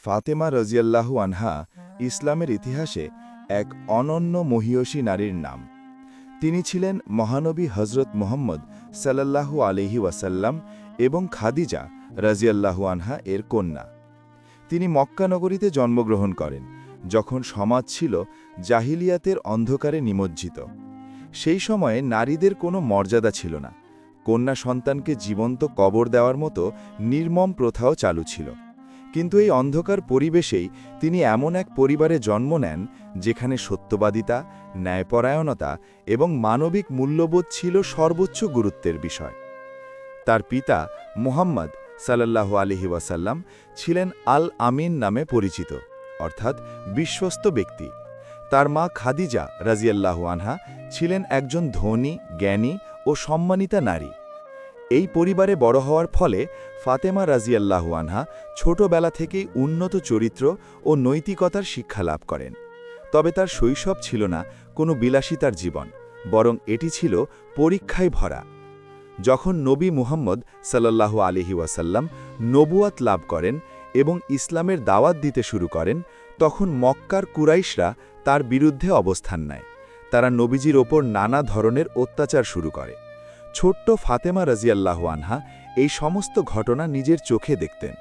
ফাতেমা রাজিয়াল্লাহু আনহা ইসলামের ইতিহাসে এক অনন্য মহিয়সী নারীর নাম। তিনি ছিলেন মহানবী হজরত মুহাম্মদ সাল্লাল্লাহু আলাইহি ওয়াসাল্লাম এবং খাদিজা রাজিয়াল্লাহু আনহা এর কন্যা। তিনি মক্কা নগরীতে জন্মগ্রহণ করেন, যখন সমাজ ছিল জাহিলিয়াতের অন্ধকারে নিমজ্জিত। সেই সময়ে নারীদের কোনো মর্যাদা ছিল না। কন্যা সন্তানকে জীবন্ত কবর দেওয়ার মতো নির্মম প্রথাও চালু ছিল। কিন্তু এই অন্ধকার পরিবেশেই তিনি এমন এক পরিবারে জন্ম নেন যেখানে সত্যবাদিতা, ন্যায়পরায়ণতা এবং মানবিক মূল্যবোধ ছিল সর্বোচ্চ গুরুত্বের বিষয়। তার পিতা মুহাম্মদ সাল্লাল্লাহু আলাইহি ওয়াসাল্লাম ছিলেন আল আমিন নামে পরিচিত, অর্থাৎ বিশ্বস্ত ব্যক্তি। তার মা খাদিজা রাজিয়াল্লাহু আনহা ছিলেন একজন ধনী, জ্ঞানী ও সম্মানিতা নারী। এই পরিবারে বড় হওয়ার ফলে ফাতেমা রাজিয়াল্লাহু আনহা ছোটবেলা থেকেই উন্নত চরিত্র ও নৈতিকতার শিক্ষা লাভ করেন। তবে তার শৈশব ছিল না কোনো বিলাসিতার জীবন, বরং এটি ছিল পরীক্ষায় ভরা। যখন নবী মুহাম্মদ সাল্লাল্লাহু আলাইহি ওয়াসাল্লাম নবুয়াত লাভ করেন এবং ইসলামের দাওয়াত দিতে শুরু করেন, তখন মক্কার কুরাইশরা তার বিরুদ্ধে অবস্থান নেয়। তারা নবীজির ওপর নানা ধরনের অত্যাচার শুরু করে। ছোট্ট ফাতেমা রাজিয়াল্লাহু আনহা এই সমস্ত ঘটনা নিজের চোখে দেখতেন।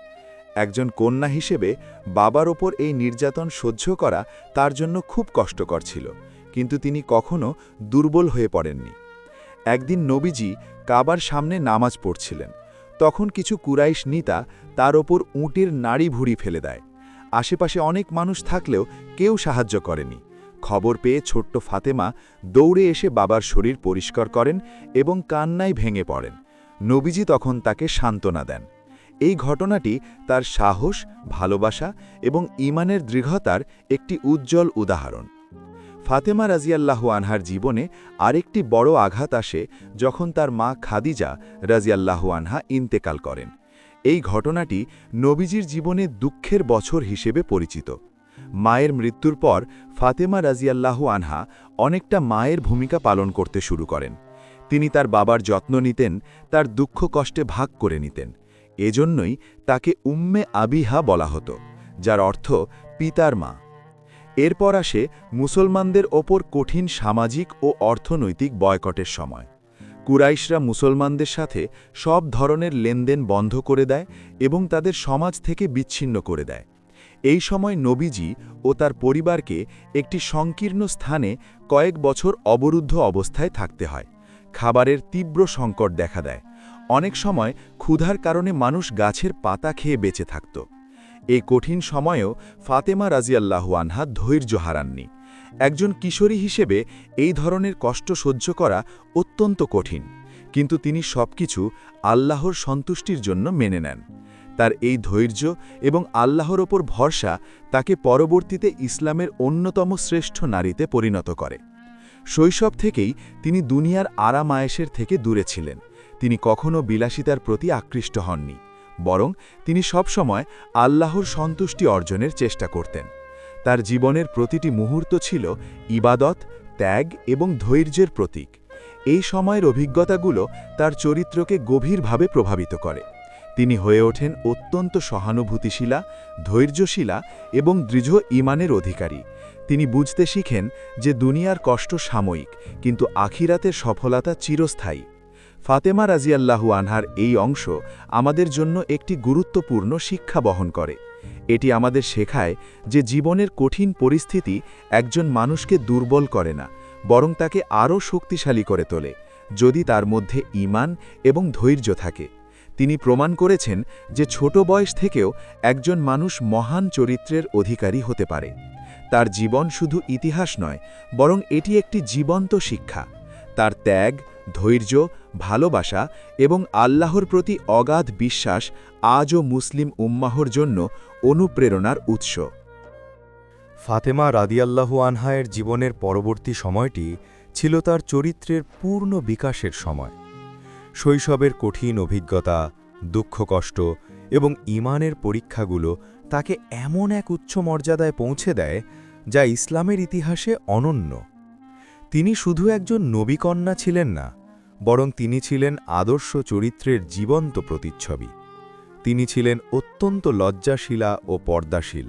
একজন কন্যা হিসেবে বাবার ওপর এই নির্যাতন সহ্য করা তার জন্য খুব কষ্টকর ছিল, কিন্তু তিনি কখনো দুর্বল হয়ে পড়েননি। একদিন নবীজি কাবার সামনে নামাজ পড়ছিলেন। তখন কিছু কুরাইশ নেতা তার ওপর উটের নাড়ি ভুড়ি ফেলে দেয়। আশেপাশে অনেক মানুষ থাকলেও কেউ সাহায্য করেনি। খবর পেয়ে ছোট্ট ফাতেমা দৌড়ে এসে বাবার শরীর পরিষ্কার করেন এবং কান্নায় ভেঙে পড়েন। নবীজি তখন তাকে সান্ত্বনা দেন। এই ঘটনাটি তার সাহস, ভালোবাসা এবং ঈমানের দৃঢ়তার একটি উজ্জ্বল উদাহরণ। ফাতেমা রাজিয়াল্লাহু আনহার জীবনে আরেকটি বড় আঘাত আসে যখন তার মা খাদিজা রাজিয়াল্লাহু আনহা ইন্তেকাল করেন। এই ঘটনাটি নবীজির জীবনে দুঃখের বছর হিসেবে পরিচিত। মায়ের মৃত্যুর পর ফাতেমা রাজিয়াল্লাহু আনহা অনেকটা মায়ের ভূমিকা পালন করতে শুরু করেন। তিনি তার বাবার যত্ন নিতেন, তার দুঃখ কষ্টে ভাগ করে নিতেন। এজন্যই তাকে উম্মে আবিহা বলা হতো, যার অর্থ পিতার মা। এরপর আসে মুসলমানদের ওপর কঠিন সামাজিক ও অর্থনৈতিক বয়কটের সময়। কুরাইশরা মুসলমানদের সাথে সব ধরনের লেনদেন বন্ধ করে দেয় এবং তাদের সমাজ থেকে বিচ্ছিন্ন করে দেয়। এই সময় নবীজি ও তার পরিবারকে একটি সংকীর্ণ স্থানে কয়েক বছর অবরুদ্ধ অবস্থায় থাকতে হয়। খাবারের তীব্র সংকট দেখা দেয়। অনেক সময় ক্ষুধার কারণে মানুষ গাছের পাতা খেয়ে বেঁচে থাকত। এই কঠিন সময়েও ফাতেমা রাজিয়াল্লাহু আনহা ধৈর্য হারাননি। একজন কিশোরী হিসেবে এই ধরনের কষ্ট সহ্য করা অত্যন্ত কঠিন, কিন্তু তিনি সবকিছু আল্লাহর সন্তুষ্টির জন্য মেনে নেন। তার এই ধৈর্য এবং আল্লাহর ওপর ভরসা তাকে পরবর্তীতে ইসলামের অন্যতম শ্রেষ্ঠ নারীতে পরিণত করে। শৈশব থেকেই তিনি দুনিয়ার আরাম আয়েশের থেকে দূরে ছিলেন। তিনি কখনও বিলাসিতার প্রতি আকৃষ্ট হননি, বরং তিনি সবসময় আল্লাহর সন্তুষ্টি অর্জনের চেষ্টা করতেন। তার জীবনের প্রতিটি মুহূর্ত ছিল ইবাদত, ত্যাগ এবং ধৈর্যের প্রতীক। এই সময়ের অভিজ্ঞতাগুলো তার চরিত্রকে গভীরভাবে প্রভাবিত করে। তিনি হয়ে ওঠেন অত্যন্ত সহানুভূতিশীলা, ধৈর্যশীলা এবং দৃঢ় ঈমানের অধিকারী। তিনি বুঝতে শিখেন যে দুনিয়ার কষ্ট সাময়িক, কিন্তু আখিরাতের সফলতা চিরস্থায়ী। ফাতেমা রাজিয়াল্লাহু আনহার এই অংশ আমাদের জন্য একটি গুরুত্বপূর্ণ শিক্ষা বহন করে। এটি আমাদের শেখায় যে জীবনের কঠিন পরিস্থিতি একজন মানুষকে দুর্বল করে না, বরং তাকে আরও শক্তিশালী করে তোলে, যদি তার মধ্যে ঈমান এবং ধৈর্য থাকে। তিনি প্রমাণ করেছেন যে ছোট বয়স থেকেও একজন মানুষ মহান চরিত্রের অধিকারী হতে পারে। তার জীবন শুধু ইতিহাস নয়, বরং এটি একটি জীবন্ত শিক্ষা। তার ত্যাগ, ধৈর্য, ভালোবাসা এবং আল্লাহর প্রতি অগাধ বিশ্বাস আজও মুসলিম উম্মাহর জন্য অনুপ্রেরণার উৎস। ফাতেমা রাদিয়াল্লাহু আনহায়ের জীবনের পরবর্তী সময়টি ছিল তার চরিত্রের পূর্ণ বিকাশের সময়। শৈশবের কঠিন অভিজ্ঞতা, দুঃখ কষ্ট এবং ঈমানের পরীক্ষাগুলো তাকে এমন এক উচ্চ মর্যাদায় পৌঁছে দেয় যা ইসলামের ইতিহাসে অনন্য। তিনি শুধু একজন নবীকন্যা ছিলেন না, বরং তিনি ছিলেন আদর্শ চরিত্রের জীবন্ত প্রতিচ্ছবি। তিনি ছিলেন অত্যন্ত লজ্জাশীলা ও পর্দাশীল।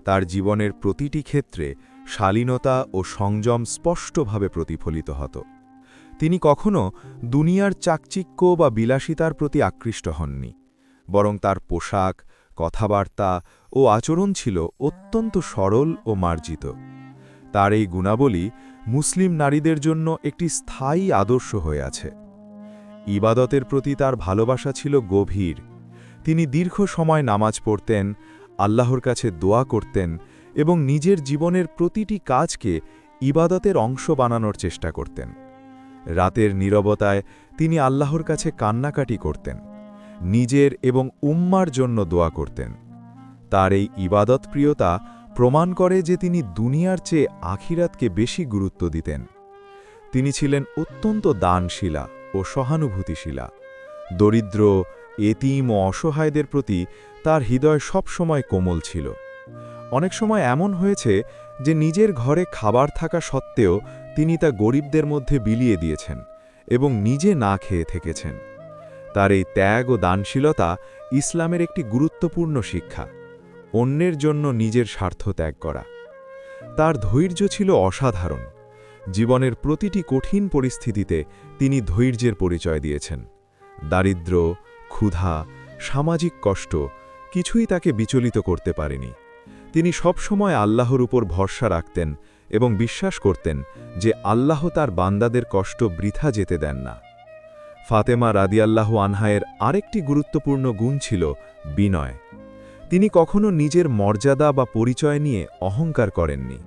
তার জীবনের প্রতিটি ক্ষেত্রে শালীনতা ও সংযম স্পষ্টভাবে প্রতিফলিত হতো। তিনি কখনো দুনিয়ার চাকচিক্য বা বিলাসিতার প্রতি আকৃষ্ট হননি, বরং তার পোশাক, কথাবার্তা ও আচরণ ছিল অত্যন্ত সরল ও মার্জিত। তার এই গুণাবলী মুসলিম নারীদের জন্য একটি স্থায়ী আদর্শ হয়ে আছে। ইবাদতের প্রতি তার ভালোবাসা ছিল গভীর। তিনি দীর্ঘ সময় নামাজ পড়তেন, আল্লাহর কাছে দোয়া করতেন এবং নিজের জীবনের প্রতিটি কাজকে ইবাদতের অংশ বানানোর চেষ্টা করতেন। রাতের নীরবতায় তিনি আল্লাহর কাছে কান্নাকাটি করতেন, নিজের এবং উম্মার জন্য দোয়া করতেন। তার এই ইবাদতপ্রিয়তা প্রমাণ করে যে তিনি দুনিয়ার চেয়ে আখিরাতকে বেশি গুরুত্ব দিতেন। তিনি ছিলেন অত্যন্ত দানশীলা ও সহানুভূতিশীলা। দরিদ্র, এতিম ও অসহায়দের প্রতি তার হৃদয় সবসময় কোমল ছিল। অনেক সময় এমন হয়েছে যে নিজের ঘরে খাবার থাকা সত্ত্বেও তিনি তা গরিবদের মধ্যে বিলিয়ে দিয়েছেন এবং নিজে না খেয়ে থেকেছেন। তার এই ত্যাগ ও দানশীলতা ইসলামের একটি গুরুত্বপূর্ণ শিক্ষা, অন্যের জন্য নিজের স্বার্থ ত্যাগ করা। তার ধৈর্য ছিল অসাধারণ। জীবনের প্রতিটি কঠিন পরিস্থিতিতে তিনি ধৈর্যের পরিচয় দিয়েছেন। দারিদ্র্য, ক্ষুধা, সামাজিক কষ্ট কিছুই তাকে বিচলিত করতে পারেনি। তিনি সবসময় আল্লাহর উপর ভরসা রাখতেন এবং বিশ্বাস করতেন যে আল্লাহ তার বান্দাদের কষ্ট বৃথা যেতে দেন না। ফাতেমা রাদিয়াল্লাহু আনহায়ের আরেকটি গুরুত্বপূর্ণ গুণ ছিল বিনয়। তিনি কখনো নিজের মর্যাদা বা পরিচয় নিয়ে অহংকার করেননি।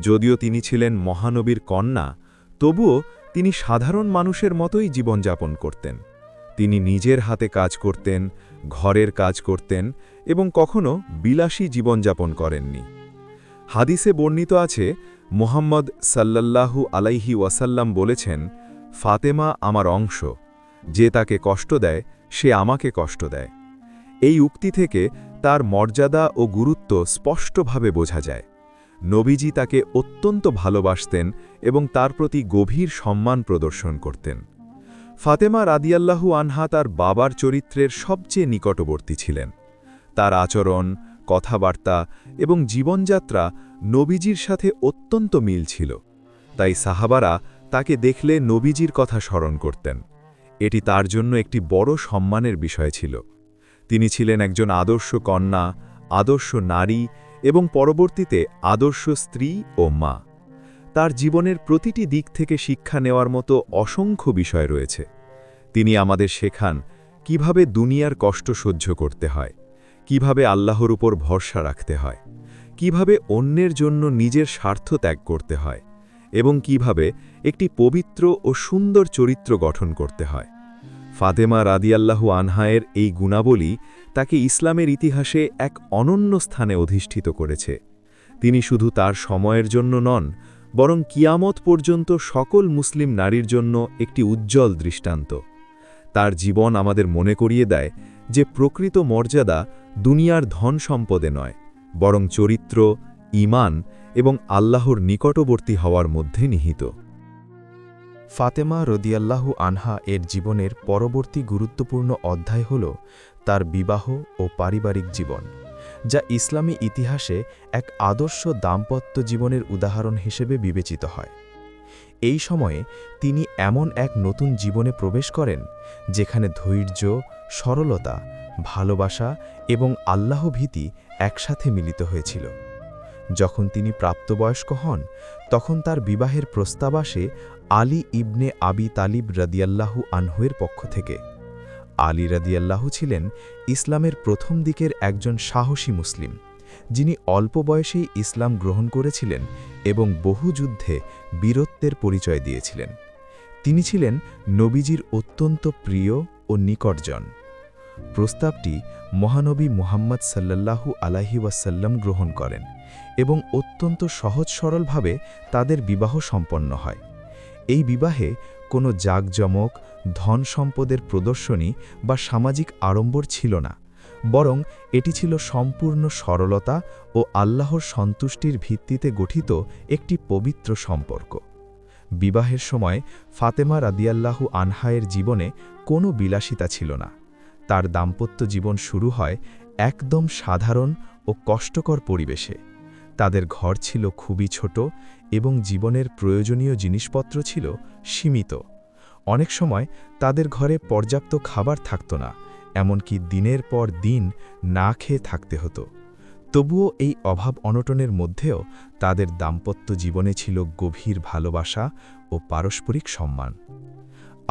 যদিও তিনি ছিলেন মহানবীর কন্যা, তবুও তিনি সাধারণ মানুষের মতোই জীবনযাপন করতেন। তিনি নিজের হাতে কাজ করতেন, ঘরের কাজ করতেন এবং কখনো বিলাসী জীবনযাপন করেননি। হাদিসে বর্ণিত আছে, মুহাম্মদ সাল্লাল্লাহু আলাইহি ওয়াসাল্লাম বলেছেন, ফাতেমা আমার অংশ, যে তাকে কষ্ট দেয় সে আমাকে কষ্ট দেয়। এই উক্তি থেকে তার মর্যাদা ও গুরুত্ব স্পষ্টভাবে বোঝা যায়। নবীজি তাকে অত্যন্ত ভালোবাসতেন এবং তার প্রতি গভীর সম্মান প্রদর্শন করতেন। ফাতেমা রাদিয়াল্লাহু আনহা তার বাবার চরিত্রের সবচেয়ে নিকটবর্তী ছিলেন। তার আচরণ, কথাবার্তা এবং জীবনযাত্রা নবীজির সাথে অত্যন্ত মিল ছিল। তাই সাহাবারা তাকে দেখলে নবীজির কথা স্মরণ করতেন। এটি তার জন্য একটি বড় সম্মানের বিষয় ছিল। তিনি ছিলেন একজন আদর্শ কন্যা, আদর্শ নারী এবং পরবর্তীতে আদর্শ স্ত্রী ও মা। তার জীবনের প্রতিটি দিক থেকে শিক্ষা নেওয়ার মতো অসংখ্য বিষয় রয়েছে। তিনি আমাদের শেখান কিভাবে দুনিয়ার কষ্ট সহ্য করতে হয়, কিভাবে আল্লাহর উপর ভরসা রাখতে হয়, কিভাবে অন্যের জন্য নিজের স্বার্থ ত্যাগ করতে হয় এবং কিভাবে একটি পবিত্র ও সুন্দর চরিত্র গঠন করতে হয়। ফাতেমা রাদিয়াল্লাহু আনহায়ের এই গুণাবলী তাকে ইসলামের ইতিহাসে এক অনন্য স্থানে অধিষ্ঠিত করেছে। তিনি শুধু তার সময়ের জন্য নন, বরং কিয়ামত পর্যন্ত সকল মুসলিম নারীর জন্য একটি উজ্জ্বল দৃষ্টান্ত। তার জীবন আমাদের মনে করিয়ে দেয় যে প্রকৃত মর্যাদা দুনিয়ার ধন সম্পদে নয়, বরং চরিত্র, ঈমান এবং আল্লাহর নিকটবর্তী হওয়ার মধ্যে নিহিত। ফাতেমা রাদিয়াল্লাহু আনহা এর জীবনের পরবর্তী গুরুত্বপূর্ণ অধ্যায় হল তার বিবাহ ও পারিবারিক জীবন, যা ইসলামী ইতিহাসে এক আদর্শ দাম্পত্য জীবনের উদাহরণ হিসেবে বিবেচিত হয়। এই সময়ে তিনি এমন এক নতুন জীবনে প্রবেশ করেন যেখানে ধৈর্য, সরলতা, ভালোবাসা এবং আল্লাহভীতি একসাথে মিলিত হয়েছিল। যখন তিনি প্রাপ্তবয়স্ক হন, তখন তার বিবাহের প্রস্তাব আসে আলী ইবনে আবি তালিব রাদিয়াল্লাহু আনহুয়ের পক্ষ থেকে। আলী রাদিয়াল্লাহু ছিলেন ইসলামের প্রথম দিকের একজন সাহসী মুসলিম, যিনি অল্প বয়সেই ইসলাম গ্রহণ করেছিলেন এবং বহু যুদ্ধে বীরত্বের পরিচয় দিয়েছিলেন। তিনি ছিলেন নবীজির অত্যন্ত প্রিয় ও নিকটজন। প্রস্তাবটি মহানবী মুহাম্মদ সাল্লাল্লাহু আলাইহি ওয়াসাল্লাম গ্রহণ করেন এবং অত্যন্ত সহজ সরলভাবে তাদের বিবাহ সম্পন্ন হয়। এই বিবাহে কোনো জাঁকজমক, ধন সম্পদের প্রদর্শনী বা সামাজিক আড়ম্বর ছিল না, বরং এটি ছিল সম্পূর্ণ সরলতা ও আল্লাহর সন্তুষ্টির ভিত্তিতে গঠিত একটি পবিত্র সম্পর্ক। বিবাহের সময় ফাতেমা রাদিয়াল্লাহু আনহায়ের জীবনে কোনো বিলাসিতা ছিল না। তার দাম্পত্য জীবন শুরু হয় একদম সাধারণ ও কষ্টকর পরিবেশে। তাদের ঘর ছিল খুবই ছোট এবং জীবনের প্রয়োজনীয় জিনিসপত্র ছিল সীমিত। অনেক সময় তাদের ঘরে পর্যাপ্ত খাবার থাকত না, এমনকি দিনের পর দিন না খেয়ে থাকতে হতো। তবুও এই অভাব অনটনের মধ্যেও তাদের দাম্পত্য জীবনে ছিল গভীর ভালোবাসা ও পারস্পরিক সম্মান।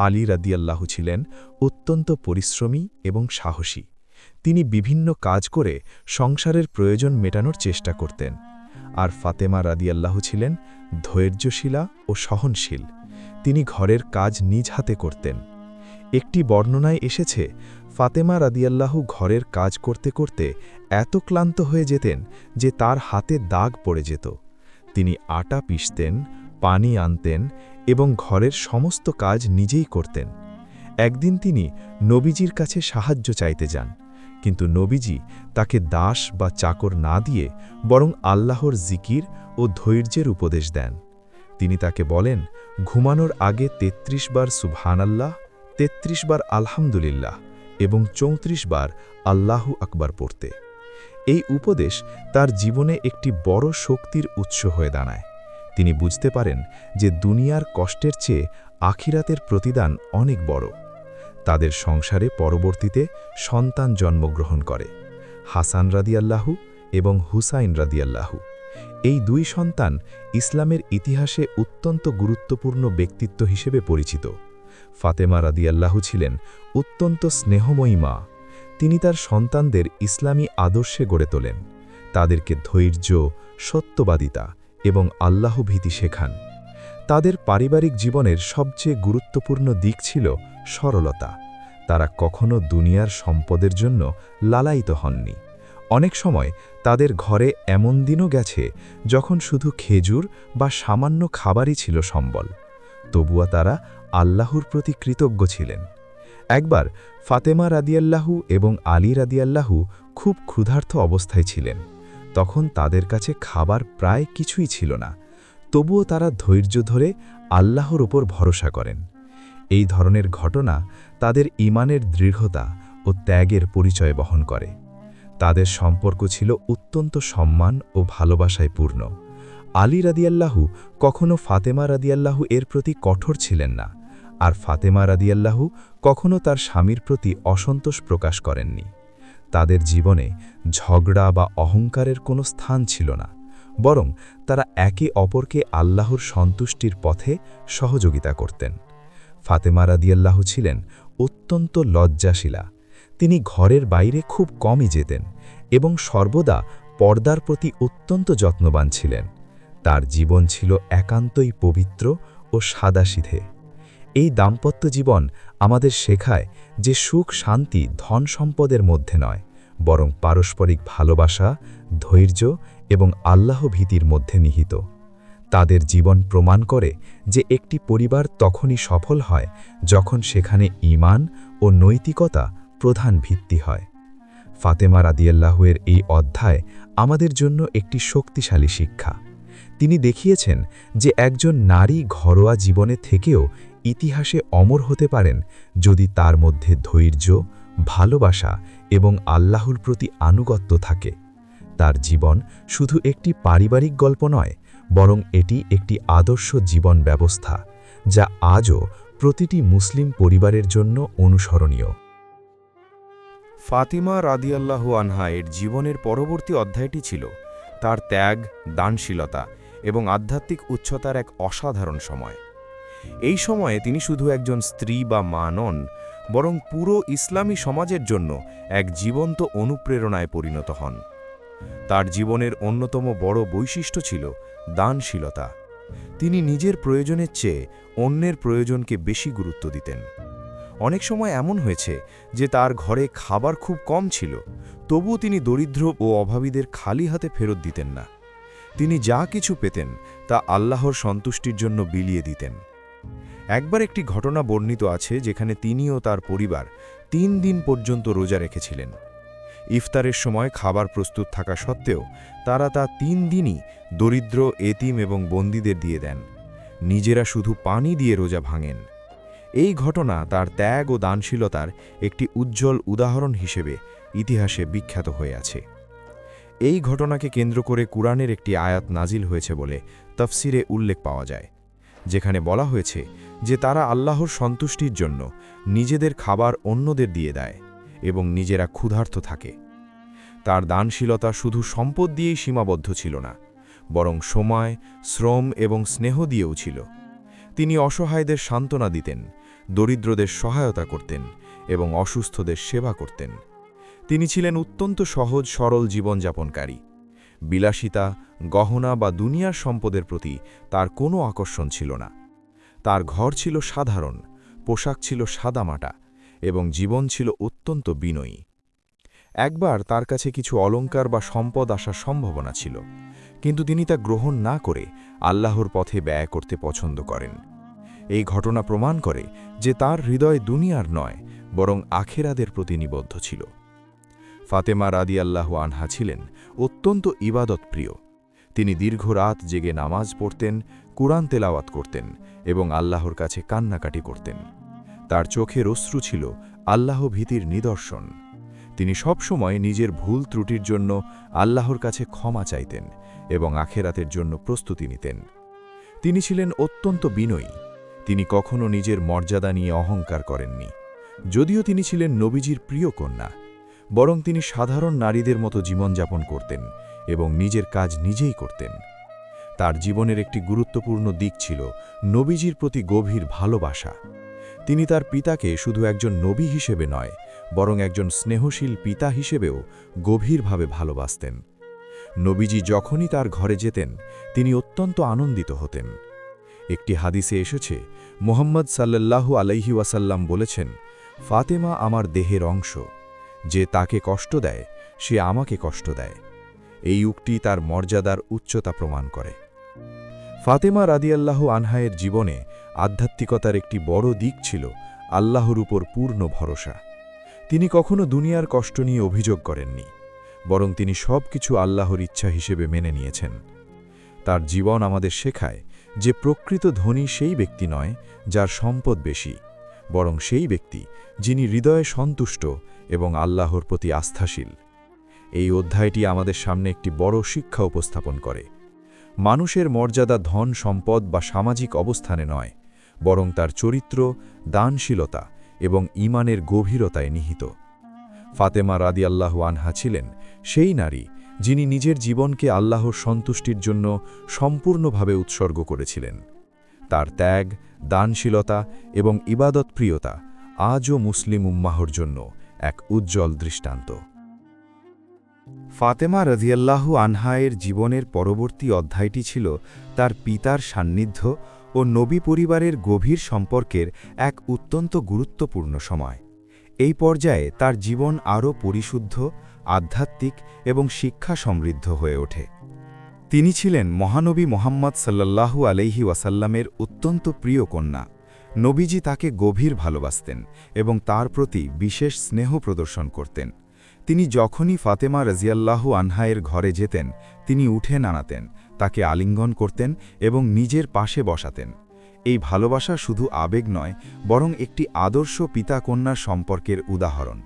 আলী রাদিয়াল্লাহু ছিলেন অত্যন্ত পরিশ্রমী এবং সাহসী। তিনি বিভিন্ন কাজ করে সংসারের প্রয়োজন মেটানোর চেষ্টা করতেন। আর ফাতেমা রাদিয়াল্লাহু ছিলেন ধৈর্যশীলা ও সহনশীল। তিনি ঘরের কাজ নিজ হাতে করতেন। একটি বর্ণনায় এসেছে, ফাতেমা রাদিয়াল্লাহু ঘরের কাজ করতে করতে এত ক্লান্ত হয়ে যেতেন যে তার হাতে দাগ পড়ে যেত। তিনি আটা পিষতেন, পানি আনতেন এবং ঘরের সমস্ত কাজ নিজেই করতেন। একদিন তিনি নবীজির কাছে সাহায্য চাইতে যান, কিন্তু নবীজি তাকে দাস বা চাকর না দিয়ে বরং আল্লাহর জিকির ও ধৈর্যের উপদেশ দেন। তিনি তাকে বলেন, ঘুমানোর আগে ৩৩ বার সুবহানাল্লাহ, ৩৩ বার আলহামদুলিল্লাহ এবং ৩৪ বার আল্লাহু আকবার পড়তে। এই উপদেশ তার জীবনে একটি বড় শক্তির উৎস হয়ে দাঁড়ায়। তিনি বুঝতে পারেন যে দুনিয়ার কষ্টের চেয়ে আখিরাতের প্রতিদান অনেক বড়। তাদের সংসারে পরবর্তীতে সন্তান জন্মগ্রহণ করে, হাসান রাদিয়াল্লাহু এবং হুসাইন রাদিয়াল্লাহু। এই দুই সন্তান ইসলামের ইতিহাসে অত্যন্ত গুরুত্বপূর্ণ ব্যক্তিত্ব হিসেবে পরিচিত। ফাতেমা রাদিয়াল্লাহু ছিলেন অত্যন্ত স্নেহময়ী মা। তিনি তার সন্তানদের ইসলামী আদর্শে গড়ে তোলেন, তাদেরকে ধৈর্য, সত্যবাদিতা এবং আল্লাহভীতি শেখান। তাদের পারিবারিক জীবনের সবচেয়ে গুরুত্বপূর্ণ দিক ছিল সরলতা। তারা কখনো দুনিয়ার সম্পদের জন্য লালায়িত হননি। অনেক সময় তাদের ঘরে এমন দিনও গেছে যখন শুধু খেজুর বা সামান্য খাবারই ছিল সম্বল। তবুও তারা আল্লাহর প্রতি কৃতজ্ঞ ছিলেন। একবার ফাতেমা রাদিয়াল্লাহু এবং আলী রাদিয়াল্লাহু খুব ক্ষুধার্ত অবস্থায় ছিলেন। তখন তাদের কাছে খাবার প্রায় কিছুই ছিল না। তবুও তারা ধৈর্য ধরে আল্লাহর উপর ভরসা করেন। এই ধরনের ঘটনা তাদের ঈমানের দৃঢ়তা ও ত্যাগের পরিচয় বহন করে। তাদের সম্পর্ক ছিল অত্যন্ত সম্মান ও ভালোবাসায় পূর্ণ। আলী রাদিয়াল্লাহু কখনো ফাতেমা রাদিয়াল্লাহু এর প্রতি কঠোর ছিলেন না, আর ফাতেমা রাদিয়াল্লাহু কখনো তার স্বামীর প্রতি অসন্তোষ প্রকাশ করেননি। তাদের জীবনে ঝগড়া বা অহংকারের কোনো স্থান ছিল না, বরং তারা একে অপরকে আল্লাহর সন্তুষ্টির পথে সহযোগিতা করতেন। ফাতেমা রাদিয়াল্লাহু ছিলেন অত্যন্ত লজ্জাশীলা। তিনি ঘরের বাইরে খুব কমই যেতেন এবং সর্বদা পর্দার প্রতি অত্যন্ত যত্নবান ছিলেন। তার জীবন ছিল একান্তই পবিত্র ও সাদাসিধে। এই দাম্পত্য জীবন আমাদের শেখায় যে সুখ শান্তি ধন সম্পদের মধ্যে নয়, বরং পারস্পরিক ভালোবাসা, ধৈর্য এবং আল্লাহ ভীতির মধ্যে নিহিত। তাদের জীবন প্রমাণ করে যে একটি পরিবার তখনই সফল হয় যখন সেখানে ঈমান ও নৈতিকতা প্রধান ভিত্তি হয়। ফাতেমা রাদিয়াল্লাহু এর এই অধ্যায় আমাদের জন্য একটি শক্তিশালী শিক্ষা। তিনি দেখিয়েছেন যে একজন নারী ঘরোয়া জীবনে থেকেও ইতিহাসে অমর হতে পারেন যদি তার মধ্যে ধৈর্য, ভালোবাসা এবং আল্লাহর প্রতি আনুগত্য থাকে। তার জীবন শুধু একটি পারিবারিক গল্প নয়, বরং এটি একটি আদর্শ জীবন ব্যবস্থা যা আজও প্রতিটি মুসলিম পরিবারের জন্য অনুসরণীয়। ফাতিমা রাদিয়াল্লাহু আনহা এর জীবনের পরবর্তী অধ্যায়টি ছিল তার ত্যাগ, দানশীলতা এবং আধ্যাত্মিক উচ্চতার এক অসাধারণ সময়। এই সময়ে তিনি শুধু একজন স্ত্রী বা মা নন, বরং পুরো ইসলামী সমাজের জন্য এক জীবন্ত অনুপ্রেরণায় পরিণত হন। তার জীবনের অন্যতম বড় বৈশিষ্ট্য ছিল দানশীলতা। তিনি নিজের প্রয়োজনের চেয়ে অন্যের প্রয়োজনকে বেশি গুরুত্ব দিতেন। অনেক সময় এমন হয়েছে যে তার ঘরে খাবার খুব কম ছিল, তবুও তিনি দরিদ্র ও অভাবীদের খালি হাতে ফেরত দিতেন না। তিনি যা কিছু পেতেন তা আল্লাহর সন্তুষ্টির জন্য বিলিয়ে দিতেন। একবার একটি ঘটনা বর্ণিত আছে যেখানে তিনি ও তার পরিবার ৩ দিন পর্যন্ত রোজা রেখেছিলেন। ইফতারের সময় খাবার প্রস্তুত থাকা সত্ত্বেও তারা তা ৩ দিনই দরিদ্র, এতিম এবং বন্দীদের দিয়ে দেন। নিজেরা শুধু পানি দিয়ে রোজা ভাঙেন। এই ঘটনা তার ত্যাগ ও দানশীলতার একটি উজ্জ্বল উদাহরণ হিসেবে ইতিহাসে বিখ্যাত হয়ে আছে। এই ঘটনাকে কেন্দ্র করে কুরআনের একটি আয়াত নাজিল হয়েছে বলে তাফসিরে উল্লেখ পাওয়া যায়, যেখানে বলা হয়েছে যে তারা আল্লাহর সন্তুষ্টির জন্য নিজেদের খাবার অন্যদের দিয়ে দেয় এবং নিজেরা ক্ষুধার্ত থাকে। তার দানশীলতা শুধু সম্পদ দিয়েই সীমাবদ্ধ ছিল না, বরং সময়, শ্রম এবং স্নেহ দিয়েও ছিল। তিনি অসহায়দের সান্ত্বনা দিতেন, দরিদ্রদের সহায়তা করতেন এবং অসুস্থদের সেবা করতেন। তিনি ছিলেন অত্যন্ত সহজ সরল জীবনযাপনকারী। বিলাসিতা, গহনা বা দুনিয়ার সম্পদের প্রতি তার কোনো আকর্ষণ ছিল না। তার ঘর ছিল সাধারণ, পোশাক ছিল সাদামাটা এবং জীবন ছিল অত্যন্ত বিনয়ী। একবার তার কাছে কিছু অলংকার বা সম্পদ আসার সম্ভাবনা ছিল, কিন্তু তিনি তা গ্রহণ না করে আল্লাহর পথে ব্যয় করতে পছন্দ করেন। এই ঘটনা প্রমাণ করে যে তার হৃদয় দুনিয়ার নয়, বরং আখেরাতের প্রতি নিবদ্ধ ছিল। ফাতেমা রাদিয়াল্লাহু আনহা ছিলেন অত্যন্ত ইবাদতপ্রিয়। তিনি দীর্ঘ রাত জেগে নামাজ পড়তেন, কুরআন তেলাওয়াত করতেন এবং আল্লাহর কাছে কান্নাকাটি করতেন। তার চোখের অশ্রু ছিল আল্লাহ ভীতির নিদর্শন। তিনি সবসময় নিজের ভুল ত্রুটির জন্য আল্লাহর কাছে ক্ষমা চাইতেন এবং আখেরাতের জন্য প্রস্তুতি নিতেন। তিনি ছিলেন অত্যন্ত বিনয়ী। তিনি কখনো নিজের মর্যাদা নিয়ে অহংকার করেননি, যদিও তিনি ছিলেন নবীজির প্রিয় কন্যা। বরং তিনি সাধারণ নারীদের মতো জীবনযাপন করতেন এবং নিজের কাজ নিজেই করতেন। তার জীবনের একটি গুরুত্বপূর্ণ দিক ছিল নবীজির প্রতি গভীর ভালোবাসা। তিনি তার পিতাকে শুধু একজন নবী হিসেবে নয়, বরং একজন স্নেহশীল পিতা হিসেবেও গভীরভাবে ভালোবাসতেন। নবীজি যখনই তার ঘরে যেতেন, তিনি অত্যন্ত আনন্দিত হতেন। একটি হাদিসে এসেছে, মুহাম্মদ সাল্লাল্লাহু আলাইহি ওয়াসাল্লাম বলেছেন, ফাতেমা আমার দেহের অংশ। যে তাকে কষ্ট দেয়, সে আমাকে কষ্ট দেয়। এই উক্তি তার মর্যাদার উচ্চতা প্রমাণ করে। ফাতেমা রাদিয়াল্লাহু আনহায়ের জীবনে আধ্যাত্মিকতার একটি বড় দিক ছিল আল্লাহর উপর পূর্ণ ভরসা। তিনি কখনো দুনিয়ার কষ্ট নিয়ে অভিযোগ করেননি, বরং তিনি সবকিছু আল্লাহর ইচ্ছা হিসেবে মেনে নিয়েছেন। তার জীবন আমাদের শেখায় যে প্রকৃত ধনী সেই ব্যক্তি নয় যার সম্পদ বেশি, বরং সেই ব্যক্তি যিনি হৃদয়ে সন্তুষ্ট এবং আল্লাহর প্রতি আস্থাশীল। এই অধ্যায়টি আমাদের সামনে একটি বড় শিক্ষা উপস্থাপন করে। মানুষের মর্যাদা ধন সম্পদ বা সামাজিক অবস্থানে নয়, বরং তার চরিত্র, দানশীলতা এবং ঈমানের গভীরতায় নিহিত। ফাতেমা রাদিয়াল্লাহু আনহা ছিলেন সেই নারী যিনি নিজের জীবনকে আল্লাহর সন্তুষ্টির জন্য সম্পূর্ণভাবে উৎসর্গ করেছিলেন। তার ত্যাগ, দানশীলতা এবং ইবাদতপ্রিয়তা আজও মুসলিম উম্মাহর জন্য এক উজ্জ্বল দৃষ্টান্ত। ফাতেমা রাদিয়াল্লাহু আনহায়ের জীবনের পরবর্তী অধ্যায়টি ছিল তার পিতার সান্নিধ্য ও নবী পরিবারের গভীর সম্পর্কের এক অত্যন্ত গুরুত্বপূর্ণ সময়। এই পর্যায়ে তার জীবন আরও পরিশুদ্ধ, আধ্যাত্মিক এবং শিক্ষা সমৃদ্ধ হয়ে ওঠে। তিনি ছিলেন মহানবী মুহাম্মদ সাল্লাল্লাহু আলাইহি ওয়াসাল্লামের অত্যন্ত প্রিয় কন্যা। নবীজি তাকে গভীর ভালোবাসতেন এবং তার প্রতি বিশেষ স্নেহ প্রদর্শন করতেন। তিনি যখনই ফাতেমা রাদিয়াল্লাহু আনহায়ের ঘরে যেতেন, তিনি উঠে নাড়াতেন, তাকে আলিঙ্গন করতেন এবং নিজের পাশে বসাতেন। এই ভালোবাসা শুধু আবেগ নয়, বরং একটি আদর্শ পিতা-কন্যার সম্পর্কের উদাহরণ।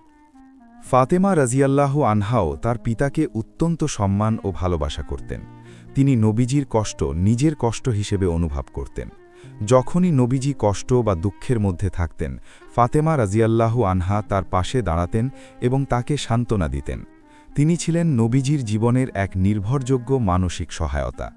ফাতেমা রাদিয়াল্লাহু আনহাও তার পিতাকে অত্যন্ত সম্মান ও ভালোবাসা করতেন। তিনি নবীজির কষ্ট নিজের কষ্ট হিসেবে অনুভব করতেন। যখনই নবীজি কষ্ট বা দুঃখের মধ্যে থাকতেন, ফাতেমা রাদিয়াল্লাহু আনহা তার পাশে দাঁড়াতেন এবং তাকে সান্ত্বনা দিতেন। তিনি ছিলেন নবীজির জীবনের এক নির্ভরযোগ্য মানসিক সহায়তা।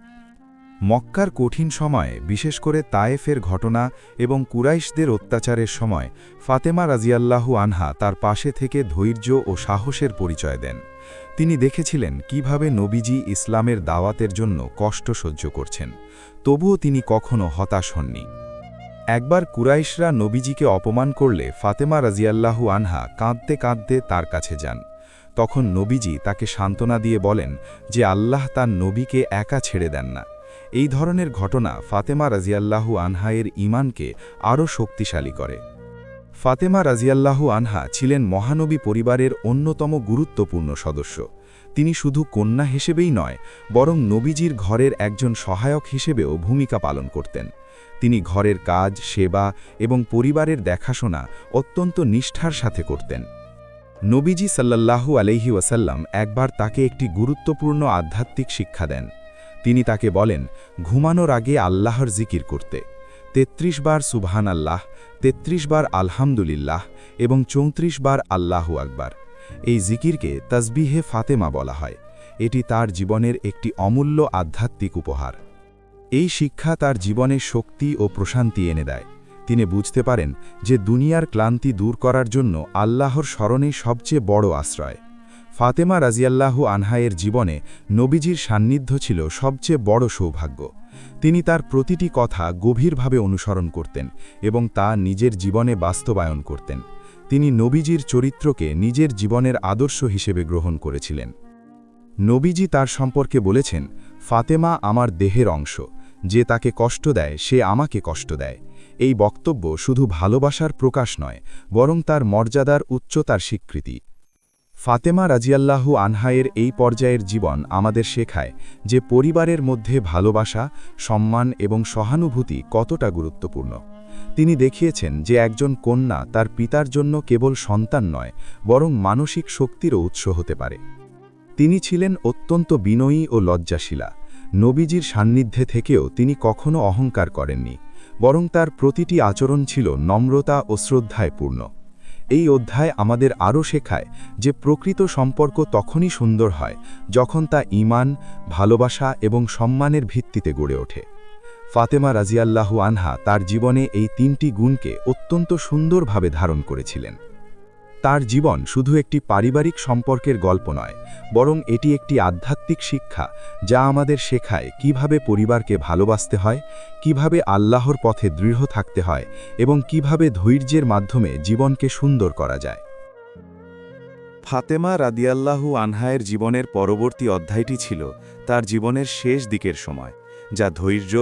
মক্কার কঠিন সময়ে, বিশেষ করে তায়েফের ঘটনা এবং কুরাইশদের অত্যাচারের সময়, ফাতেমা রাদিয়াল্লাহু আনহা তার পাশে থেকে ধৈর্য ও সাহসের পরিচয় দেন। তিনি দেখেছিলেন কিভাবে নবীজি ইসলামের দাওয়াতের জন্য কষ্ট সহ্য করছেন, তবুও তিনি কখনো হতাশ হননি। একবার কুরাইশরা নবীজিকে অপমান করলে ফাতেমা রাদিয়াল্লাহু আনহা কাঁদতে কাঁদতে তার কাছে যান। তখন নবীজি তাকে সান্ত্বনা দিয়ে বলেন যে আল্লাহ তার নবীকে একা ছেড়ে দেন না। এই ধরনের ঘটনা ফাতেমা রাদিয়াল্লাহু আনহায়ের ঈমানকে আরও শক্তিশালী করে। ফাতেমা রাদিয়াল্লাহু আনহা ছিলেন মহানবী পরিবারের অন্যতম গুরুত্বপূর্ণ সদস্য। তিনি শুধু কন্যা হিসেবেই নয়, বরং নবীজির ঘরের একজন সহায়ক হিসেবেও ভূমিকা পালন করতেন। তিনি ঘরের কাজ, সেবা এবং পরিবারের দেখাশোনা অত্যন্ত নিষ্ঠার সাথে করতেন। নবীজি সাল্লাল্লাহু আলাইহি ওয়াসাল্লাম একবার তাকে একটি গুরুত্বপূর্ণ আধ্যাত্মিক শিক্ষা দেন। তিনি তাকে বলেন, ঘুমানোর আগে আল্লাহর জিকির করতে ৩৩ বার সুবহান আল্লাহ, ৩৩ বার আলহামদুলিল্লাহ এবং ৩৪ বার আল্লাহু আকবার। এই জিকিরকে তাসবিহে ফাতেমা বলা হয়। এটি তার জীবনের একটি অমূল্য আধ্যাত্মিক উপহার। এই শিক্ষা তার জীবনে শক্তি ও প্রশান্তি এনে দেয়। তিনি বুঝতে পারেন যে দুনিয়ার ক্লান্তি দূর করার জন্য আল্লাহর স্মরণেই সবচেয়ে বড় আশ্রয়। ফাতেমা রাজিয়াল্লাহু আনহায়ের জীবনে নবীজির সান্নিধ্য ছিল সবচেয়ে বড় সৌভাগ্য। তিনি তার প্রতিটি কথা গভীরভাবে অনুসরণ করতেন এবং তা নিজের জীবনে বাস্তবায়ন করতেন। তিনি নবীজির চরিত্রকে নিজের জীবনের আদর্শ হিসেবে গ্রহণ করেছিলেন। নবীজি তার সম্পর্কে বলেছেন, ফাতেমা আমার দেহের অংশ, যে তাকে কষ্ট দেয় সে আমাকে কষ্ট দেয়। এই বক্তব্য শুধু ভালোবাসার প্রকাশ নয়, বরং তার মর্যাদার উচ্চতার স্বীকৃতি। ফাতেমা রাজিয়াল্লাহু আনহায়ের এই পর্যায়ের জীবন আমাদের শেখায় যে পরিবারের মধ্যে ভালোবাসা, সম্মান এবং সহানুভূতি কতটা গুরুত্বপূর্ণ। তিনি দেখিয়েছেন যে একজন কন্যা তার পিতার জন্য কেবল সন্তান নয়, বরং মানসিক শক্তিরও উৎস হতে পারে। তিনি ছিলেন অত্যন্ত বিনয়ী ও লজ্জাশীলা। নবীজির সান্নিধ্যে থেকেও তিনি কখনো অহংকার করেননি, বরং তার প্রতিটি আচরণ ছিল নম্রতা ও শ্রদ্ধায় পূর্ণ। এই অধ্যায় আমাদের আরও শেখায় যে প্রকৃত সম্পর্ক তখনই সুন্দর হয় যখন তা ঈমান, ভালোবাসা এবং সম্মানের ভিত্তিতে গড়ে ওঠে। ফাতেমা রাজিয়াল্লাহু আনহা তার জীবনে এই তিনটি গুণকে অত্যন্ত সুন্দরভাবে ধারণ করেছিলেন। তার জীবন শুধু একটি পারিবারিক সম্পর্কের গল্প নয়, বরং এটি একটি আধ্যাত্মিক শিক্ষা যা আমাদের শেখায় কিভাবে পরিবারকে ভালোবাসতে হয়, কিভাবে আল্লাহর পথে দৃঢ় থাকতে হয় এবং কিভাবে ধৈর্যের মাধ্যমে জীবনকে সুন্দর করা যায়। ফাতেমা রাদিয়াল্লাহু আনহায়ের জীবনের পরবর্তী অধ্যায়টি ছিল তার জীবনের শেষ দিকের সময়, যা ধৈর্য,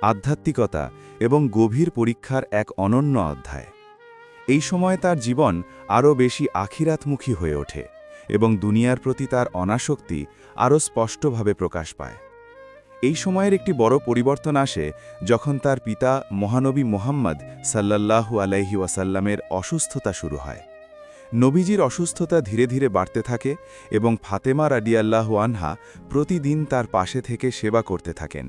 আধ্যাত্মিকতা এবং গভীর পরীক্ষার এক অনন্য অধ্যায়। এই সময় তার জীবন আরও বেশি আখিরাতমুখী হয়ে ওঠে এবং দুনিয়ার প্রতি তার অনাসক্তি আরও স্পষ্টভাবে প্রকাশ পায়। এই সময়ের একটি বড় পরিবর্তন আসে যখন তার পিতা মহানবী মুহাম্মদ সাল্লাল্লাহু আলাইহি ওয়াসাল্লামের অসুস্থতা শুরু হয়। নবীজির অসুস্থতা ধীরে ধীরে বাড়তে থাকে এবং ফাতেমা রাদিয়াল্লাহু আনহা প্রতিদিন তার পাশে থেকে সেবা করতে থাকেন।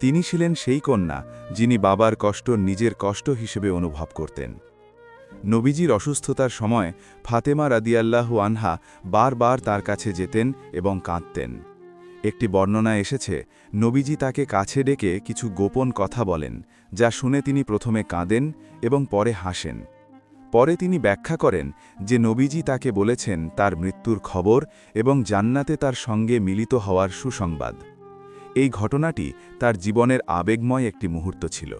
তিনি ছিলেন সেই কন্যা যিনি বাবার কষ্ট নিজের কষ্ট হিসেবে অনুভব করতেন। নবীজির অসুস্থতার সময় ফাতেমা রাদিয়াল্লাহু আনহা বারবার তার কাছে যেতেন এবং কাঁদতেন। একটি বর্ণনা এসেছে, নবীজি তাকে কাছে ডেকে কিছু গোপন কথা বলেন, যা শুনে তিনি প্রথমে কাঁদেন এবং পরে হাসেন। পরে তিনি ব্যাখ্যা করেন যে নবীজি তাকে বলেছেন তার মৃত্যুর খবর এবং জান্নাতে তার সঙ্গে মিলিত হওয়ার সুসংবাদ। এই ঘটনাটি তার জীবনের আবেগময় একটি মুহূর্ত ছিল।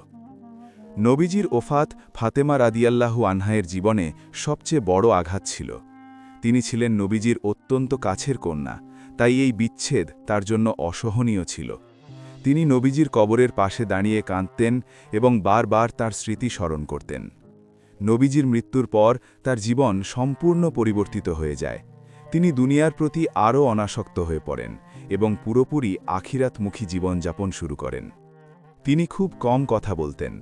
নবীজির ওফাত ফাতেমা রাদিয়াল্লাহু আনহায়ের জীবনে সবচেয়ে বড় আঘাত ছিল। তিনি ছিলেন নবীজির অত্যন্ত কাছের কন্যা, তাই এই বিচ্ছেদ তার জন্য অসহনীয় ছিল। তিনি নবীজির কবরের পাশে দাঁড়িয়ে কাঁদতেন এবং বারবার তার স্মৃতি স্মরণ করতেন। নবীজির মৃত্যুর পর তার জীবন সম্পূর্ণ পরিবর্তিত হয়ে যায়। তিনি দুনিয়ার প্রতি আরও অনাসক্ত হয়ে পড়েন এবং পুরোপুরি আখিরাতমুখী জীবনযাপন শুরু করেন। তিনি খুব কম কথা বলতেন,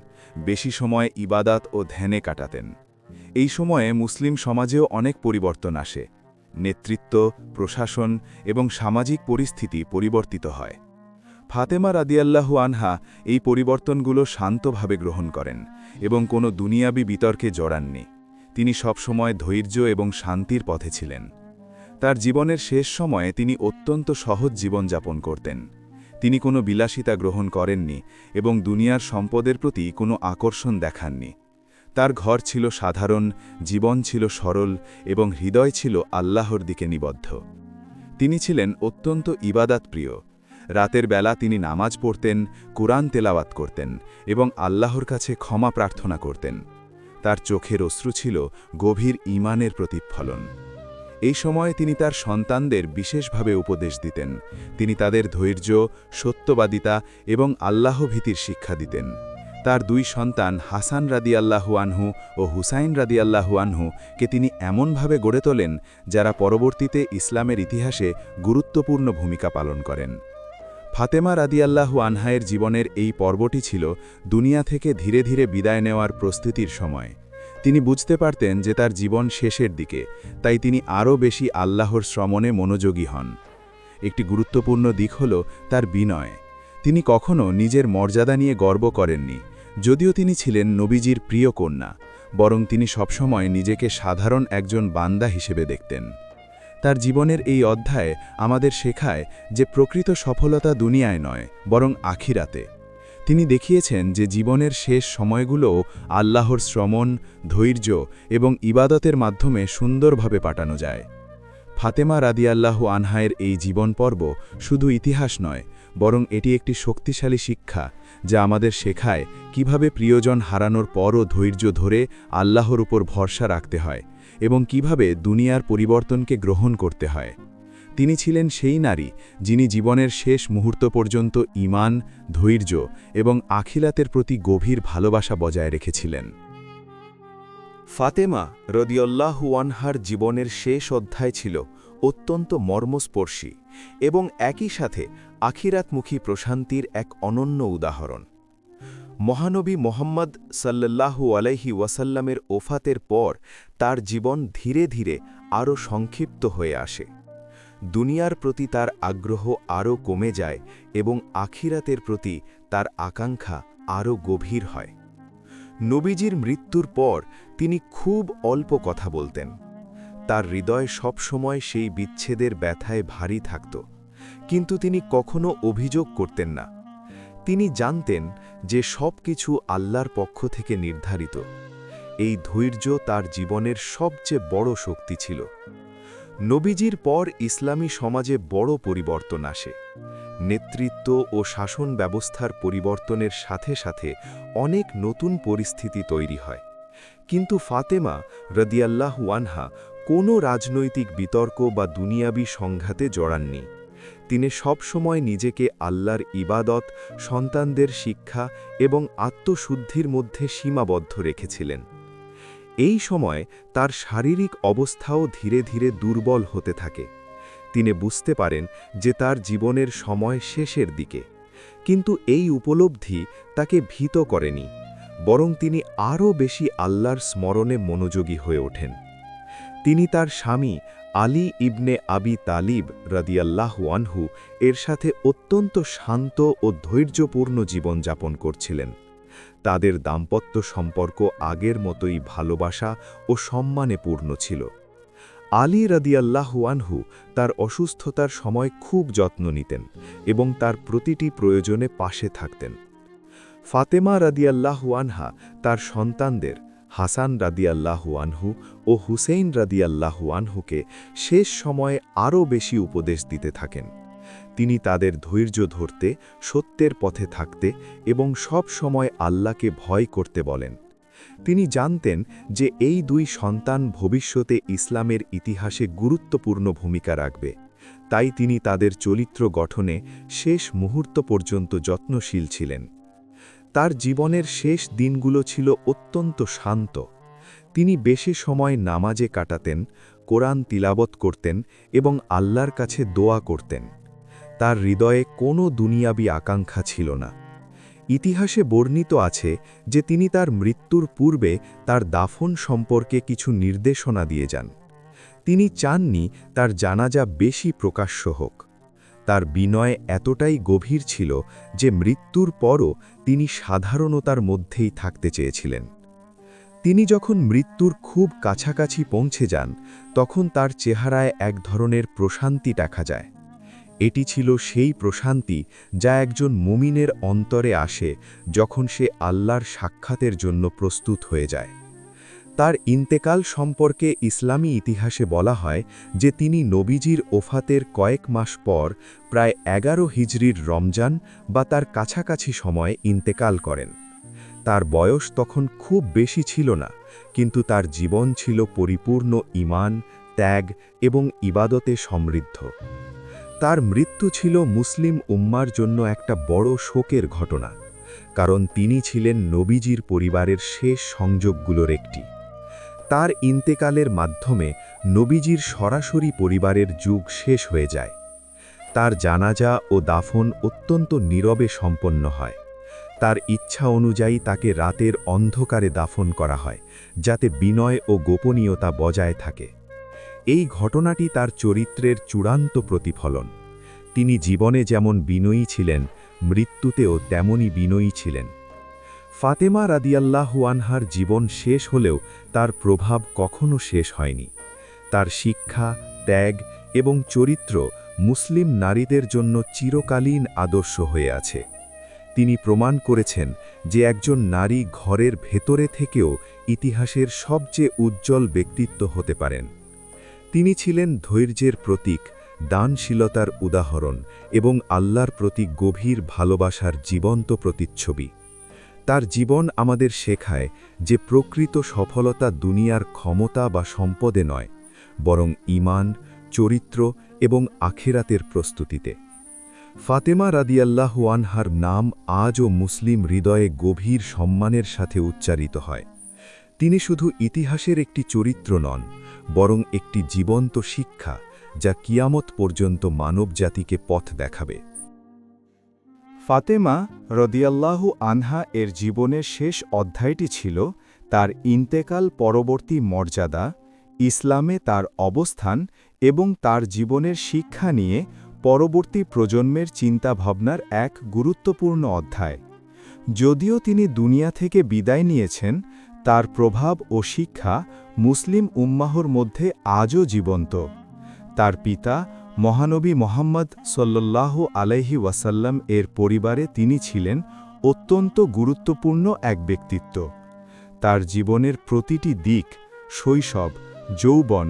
বেশি সময় ইবাদাত ও ধ্যানে কাটাতেন। এই সময়ে মুসলিম সমাজেও অনেক পরিবর্তন আসে। নেতৃত্ব, প্রশাসন এবং সামাজিক পরিস্থিতি পরিবর্তিত হয়। ফাতেমা রাদিয়াল্লাহু আনহা এই পরিবর্তনগুলো শান্তভাবে গ্রহণ করেন এবং কোনো দুনিয়াবি বিতর্কে জড়াননি। তিনি সবসময় ধৈর্য এবং শান্তির পথে ছিলেন। তার জীবনের শেষ সময়ে তিনি অত্যন্ত সহজ জীবনযাপন করতেন। তিনি কোনো বিলাসিতা গ্রহণ করেননি এবং দুনিয়ার সম্পদের প্রতি কোনো আকর্ষণ দেখাননি। তার ঘর ছিল সাধারণ, জীবন ছিল সরল এবং হৃদয় ছিল আল্লাহর দিকে নিবদ্ধ। তিনি ছিলেন অত্যন্ত ইবাদাতপ্রিয়। রাতের বেলা তিনি নামাজ পড়তেন, কুরআন তেলাওয়াত করতেন এবং আল্লাহর কাছে ক্ষমা প্রার্থনা করতেন। তার চোখের অশ্রু ছিল গভীর ঈমানের প্রতিফলন। এই সময়ে তিনি তার সন্তানদের বিশেষভাবে উপদেশ দিতেন। তিনি তাদের ধৈর্য, সত্যবাদিতা এবং আল্লাহভীতির শিক্ষা দিতেন। তার দুই সন্তান হাসান রাদিয়াল্লাহু আনহু ও হুসাইন রাদিয়াল্লাহু আনহুকে তিনি এমনভাবে গড়ে তোলেন যারা পরবর্তীতে ইসলামের ইতিহাসে গুরুত্বপূর্ণ ভূমিকা পালন করেন। ফাতেমা রাদিয়াল্লাহু আনহায়ের জীবনের এই পর্বটি ছিল দুনিয়া থেকে ধীরে ধীরে বিদায় নেওয়ার প্রস্তুতির সময়। তিনি বুঝতে পারতেন যে তার জীবন শেষের দিকে, তাই তিনি আরও বেশি আল্লাহর শ্রমণে মনোযোগী হন। একটি গুরুত্বপূর্ণ দিক হল তার বিনয়। তিনি কখনও নিজের মর্যাদা নিয়ে গর্ব করেননি, যদিও তিনি ছিলেন নবীজির প্রিয় কন্যা, বরং তিনি সবসময় নিজেকে সাধারণ একজন বান্দা হিসেবে দেখতেন। তার জীবনের এই অধ্যায় আমাদের শেখায় যে প্রকৃত সফলতা দুনিয়ায় নয়, বরং আখিরাতে। তিনি দেখিয়েছেন যে জীবনের শেষ সময়গুলোও আল্লাহর শ্রমণ, ধৈর্য এবং ইবাদতের মাধ্যমে সুন্দরভাবে কাটানো যায়। ফাতেমা রাদিয়াল্লাহু আনহায়ের এই জীবন পর্ব শুধু ইতিহাস নয়, বরং এটি একটি শক্তিশালী শিক্ষা যা আমাদের শেখায় কিভাবে প্রিয়জন হারানোর পরও ধৈর্য ধরে আল্লাহর উপর ভরসা রাখতে হয় এবং কিভাবে দুনিয়ার পরিবর্তনকে গ্রহণ করতে হয়। তিনি ছিলেন সেই নারী যিনি জীবনের শেষ মুহূর্ত পর্যন্ত ঈমান, ধৈর্য এবং আখিরাতের প্রতি গভীর ভালোবাসা বজায় রেখেছিলেন। ফাতেমা রাদিয়াল্লাহু আনহার জীবনের শেষ অধ্যায় ছিল অত্যন্ত মর্মস্পর্শী এবং একই সাথে আখিরাতমুখী প্রশান্তির এক অনন্য উদাহরণ। মহানবী মুহাম্মদ সাল্লাল্লাহু আলাইহি ওয়াসাল্লামের ওফাতের পর তার জীবন ধীরে ধীরে আরও সংক্ষিপ্ত হয়ে আসে। দুনিয়ার প্রতি তার আগ্রহ আরও কমে যায় এবং আখিরাতের প্রতি তার আকাঙ্ক্ষা আরও গভীর হয়। নবীজির মৃত্যুর পর তিনি খুব অল্প কথা বলতেন। তার হৃদয় সবসময় সেই বিচ্ছেদের ব্যথায় ভারী থাকত, কিন্তু তিনি কখনো অভিযোগ করতেন না। তিনি জানতেন যে সব কিছু আল্লাহর পক্ষ থেকে নির্ধারিত। এই ধৈর্য তার জীবনের সবচেয়ে বড় শক্তি ছিল। নবীজির পর ইসলামী সমাজে বড় পরিবর্তন আসে। নেতৃত্ব ও শাসন ব্যবস্থার পরিবর্তনের সাথে সাথে অনেক নতুন পরিস্থিতি তৈরি হয়। কিন্তু ফাতেমা রাদিয়াল্লাহু আনহা কোনো রাজনৈতিক বিতর্ক বা দুনিয়াবি সংঘাতে জড়াননি। তিনি সবসময় নিজেকে আল্লাহর ইবাদত, সন্তানদের শিক্ষা এবং আত্মশুদ্ধির মধ্যে সীমাবদ্ধ রেখেছিলেন। এই সময় তার শারীরিক অবস্থাও ধীরে ধীরে দুর্বল হতে থাকে। তিনি বুঝতে পারেন যে তার জীবনের সময় শেষের দিকে, কিন্তু এই উপলব্ধি তাকে ভীত করেনি, বরং তিনি আরও বেশি আল্লাহর স্মরণে মনোযোগী হয়ে ওঠেন। তিনি তার স্বামী আলী ইবনে আবি তালিব রাদিয়াল্লাহু আনহু এর সাথে অত্যন্ত শান্ত ও ধৈর্যপূর্ণ জীবনযাপন করছিলেন। তাদের দাম্পত্য সম্পর্ক আগের মতোই ভালোবাসা ও সম্মানে পূর্ণ ছিল। আলী রাদিয়াল্লাহু আনহু তার অসুস্থতার সময় খুব যত্ন নিতেন এবং তার প্রতিটি প্রয়োজনে পাশে থাকতেন। ফাতেমা রাদিয়াল্লাহু আনহা তার সন্তানদের হাসান রাদিয়াল্লাহু আনহু ও হুসেইন রাদিয়াল্লাহু আনহুকে শেষ সময়ে আরও বেশি উপদেশ দিতে থাকেন। তিনি তাদের ধৈর্য ধরতে, সত্যের পথে থাকতে এবং সব সময় আল্লাহকে ভয় করতে বলেন। তিনি জানতেন যে এই দুই সন্তান ভবিষ্যতে ইসলামের ইতিহাসে গুরুত্বপূর্ণ ভূমিকা রাখবে, তাই তিনি তাদের চরিত্র গঠনে শেষ মুহূর্ত পর্যন্ত যত্নশীল ছিলেন। তার জীবনের শেষ দিনগুলো ছিল অত্যন্ত শান্ত। তিনি বেশি সময় নামাজে কাটাতেন, কোরআন তিলাবত করতেন এবং আল্লাহর কাছে দোয়া করতেন। তার হৃদয়ে কোনো দুনিয়াবি আকাঙ্ক্ষা ছিল না। ইতিহাসে বর্ণিত আছে যে তিনি তার মৃত্যুর পূর্বে তার দাফন সম্পর্কে কিছু নির্দেশনা দিয়ে যান। তিনি চাননি তার জানাজা বেশি প্রকাশ্য হোক। তার বিনয় এতটাই গভীর ছিল যে মৃত্যুর পরও তিনি সাধারণতার মধ্যেই থাকতে চেয়েছিলেন। তিনি যখন মৃত্যুর খুব কাছাকাছি পৌঁছে যান, তখন তার চেহারায় এক ধরনের প্রশান্তি দেখা যায়। এটি ছিল সেই প্রশান্তি যা একজন মুমিনের অন্তরে আসে যখন সে আল্লাহর সাক্ষাতের জন্য প্রস্তুত হয়ে যায়। তার ইন্তেকাল সম্পর্কে ইসলামী ইতিহাসে বলা হয় যে তিনি নবীজির ওফাতের কয়েক মাস পর প্রায় 11 হিজরির রমজান বা তার কাছাকাছি সময়ে ইন্তেকাল করেন। তার বয়স তখন খুব বেশি ছিল না, কিন্তু তার জীবন ছিল পরিপূর্ণ ঈমান, ত্যাগ এবং ইবাদতে সমৃদ্ধ। তার মৃত্যু ছিল মুসলিম উম্মার জন্য একটা বড় শোকের ঘটনা, কারণ তিনি ছিলেন নবীজির পরিবারের শেষ সংযোগগুলোর একটি। তার ইন্তেকালের মাধ্যমে নবীজির সরাসরি পরিবারের যুগ শেষ হয়ে যায়। তার জানাজা ও দাফন অত্যন্ত নীরবে সম্পন্ন হয়। তার ইচ্ছা অনুযায়ী তাকে রাতের অন্ধকারে দাফন করা হয়, যাতে বিনয় ও গোপনীয়তা বজায় থাকে। এই ঘটনাটি তার চরিত্রের চূড়ান্ত প্রতিফলন। তিনি জীবনে যেমন বিনয়ী ছিলেন, মৃত্যুতেও তেমনই বিনয়ী ছিলেন। ফাতেমা রাদিয়াল্লাহু আনহার জীবন শেষ হলেও তার প্রভাব কখনো শেষ হয়নি। তার শিক্ষা, ত্যাগ এবং চরিত্র মুসলিম নারীদের জন্য চিরকালীন আদর্শ হয়ে আছে। তিনি প্রমাণ করেছেন যে একজন নারী ঘরের ভেতরে থেকেও ইতিহাসের সবচেয়ে উজ্জ্বল ব্যক্তিত্ব হতে পারেন। তিনি ছিলেন ধৈর্যের প্রতীক, দানশীলতার উদাহরণ এবং আল্লাহর প্রতি গভীর ভালোবাসার জীবন্ত প্রতিচ্ছবি। তার জীবন আমাদের শেখায় যে প্রকৃত সফলতা দুনিয়ার ক্ষমতা বা সম্পদে নয়, বরং ঈমান, চরিত্র এবং আখিরাতের প্রস্তুতিতে। ফাতেমা রাদিয়াল্লাহু আনহার নাম আজও মুসলিম হৃদয়ে গভীর সম্মানের সাথে উচ্চারিত হয়। তিনি শুধু ইতিহাসের একটি চরিত্র নন, বরং একটি জীবন্ত শিক্ষা, যা কিয়ামত পর্যন্ত মানবজাতিকে পথ দেখাবে। ফাতেমা রদিয়াল্লাহু আনহা এর জীবনের শেষ অধ্যায়টি ছিল তার ইন্তেকাল পরবর্তী মর্যাদা, ইসলামে তার অবস্থান এবং তার জীবনের শিক্ষা নিয়ে পরবর্তী প্রজন্মের চিন্তাভাবনার এক গুরুত্বপূর্ণ অধ্যায়। যদিও তিনি দুনিয়া থেকে বিদায় নিয়েছেন, তার প্রভাব ও শিক্ষা মুসলিম উম্মাহর মধ্যে আজও জীবন্ত। তার পিতা মহানবী মুহাম্মদ সাল্লাল্লাহু আলাইহি ওয়াসাল্লাম এর পরিবারে তিনি ছিলেন অত্যন্ত গুরুত্বপূর্ণ এক ব্যক্তিত্ব। তার জীবনের প্রতিটি দিক, শৈশব, যৌবন,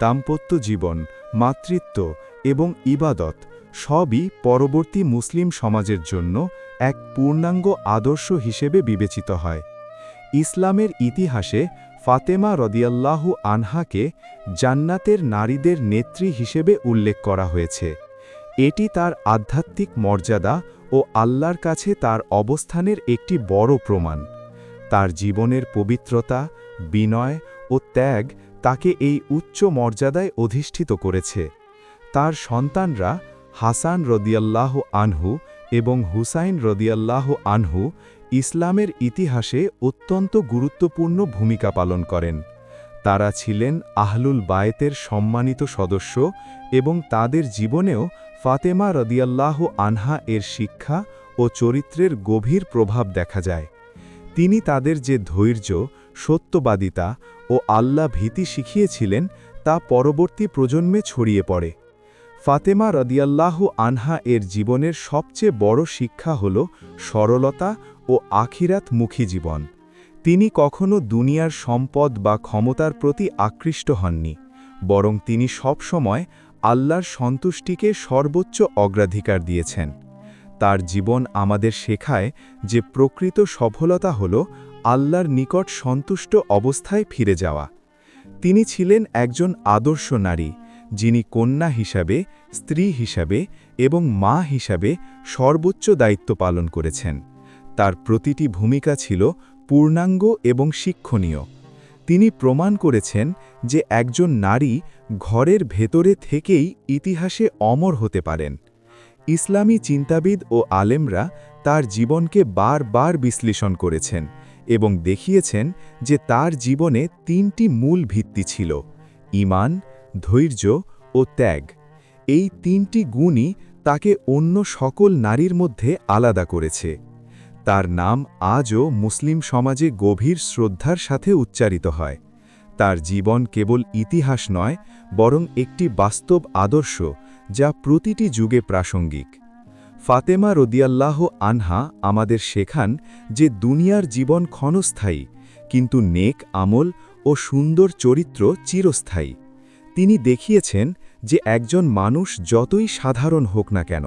দাম্পত্য জীবন, মাতৃত্ব এবং ইবাদত সবই পরবর্তী মুসলিম সমাজের জন্য এক পূর্ণাঙ্গ আদর্শ হিসেবে বিবেচিত হয়। ইসলামের ইতিহাসে ফাতেমা রদিয়াল্লাহু আনহাকে জান্নাতের নারীদের নেত্রী হিসেবে উল্লেখ করা হয়েছে। এটি তার আধ্যাত্মিক মর্যাদা ও আল্লাহর কাছে তার অবস্থানের একটি বড় প্রমাণ। তার জীবনের পবিত্রতা, বিনয় ও ত্যাগ তাকে এই উচ্চ মর্যাদায় অধিষ্ঠিত করেছে। তার সন্তানরা হাসান রদিয়াল্লাহু আনহু এবং হুসাইন রদিয়াল্লাহু আনহু ইসলামের ইতিহাসে অত্যন্ত গুরুত্বপূর্ণ ভূমিকা পালন করেন। তারা ছিলেন আহলুল বায়েতের সম্মানিত সদস্য এবং তাদের জীবনেও ফাতেমা রদিয়াল্লাহু আনহা এর শিক্ষা ও চরিত্রের গভীর প্রভাব দেখা যায়। তিনি তাদের যে ধৈর্য, সত্যবাদিতা ও আল্লাহ ভীতি শিখিয়েছিলেন তা পরবর্তী প্রজন্মে ছড়িয়ে পড়ে। ফাতেমা রদিয়াল্লাহু আনহা এর জীবনের সবচেয়ে বড় শিক্ষা হল সরলতা ও আখিরাতমুখী জীবন। তিনি কখনো দুনিয়ার সম্পদ বা ক্ষমতার প্রতি আকৃষ্ট হননি, বরং তিনি সবসময় আল্লাহর সন্তুষ্টিকে সর্বোচ্চ অগ্রাধিকার দিয়েছেন। তার জীবন আমাদের শেখায় যে প্রকৃত সফলতা হল আল্লাহর নিকট সন্তুষ্ট অবস্থায় ফিরে যাওয়া। তিনি ছিলেন একজন আদর্শ নারী, যিনি কন্যা হিসাবে, স্ত্রী হিসাবে এবং মা হিসাবে সর্বোচ্চ দায়িত্ব পালন করেছেন। তার প্রতিটি ভূমিকা ছিল পূর্ণাঙ্গ এবং শিক্ষণীয়। তিনি প্রমাণ করেছেন যে একজন নারী ঘরের ভেতরে থেকেই ইতিহাসে অমর হতে পারেন। ইসলামী চিন্তাবিদ ও আলেমরা তার জীবনকে বারবার বিশ্লেষণ করেছেন এবং দেখিয়েছেন যে তার জীবনে তিনটি মূল ভিত্তি ছিল: ঈমান, ধৈর্য ও ত্যাগ। এই তিনটি গুণই তাকে অন্য সকল নারীর মধ্যে আলাদা করেছে। তার নাম আজও মুসলিম সমাজে গভীর শ্রদ্ধার সাথে উচ্চারিত হয়। তার জীবন কেবল ইতিহাস নয়, বরং একটি বাস্তব আদর্শ যা প্রতিটি যুগে প্রাসঙ্গিক। ফাতেমা রদিয়াল্লাহু আনহা আমাদের শেখান যে দুনিয়ার জীবন ক্ষণস্থায়ী, কিন্তু নেক আমল ও সুন্দর চরিত্র চিরস্থায়ী। তিনি দেখিয়েছেন যে একজন মানুষ যতই সাধারণ হোক না কেন,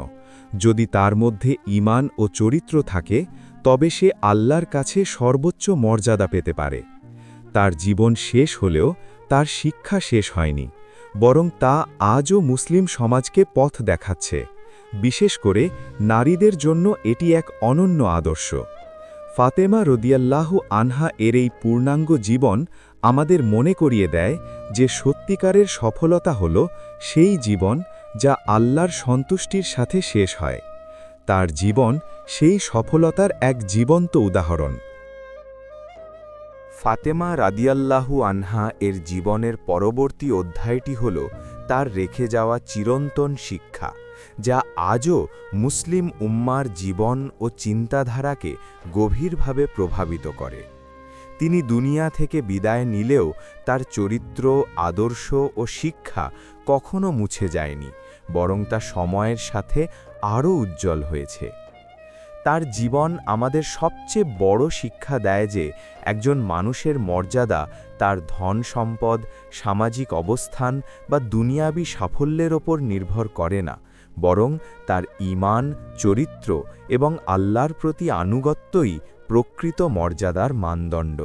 যদি তার মধ্যে ঈমান ও চরিত্র থাকে, তবে সে আল্লাহর কাছে সর্বোচ্চ মর্যাদা পেতে পারে। তার জীবন শেষ হলেও তার শিক্ষা শেষ হয়নি, বরং তা আজও মুসলিম সমাজকে পথ দেখাচ্ছে। বিশেষ করে নারীদের জন্য এটি এক অনন্য আদর্শ। ফাতেমা রদিয়াল্লাহু আনহা এর এই পূর্ণাঙ্গ জীবন আমাদের মনে করিয়ে দেয় যে সত্যিকারের সফলতা হল সেই জীবন যা আল্লাহর সন্তুষ্টির সাথে শেষ হয়। তার জীবন সেই সফলতার এক জীবন্ত উদাহরণ। ফাতেমা রাদিয়াল্লাহু আনহা এর জীবনের পরবর্তী অধ্যায়টি হল তার রেখে যাওয়া চিরন্তন শিক্ষা, যা আজও মুসলিম উম্মার জীবন ও চিন্তাধারাকে গভীরভাবে প্রভাবিত করে। তিনি দুনিয়া থেকে বিদায় নিলেও তার চরিত্র, আদর্শ ও শিক্ষা কখনো মুছে যায়নি, বরং তা সময়ের সাথে আরও উজ্জ্বল হয়েছে। তার জীবন আমাদের সবচেয়ে বড় শিক্ষা দেয় যে একজন মানুষের মর্যাদা তার ধন সম্পদ, সামাজিক অবস্থান বা দুনিয়াবী সাফল্যের ওপর নির্ভর করে না, বরং তার ঈমান, চরিত্র এবং আল্লাহর প্রতি আনুগত্যই প্রকৃত মর্যাদার মানদণ্ড।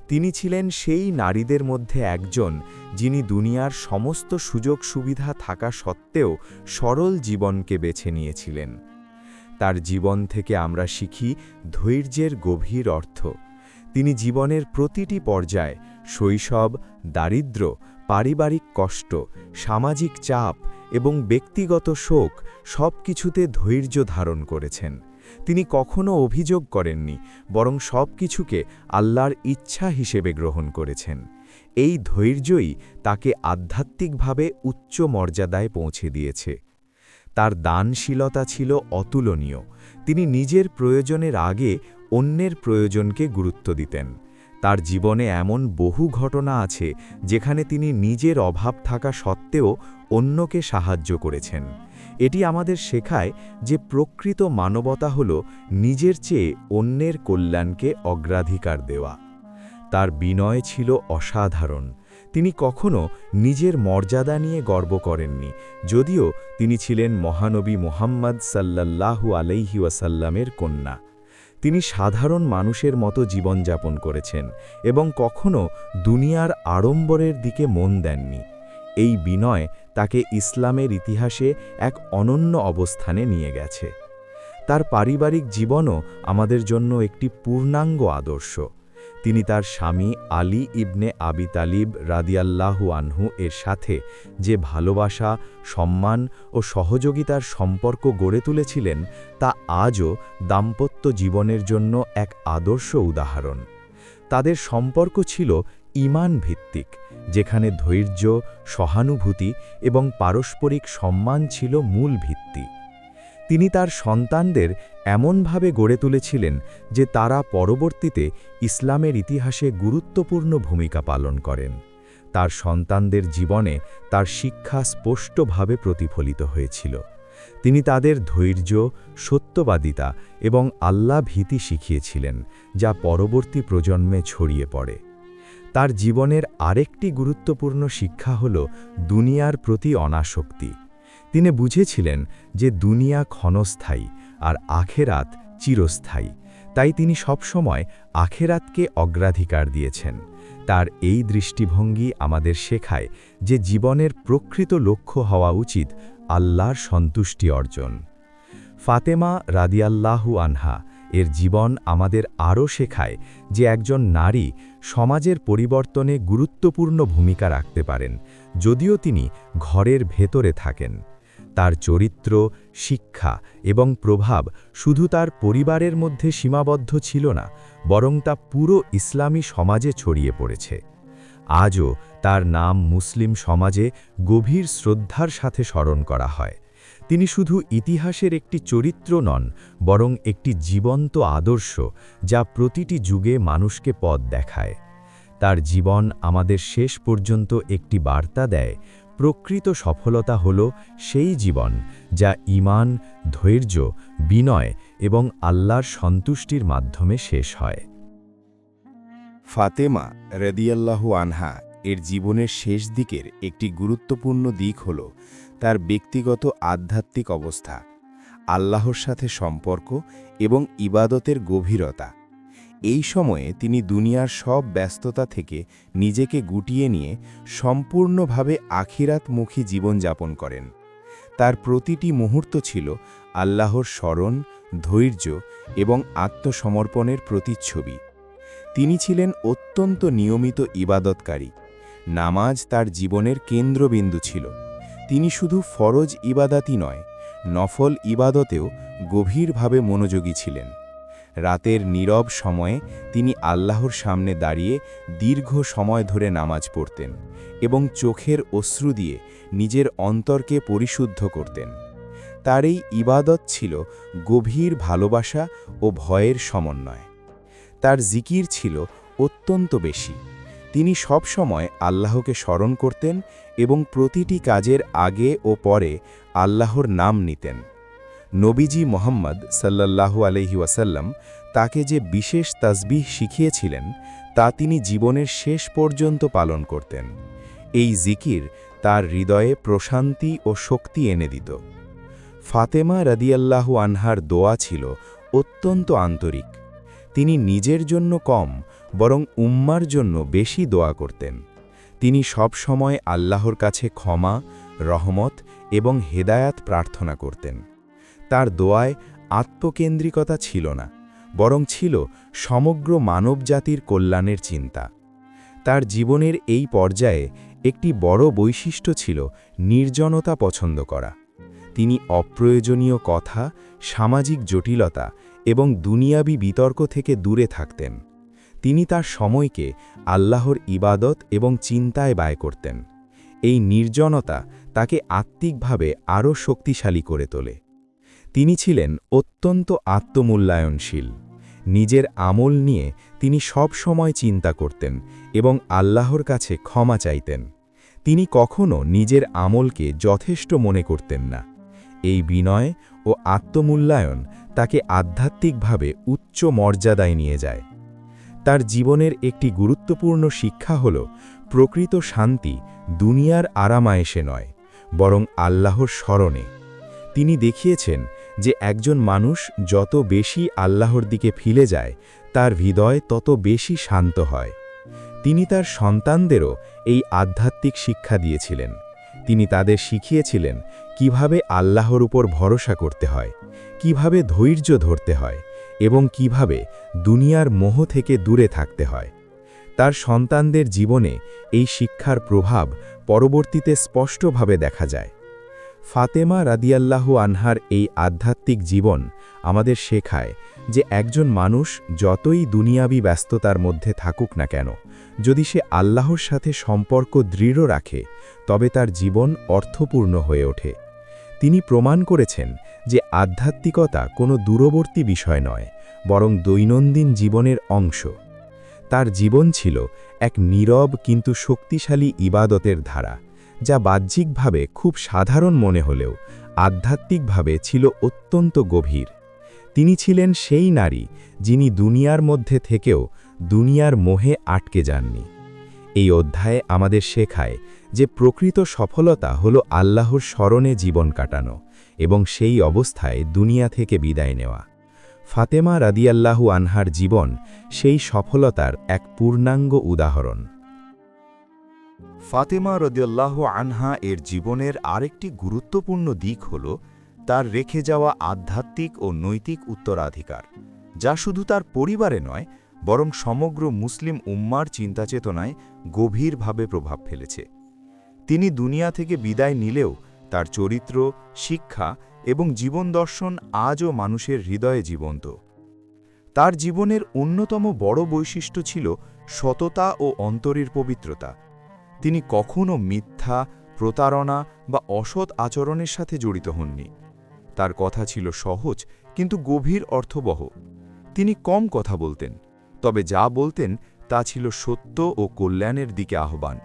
তিনি ছিলেন সেই নারীদের মধ্যে একজন যিনি দুনিয়ার সমস্ত সুযোগ সুবিধা থাকা সত্ত্বেও সরল জীবনকে বেছে নিয়েছিলেন। তার জীবন থেকে আমরা শিখি ধৈর্যের গভীর অর্থ। তিনি জীবনের প্রতিটি পর্যায়ে শৈশব, দারিদ্র্য, পারিবারিক কষ্ট, সামাজিক চাপ এবং ব্যক্তিগত শোক সবকিছুতে ধৈর্য ধারণ করেছেন। তিনি কখনো অভিযোগ করেননি, বরং সবকিছুকে আল্লাহর ইচ্ছা হিসেবে গ্রহণ করেছেন। এই ধৈর্যই তাকে আধ্যাত্মিকভাবে উচ্চ মর্যাদায় পৌঁছে দিয়েছে। তার দানশীলতা ছিল অতুলনীয়। তিনি নিজের প্রয়োজনের আগে অন্যের প্রয়োজনকে গুরুত্ব দিতেন। তার জীবনে এমন বহু ঘটনা আছে যেখানে তিনি নিজের অভাব থাকা সত্ত্বেও অন্যকে সাহায্য করেছেন। এটি আমাদের শেখায় যে প্রকৃত মানবতা হল নিজের চেয়ে অন্যের কল্যাণকে অগ্রাধিকার দেওয়া। তার বিনয় ছিল অসাধারণ। তিনি কখনো নিজের মর্যাদা নিয়ে গর্ব করেননি, যদিও তিনি ছিলেন মহানবী মুহাম্মদ সাল্লাল্লাহু আলাইহি ওয়াসাল্লামের কন্যা। তিনি সাধারণ মানুষের মতো জীবনযাপন করেছেন এবং কখনো দুনিয়ার আড়ম্বরের দিকে মন দেননি। এই বিনয় তাকে ইসলামের ইতিহাসে এক অনন্য অবস্থানে নিয়ে গেছে। তার পারিবারিক জীবনও আমাদের জন্য একটি পূর্ণাঙ্গ আদর্শ। তিনি তার স্বামী আলী ইবনে আবি তালিব রাদিয়াল্লাহু আনহু এর সাথে যে ভালোবাসা, সম্মান ও সহযোগিতার সম্পর্ক গড়ে তুলেছিলেন, তা আজও দাম্পত্য জীবনের জন্য এক আদর্শ উদাহরণ। তাদের সম্পর্ক ছিল ঈমান ভিত্তিক, যেখানে ধৈর্য, সহানুভূতি এবং পারস্পরিক সম্মান ছিল মূল ভিত্তি। তিনি তার সন্তানদের এমনভাবে গড়ে তুলেছিলেন যে তারা পরবর্তীতে ইসলামের ইতিহাসে গুরুত্বপূর্ণ ভূমিকা পালন করেন। তার সন্তানদের জীবনে তার শিক্ষা স্পষ্টভাবে প্রতিফলিত হয়েছিল। তিনি তাদের ধৈর্য, সত্যবাদিতা এবং আল্লাহ ভীতি শিখিয়েছিলেন, যা পরবর্তী প্রজন্মে ছড়িয়ে পড়ে। তার জীবনের আরেকটি গুরুত্বপূর্ণ শিক্ষা হল দুনিয়ার প্রতি অনাসক্তি। তিনি বুঝেছিলেন যে দুনিয়া ক্ষণস্থায়ী আর আখেরাত চিরস্থায়ী, তাই তিনি সবসময় আখেরাতকে অগ্রাধিকার দিয়েছেন। তার এই দৃষ্টিভঙ্গি আমাদের শেখায় যে জীবনের প্রকৃত লক্ষ্য হওয়া উচিত আল্লাহর সন্তুষ্টি অর্জন। ফাতেমা রাদিয়াল্লাহু আনহা এর জীবন আমাদের আরও শেখায় যে একজন নারী সমাজের পরিবর্তনে গুরুত্বপূর্ণ ভূমিকা রাখতে পারেন, যদিও তিনি ঘরের ভেতরে থাকেন। তার চরিত্র, শিক্ষা এবং প্রভাব শুধু তার পরিবারের মধ্যে সীমাবদ্ধ ছিল না, বরং তা পুরো ইসলামী সমাজে ছড়িয়ে পড়েছে। আজও তার নাম মুসলিম সমাজে গভীর শ্রদ্ধার সাথে স্মরণ করা হয়। তিনি শুধু ইতিহাসের একটি চরিত্র নন, বরং একটি জীবন্ত আদর্শ, যা প্রতিটি যুগে মানুষকে পথ দেখায়। তার জীবন আমাদের শেষ পর্যন্ত একটি বার্তা দেয়: প্রকৃত সফলতা হল সেই জীবন যা ঈমান, ধৈর্য, বিনয় এবং আল্লাহর সন্তুষ্টির মাধ্যমে শেষ হয়। ফাতেমা রাদিয়াল্লাহু আনহা এর জীবনের শেষ দিকের একটি গুরুত্বপূর্ণ দিক হল তার ব্যক্তিগত আধ্যাত্মিক অবস্থা, আল্লাহর সাথে সম্পর্ক এবং ইবাদতের গভীরতা। এই সময়ে তিনি দুনিয়ার সব ব্যস্ততা থেকে নিজেকে গুটিয়ে নিয়ে সম্পূর্ণভাবে আখিরাতমুখী জীবনযাপন করেন। তার প্রতিটি মুহূর্ত ছিল আল্লাহর স্মরণ, ধৈর্য এবং আত্মসমর্পণের প্রতিচ্ছবি। তিনি ছিলেন অত্যন্ত নিয়মিত ইবাদতকারী। নামাজ তার জীবনের কেন্দ্রবিন্দু ছিল। তিনি শুধু ফরজ ইবাদাতই নয়, নফল ইবাদতেও গভীরভাবে মনোযোগী ছিলেন। রাতের নীরব সময়ে তিনি আল্লাহর সামনে দাঁড়িয়ে দীর্ঘ সময় ধরে নামাজ পড়তেন এবং চোখের অশ্রু দিয়ে নিজের অন্তরকে পরিশুদ্ধ করতেন। তার এই ইবাদত ছিল গভীর ভালোবাসা ও ভয়ের সমন্বয়। তার জিকির ছিল অত্যন্ত বেশি। তিনি সব সময় আল্লাহকে স্মরণ করতেন এবং প্রতিটি কাজের আগে ও পরে আল্লাহর নাম নিতেন। নবীজি মোহাম্মদ সাল্লাল্লাহু আলাইহি ওয়াসাল্লাম তাকে যে বিশেষ তাসবিহ শিখিয়েছিলেন তা তিনি জীবনের শেষ পর্যন্ত পালন করতেন। এই জিকির তার হৃদয়ে প্রশান্তি ও শক্তি এনে দিত। ফাতেমা রাদিয়াল্লাহু আনহার দোয়া ছিল অত্যন্ত আন্তরিক। তিনি নিজের জন্য কম বরং উম্মার জন্য বেশি দোয়া করতেন। তিনি সব সময় আল্লাহর কাছে ক্ষমা, রহমত এবং হেদায়াত প্রার্থনা করতেন। তার দোয়ায় আত্মকেন্দ্রিকতা ছিল না, বরং ছিল সমগ্র মানবজাতির কল্যাণের চিন্তা। তার জীবনের এই পর্যায়ে একটি বড় বৈশিষ্ট্য ছিল নির্জনতা পছন্দ করা। তিনি অপ্রয়োজনীয় কথা, সামাজিক জটিলতা এবং দুনিয়াবী বিতর্ক থেকে দূরে থাকতেন। তিনি তার সময়কে আল্লাহর ইবাদত এবং চিন্তায় ব্যয় করতেন। এই নির্জনতা তাকে আত্মিকভাবে আরও শক্তিশালী করে তোলে। তিনি ছিলেন অত্যন্ত আত্মমূল্যায়নশীল। নিজের আমল নিয়ে তিনি সব সময় চিন্তা করতেন এবং আল্লাহর কাছে ক্ষমা চাইতেন। তিনি কখনো নিজের আমলকে যথেষ্ট মনে করতেন না। এই বিনয় ও আত্মমূল্যায়ন তাকে আধ্যাত্মিকভাবে উচ্চ মর্যাদায় নিয়ে যায়। তার জীবনের একটি গুরুত্বপূর্ণ শিক্ষা হল প্রকৃত শান্তি দুনিয়ার আরামায়েশে নয়, বরং আল্লাহর স্মরণে। তিনি দেখিয়েছেন যে একজন মানুষ যত বেশি আল্লাহর দিকে ফিরে যায়, তার হৃদয় তত বেশি শান্ত হয়। তিনি তার সন্তানদেরও এই আধ্যাত্মিক শিক্ষা দিয়েছিলেন। তিনি তাদের শিখিয়েছিলেন কিভাবে আল্লাহর উপর ভরসা করতে হয়, কিভাবে ধৈর্য ধরতে হয় এবং কিভাবে দুনিয়ার মোহ থেকে দূরে থাকতে হয়। তার সন্তানদের জীবনে এই শিক্ষার প্রভাব পরবর্তীতে স্পষ্টভাবে দেখা যায়। ফাতেমা রাদিয়াল্লাহু আনহার এই আধ্যাত্মিক জীবন আমাদের শেখায় যে একজন মানুষ যতই দুনিয়াবী ব্যস্ততার মধ্যে থাকুক না কেন, যদি সে আল্লাহর সাথে সম্পর্ক দৃঢ় রাখে, তবে তার জীবন অর্থপূর্ণ হয়ে ওঠে। তিনি প্রমাণ করেছেন যে আধ্যাত্মিকতা কোনো দূরবর্তী বিষয় নয়, বরং দৈনন্দিন জীবনের অংশ। তার জীবন ছিল এক নীরব কিন্তু শক্তিশালী ইবাদতের ধারা, যা বাহ্যিকভাবে খুব সাধারণ মনে হলেও আধ্যাত্মিকভাবে ছিল অত্যন্ত গভীর। তিনি ছিলেন সেই নারী যিনি দুনিয়ার মধ্যে থেকেও দুনিয়ার মোহে আটকে যাননি। এই অধ্যায়ে আমাদের শেখায় যে প্রকৃত সফলতা হল আল্লাহর স্মরণে জীবন কাটানো এবং সেই অবস্থায় দুনিয়া থেকে বিদায় নেওয়া। ফাতেমা রাদিয়াল্লাহু আনহার জীবন সেই সফলতার এক পূর্ণাঙ্গ উদাহরণ। ফাতেমা রাদিয়াল্লাহু আনহা এর জীবনের আরেকটি গুরুত্বপূর্ণ দিক হল তার রেখে যাওয়া আধ্যাত্মিক ও নৈতিক উত্তরাধিকার, যা শুধু তার পরিবারে নয় বরং সমগ্র মুসলিম উম্মার চিন্তাচেতনায় গভীরভাবে প্রভাব ফেলেছে। তিনি দুনিয়া থেকে বিদায় নিলেও তার চরিত্র, শিক্ষা এবং জীবন দর্শন আজও মানুষের হৃদয়ে জীবন্ত। তার জীবনের অন্যতম বড় বৈশিষ্ট্য ছিল সততা ও অন্তরের পবিত্রতা। তিনি কখনো মিথ্যা, প্রতারণা বা অসৎ আচরণের সাথে জড়িত হননি। তার কথা ছিল সহজ কিন্তু গভীর অর্থবহ। তিনি কম কথা বলতেন, তবে যা বলতেন তা ছিল সত্য ও কল্যাণের দিকে আহ্বান।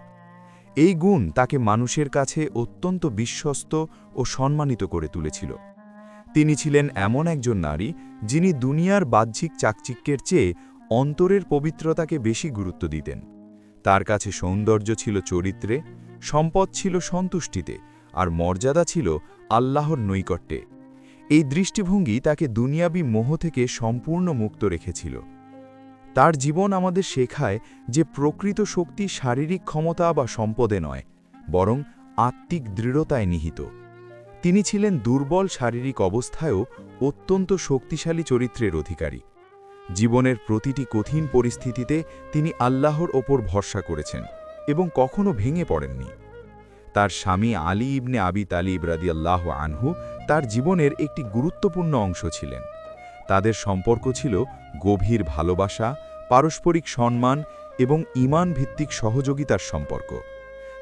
এই গুণ তাকে মানুষের কাছে অত্যন্ত বিশ্বস্ত ও সম্মানিত করে তুলেছিল। তিনি ছিলেন এমন একজন নারী যিনি দুনিয়ার বাহ্যিক চাকচিক্যের চেয়ে অন্তরের পবিত্রতাকে বেশি গুরুত্ব দিতেন। তার কাছে সৌন্দর্য ছিল চরিত্রে, সম্পদ ছিল সন্তুষ্টিতে, আর মর্যাদা ছিল আল্লাহর নৈকট্যে। এই দৃষ্টিভঙ্গি তাকে দুনিয়াবী মোহ থেকে সম্পূর্ণ মুক্ত রেখেছিল। তার জীবন আমাদের শেখায় যে প্রকৃত শক্তি শারীরিক ক্ষমতা বা সম্পদে নয়, বরং আত্মিক দৃঢ়তায় নিহিত। তিনি ছিলেন দুর্বল শারীরিক অবস্থায়ও অত্যন্ত শক্তিশালী চরিত্রের অধিকারী। জীবনের প্রতিটি কঠিন পরিস্থিতিতে তিনি আল্লাহর ওপর ভরসা করেছেন এবং কখনো ভেঙে পড়েননি। তার স্বামী আলী ইবনে আবি তালিব রাদিয়াল্লাহু আনহু তার জীবনের একটি গুরুত্বপূর্ণ অংশ ছিলেন। তাদের সম্পর্ক ছিল গভীর ভালোবাসা, পারস্পরিক সম্মান এবং ঈমান ভিত্তিক সহযোগিতার সম্পর্ক।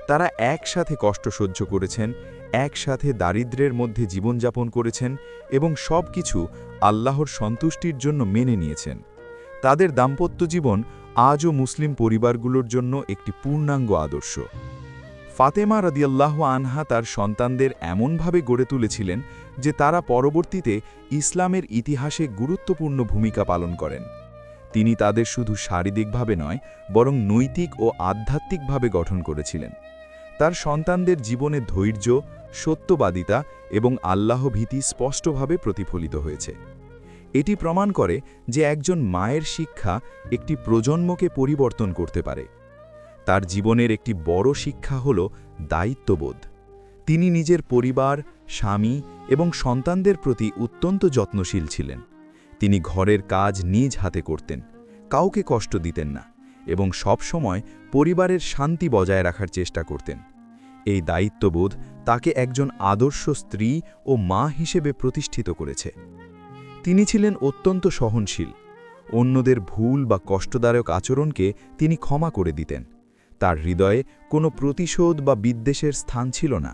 তারা একসাথে কষ্ট সহ্য করেছেন, একসাথে দারিদ্র্যের মধ্যে জীবনযাপন করেছেন এবং সবকিছু আল্লাহর সন্তুষ্টির জন্য মেনে নিয়েছেন। তাদের দাম্পত্য জীবন আজও মুসলিম পরিবারগুলোর জন্য একটি পূর্ণাঙ্গ আদর্শ। ফাতেমা রাদিয়াল্লাহু আনহা তার সন্তানদের এমনভাবে গড়ে তুলেছিলেন যে তারা পরবর্তীতে ইসলামের ইতিহাসে গুরুত্বপূর্ণ ভূমিকা পালন করেন। তিনি তাদের শুধু শারীরিকভাবে নয়, বরং নৈতিক ও আধ্যাত্মিকভাবে গঠন করেছিলেন। তার সন্তানদের জীবনে ধৈর্য, সত্যবাদিতা এবং আল্লাহভীতি স্পষ্টভাবে প্রতিফলিত হয়েছে। এটি প্রমাণ করে যে একজন মায়ের শিক্ষা একটি প্রজন্মকে পরিবর্তন করতে পারে। তার জীবনের একটি বড় শিক্ষা হল দায়িত্ববোধ। তিনি নিজের পরিবার, স্বামী এবং সন্তানদের প্রতি অত্যন্ত যত্নশীল ছিলেন। তিনি ঘরের কাজ নিজ হাতে করতেন, কাউকে কষ্ট দিতেন না এবং সবসময় পরিবারের শান্তি বজায় রাখার চেষ্টা করতেন। এই দায়িত্ববোধ তাকে একজন আদর্শ স্ত্রী ও মা হিসেবে প্রতিষ্ঠিত করেছে। তিনি ছিলেন অত্যন্ত সহনশীল। অন্যদের ভুল বা কষ্টদায়ক আচরণকে তিনি ক্ষমা করে দিতেন। তার হৃদয়ে কোনো প্রতিশোধ বা বিদ্বেষের স্থান ছিল না,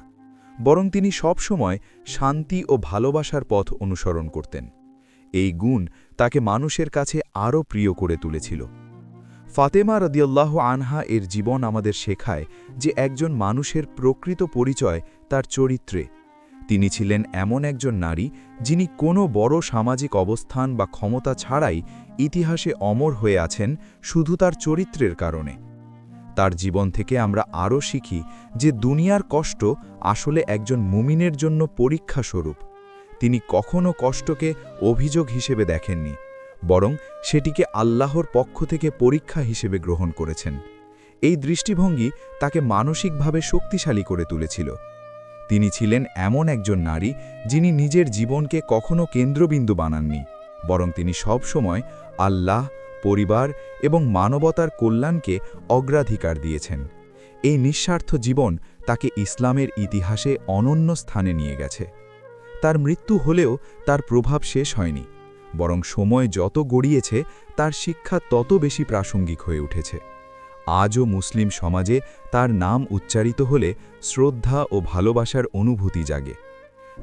বরং তিনি সবসময় শান্তি ও ভালোবাসার পথ অনুসরণ করতেন। এই গুণ তাকে মানুষের কাছে আরও প্রিয় করে তুলেছিল। ফাতেমা রাদিয়াল্লাহু আনহা এর জীবন আমাদের শেখায় যে একজন মানুষের প্রকৃত পরিচয় তার চরিত্রে। তিনি ছিলেন এমন একজন নারী যিনি কোনো বড় সামাজিক অবস্থান বা ক্ষমতা ছাড়াই ইতিহাসে অমর হয়ে আছেন শুধু তার চরিত্রের কারণে। তার জীবন থেকে আমরা আরও শিখি যে দুনিয়ার কষ্ট আসলে একজন মুমিনের জন্য পরীক্ষা স্বরূপ। তিনি কখনো কষ্টকে অভিযোগ হিসেবে দেখেননি, বরং সেটিকে আল্লাহর পক্ষ থেকে পরীক্ষা হিসেবে গ্রহণ করেছেন। এই দৃষ্টিভঙ্গি তাকে মানসিকভাবে শক্তিশালী করে তুলেছিল। তিনি ছিলেন এমন একজন নারী যিনি নিজের জীবনকে কখনো কেন্দ্রবিন্দু বানাননি, বরং তিনি সবসময় আল্লাহ, পরিবার এবং মানবতার কল্যাণকে অগ্রাধিকার দিয়েছেন। এই নিঃস্বার্থ জীবন তাকে ইসলামের ইতিহাসে অনন্য স্থানে নিয়ে গেছে। তার মৃত্যু হলেও তার প্রভাব শেষ হয়নি, বরং সময় যত গড়িয়েছে তার শিক্ষা তত বেশি প্রাসঙ্গিক হয়ে উঠেছে। আজও মুসলিম সমাজে তার নাম উচ্চারিত হলে শ্রদ্ধা ও ভালোবাসার অনুভূতি জাগে।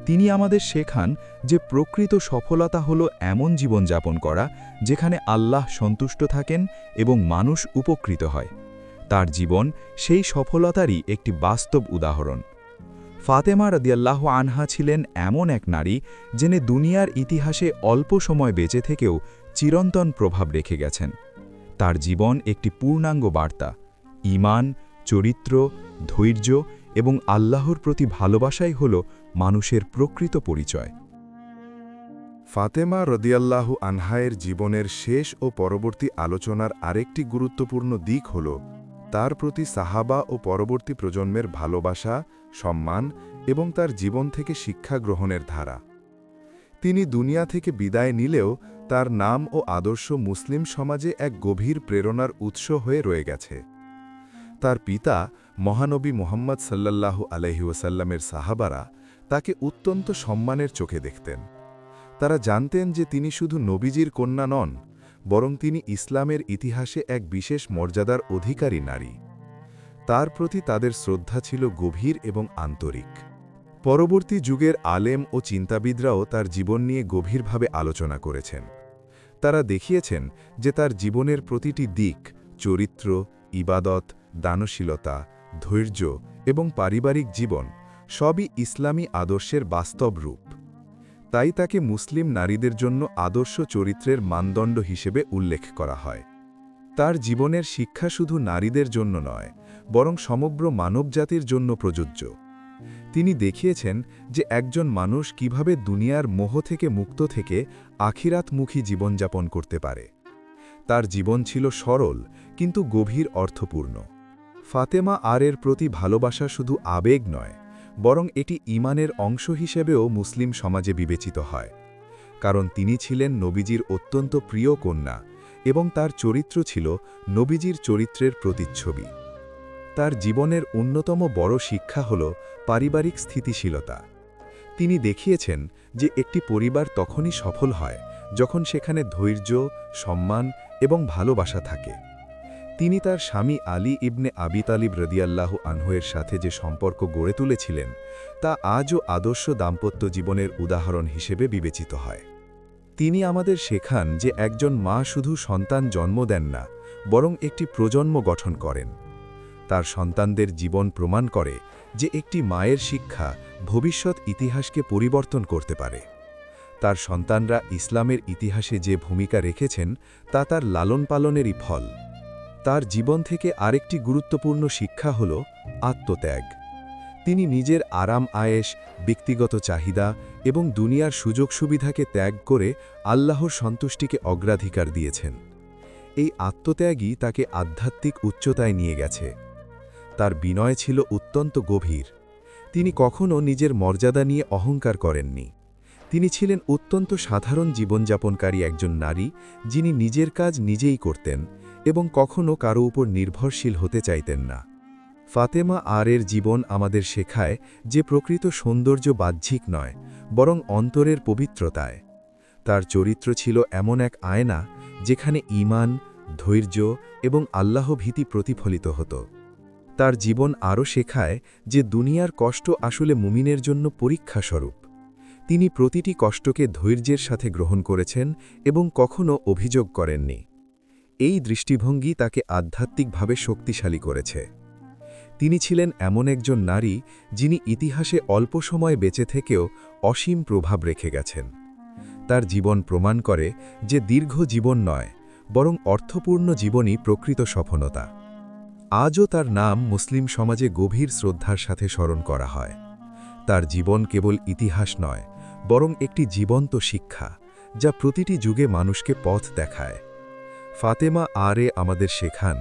তিনি আমাদের শেখান যে প্রকৃত সফলতা হল এমন জীবনযাপন করা যেখানে আল্লাহ সন্তুষ্ট থাকেন এবং মানুষ উপকৃত হয়। তার জীবন সেই সফলতারই একটি বাস্তব উদাহরণ। ফাতেমা রাদিয়াল্লাহু আনহা ছিলেন এমন এক নারী যিনি দুনিয়ার ইতিহাসে অল্প সময় বেঁচে থেকেও চিরন্তন প্রভাব রেখে গেছেন। তার জীবন একটি পূর্ণাঙ্গ বার্তা। ঈমান, চরিত্র, ধৈর্য এবং আল্লাহর প্রতি ভালোবাসাই হল মানুষের প্রকৃত পরিচয়। ফাতেমা রাদিয়াল্লাহু আনহায়ের জীবনের শেষ ও পরবর্তী আলোচনার আরেকটি গুরুত্বপূর্ণ দিক হল তার প্রতি সাহাবা ও পরবর্তী প্রজন্মের ভালোবাসা, সম্মান এবং তার জীবন থেকে শিক্ষা গ্রহণের ধারা। তিনি দুনিয়া থেকে বিদায় নিলেও তার নাম ও আদর্শ মুসলিম সমাজে এক গভীর প্রেরণার উৎস হয়ে রয়ে গেছে। তার পিতা মহানবী মুহাম্মদ সাল্লাল্লাহু আলাইহি ওয়াসাল্লামের সাহাবারা তাকে অত্যন্ত সম্মানের চোখে দেখতেন। তারা জানতেন যে তিনি শুধু নবীজির কন্যা নন, বরং তিনি ইসলামের ইতিহাসে এক বিশেষ মর্যাদার অধিকারী নারী। তার প্রতি তাদের শ্রদ্ধা ছিল গভীর এবং আন্তরিক। পরবর্তী যুগের আলেম ও চিন্তাবিদরাও তার জীবন নিয়ে গভীরভাবে আলোচনা করেছেন। তারা দেখিয়েছেন যে তার জীবনের প্রতিটি দিক, চরিত্র, ইবাদত, দানশীলতা, ধৈর্য এবং পারিবারিক জীবন সবই ইসলামী আদর্শের বাস্তব রূপ। তাই তাকে মুসলিম নারীদের জন্য আদর্শ চরিত্রের মানদণ্ড হিসেবে উল্লেখ করা হয়। তার জীবনের শিক্ষা শুধু নারীদের জন্য নয়, বরং সমগ্র মানবজাতির জন্য প্রযোজ্য। তিনি দেখিয়েছেন যে একজন মানুষ কিভাবে দুনিয়ার মোহ থেকে মুক্ত থেকে আখিরাতমুখী জীবনযাপন করতে পারে। তার জীবন ছিল সরল কিন্তু গভীর অর্থপূর্ণ। ফাতেমা এর প্রতি ভালোবাসা শুধু আবেগ নয়, বরং এটি ঈমানের অংশ হিসেবেও মুসলিম সমাজে বিবেচিত হয়। কারণ তিনি ছিলেন নবীজির অত্যন্ত প্রিয় কন্যা এবং তার চরিত্র ছিল নবীজির চরিত্রের প্রতিচ্ছবি। তার জীবনের অন্যতম বড় শিক্ষা হল পারিবারিক স্থিতিশীলতা। তিনি দেখিয়েছেন যে একটি পরিবার তখনই সফল হয় যখন সেখানে ধৈর্য, সম্মান এবং ভালোবাসা থাকে। তিনি তার স্বামী আলী ইবনে আবি তালিব রাদিয়াল্লাহু আনহুয়ের সাথে যে সম্পর্ক গড়ে তুলেছিলেন তা আজও আদর্শ দাম্পত্য জীবনের উদাহরণ হিসেবে বিবেচিত হয়। তিনি আমাদের শেখান যে একজন মা শুধু সন্তান জন্ম দেন না, বরং একটি প্রজন্ম গঠন করেন। তার সন্তানদের জীবন প্রমাণ করে যে একটি মায়ের শিক্ষা ভবিষ্যৎ ইতিহাসকে পরিবর্তন করতে পারে। তার সন্তানরা ইসলামের ইতিহাসে যে ভূমিকা রেখেছেন তা তার লালন পালনেরই ফল। তার জীবন থেকে আরেকটি গুরুত্বপূর্ণ শিক্ষা হল আত্মত্যাগ। তিনি নিজের আরাম আয়েশ, ব্যক্তিগত চাহিদা এবং দুনিয়ার সুযোগ সুবিধাকে ত্যাগ করে আল্লাহর সন্তুষ্টিকে অগ্রাধিকার দিয়েছেন। এই আত্মত্যাগই তাকে আধ্যাত্মিক উচ্চতায় নিয়ে গেছে। তার বিনয় ছিল অত্যন্ত গভীর। তিনি কখনো নিজের মর্যাদা নিয়ে অহংকার করেননি। তিনি ছিলেন অত্যন্ত সাধারণ জীবনযাপনকারী একজন নারী, যিনি নিজের কাজ নিজেই করতেন এবং কখনো কারো উপর নির্ভরশীল হতে চাইতেন না। ফাতেমা এর জীবন আমাদের শেখায় যে প্রকৃত সৌন্দর্য বাহ্যিক নয়, বরং অন্তরের পবিত্রতায়। তার চরিত্র ছিল এমন এক আয়না যেখানে ঈমান, ধৈর্য এবং আল্লাহ ভীতি প্রতিফলিত হতো। তার জীবন আরও শেখায় যে দুনিয়ার কষ্ট আসলে মুমিনের জন্য পরীক্ষাস্বরূপ। তিনি প্রতিটি কষ্টকে ধৈর্যের সাথে গ্রহণ করেছেন এবং কখনো অভিযোগ করেননি। এই দৃষ্টিভঙ্গি তাকে আধ্যাত্মিকভাবে শক্তিশালী করেছে। তিনি ছিলেন এমন একজন নারী যিনি ইতিহাসে অল্প সময় বেঁচে থেকেও অসীম প্রভাব রেখে গেছেন। তার জীবন প্রমাণ করে যে দীর্ঘ জীবন নয়, বরং অর্থপূর্ণ জীবনই প্রকৃত সফলতা। আজও তার নাম মুসলিম সমাজে গভীর শ্রদ্ধার সাথে স্মরণ করা হয়। তার জীবন কেবল ইতিহাস নয়, বরং একটি জীবন্ত শিক্ষা, যা প্রতিটি যুগে মানুষকে পথ দেখায়। ফাতেমা আমাদের শেখান,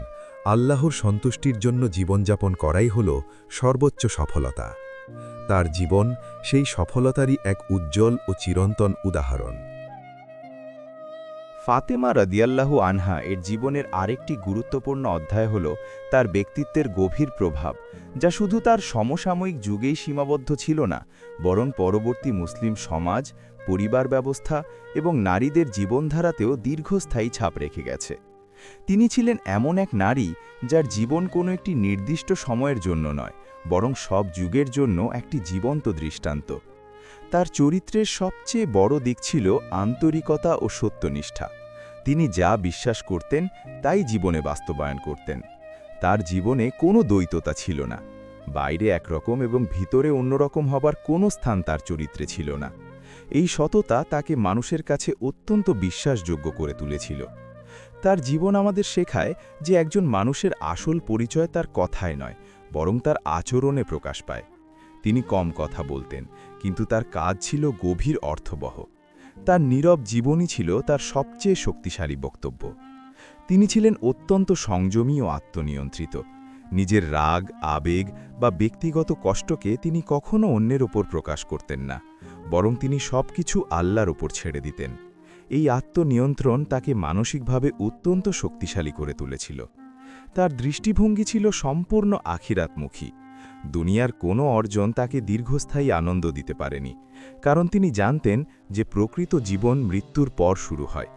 আল্লাহর সন্তুষ্টির জন্য জীবনযাপন করাই হল সর্বোচ্চ সফলতা। তার জীবন সেই সফলতারই এক উজ্জ্বল ও চিরন্তন উদাহরণ। ফাতেমা রাদিয়াল্লাহু আনহা এর জীবনের আরেকটি গুরুত্বপূর্ণ অধ্যায় হল তার ব্যক্তিত্বের গভীর প্রভাব, যা শুধু তার সমসাময়িক যুগেই সীমাবদ্ধ ছিল না, বরং পরবর্তী মুসলিম সমাজ, পরিবার ব্যবস্থা এবং নারীদের জীবনধারাতেও দীর্ঘস্থায়ী ছাপ রেখে গেছে। তিনি ছিলেন এমন এক নারী যার জীবন কোনো একটি নির্দিষ্ট সময়ের জন্য নয়, বরং সব যুগের জন্য একটি জীবন্ত দৃষ্টান্ত। তার চরিত্রের সবচেয়ে বড় দিক ছিল আন্তরিকতা ও সত্যনিষ্ঠা। তিনি যা বিশ্বাস করতেন তাই জীবনে বাস্তবায়ন করতেন। তার জীবনে কোনো দ্বৈততা ছিল না। বাইরে একরকম এবং ভিতরে অন্যরকম হবার কোনো স্থান তার চরিত্রে ছিল না। এই সততা তাকে মানুষের কাছে অত্যন্ত বিশ্বাসযোগ্য করে তুলেছিল। তার জীবন আমাদের শেখায় যে একজন মানুষের আসল পরিচয় তার কথায় নয়, বরং তার আচরণে প্রকাশ পায়। তিনি কম কথা বলতেন, কিন্তু তার কাজ ছিল গভীর অর্থবহ। তার নীরব জীবনই ছিল তার সবচেয়ে শক্তিশালী বক্তব্য। তিনি ছিলেন অত্যন্ত সংযমী ও আত্মনিয়ন্ত্রিত। নিজের রাগ, আবেগ বা ব্যক্তিগত কষ্টকে তিনি কখনো অন্যের ওপর প্রকাশ করতেন না, বরং তিনি সবকিছু আল্লাহর ওপর ছেড়ে দিতেন। এই আত্মনিয়ন্ত্রণ তাকে মানসিকভাবে অত্যন্ত শক্তিশালী করে তুলেছিল। তার দৃষ্টিভঙ্গি ছিল সম্পূর্ণ আখিরাতমুখী। দুনিয়ার কোনো অর্জন তাকে দীর্ঘস্থায়ী আনন্দ দিতে পারেনি, কারণ তিনি জানতেন যে প্রকৃত জীবন মৃত্যুর পর শুরু হয়।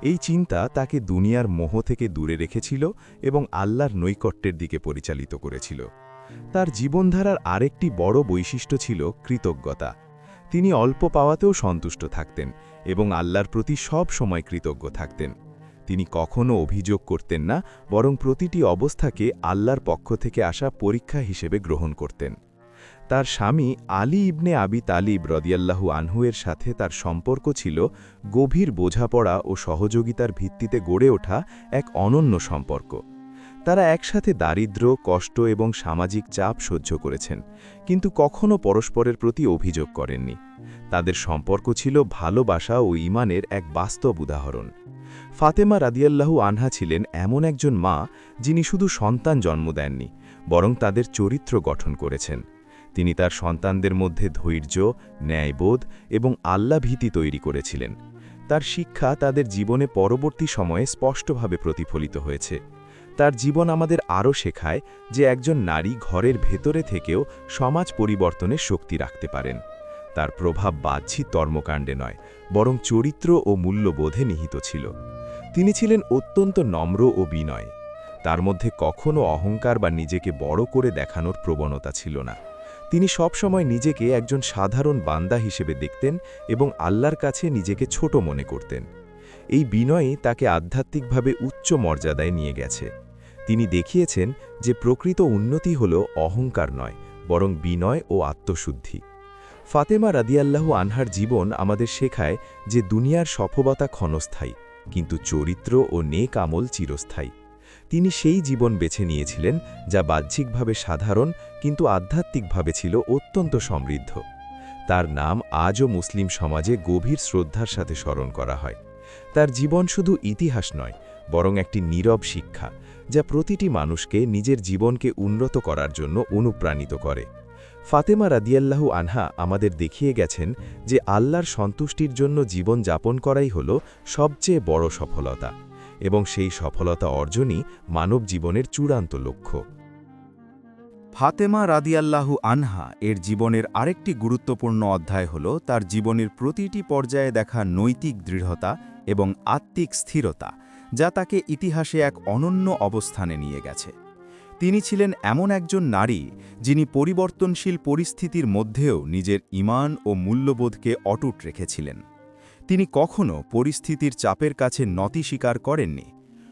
এই চিন্তা তাকে দুনিয়ার মোহ থেকে দূরে রেখেছিল এবং আল্লাহর নৈকট্যের দিকে পরিচালিত করেছিল। তার জীবনধারার আরেকটি বড় বৈশিষ্ট্য ছিল কৃতজ্ঞতা। তিনি অল্প পাওয়াতেও সন্তুষ্ট থাকতেন এবং আল্লাহর প্রতি সব সময় কৃতজ্ঞ থাকতেন। তিনি কখনো অভিযোগ করতেন না, বরং প্রতিটি অবস্থাকে আল্লাহর পক্ষ থেকে আসা পরীক্ষা হিসেবে গ্রহণ করতেন। তার স্বামী আলী ইবনে আবি তালিব রাদিয়াল্লাহু আনহুয়ের সাথে তার সম্পর্ক ছিল গভীর বোঝাপড়া ও সহযোগিতার ভিত্তিতে গড়ে ওঠা এক অনন্য সম্পর্ক। তারা একসাথে দারিদ্র্য, কষ্ট এবং সামাজিক চাপ সহ্য করেছেন, কিন্তু কখনো পরস্পরের প্রতি অভিযোগ করেননি। তাদের সম্পর্ক ছিল ভালোবাসা ও ঈমানের এক বাস্তব উদাহরণ। ফাতেমা রাদিয়াল্লাহু আনহা ছিলেন এমন একজন মা যিনি শুধু সন্তান জন্ম দেননি, বরং তাদের চরিত্র গঠন করেছেন। তিনি তার সন্তানদের মধ্যে ধৈর্য, ন্যায়বোধ এবং আল্লাহভীতি তৈরি করেছিলেন। তার শিক্ষা তাদের জীবনে পরবর্তী সময়ে স্পষ্টভাবে প্রতিফলিত হয়েছে। তার জীবন আমাদের আরও শেখায় যে একজন নারী ঘরের ভেতরে থেকেও সমাজ পরিবর্তনের শক্তি রাখতে পারেন। তার প্রভাব বাহ্যিক কর্মকাণ্ডে নয়, বরং চরিত্র ও মূল্যবোধে নিহিত ছিল। তিনি ছিলেন অত্যন্ত নম্র ও বিনয়। তার মধ্যে কখনো অহংকার বা নিজেকে বড় করে দেখানোর প্রবণতা ছিল না। তিনি সবসময় নিজেকে একজন সাধারণ বান্দা হিসেবে দেখতেন এবং আল্লাহর কাছে নিজেকে ছোট মনে করতেন। এই বিনয়ই তাকে আধ্যাত্মিকভাবে উচ্চ মর্যাদায় নিয়ে গেছে। তিনি দেখিয়েছেন যে প্রকৃত উন্নতি হল অহংকার নয়, বরং বিনয় ও আত্মশুদ্ধি। ফাতেমা রাদিয়াল্লাহু আনহার জীবন আমাদের শেখায় যে দুনিয়ার সফলতা ক্ষণস্থায়ী, কিন্তু চরিত্র ও নেক আমল চিরস্থায়ী। তিনি সেই জীবন বেছে নিয়েছিলেন যা বাহ্যিকভাবে সাধারণ কিন্তু আধ্যাত্মিকভাবে ছিল অত্যন্ত সমৃদ্ধ। তার নাম আজও মুসলিম সমাজে গভীর শ্রদ্ধার সাথে স্মরণ করা হয়। তার জীবন শুধু ইতিহাস নয়, বরং একটি নীরব শিক্ষা যা প্রতিটি মানুষকে নিজের জীবনকে উন্নত করার জন্য অনুপ্রাণিত করে। ফাতেমা রাদিয়াল্লাহু আনহা আমাদের দেখিয়ে গেছেন যে আল্লাহর সন্তুষ্টির জন্য জীবন যাপন করাই হল সবচেয়ে বড় সফলতা, এবং সেই সফলতা অর্জনই মানব জীবনের চূড়ান্ত লক্ষ্য। ফাতেমা রাদিয়াল্লাহু আনহা এর জীবনের আরেকটি গুরুত্বপূর্ণ অধ্যায় হল তার জীবনের প্রতিটি পর্যায়ে দেখা নৈতিক দৃঢ়তা এবং আত্মিক স্থিরতা, যা তাকে ইতিহাসে এক অনন্য অবস্থানে নিয়ে গেছে। তিনি ছিলেন এমন একজন নারী যিনি পরিবর্তনশীল পরিস্থিতির মধ্যেও নিজের ঈমান ও মূল্যবোধকে অটুট রেখেছিলেন। তিনি কখনো পরিস্থিতির চাপের কাছে নতি স্বীকার করেননি।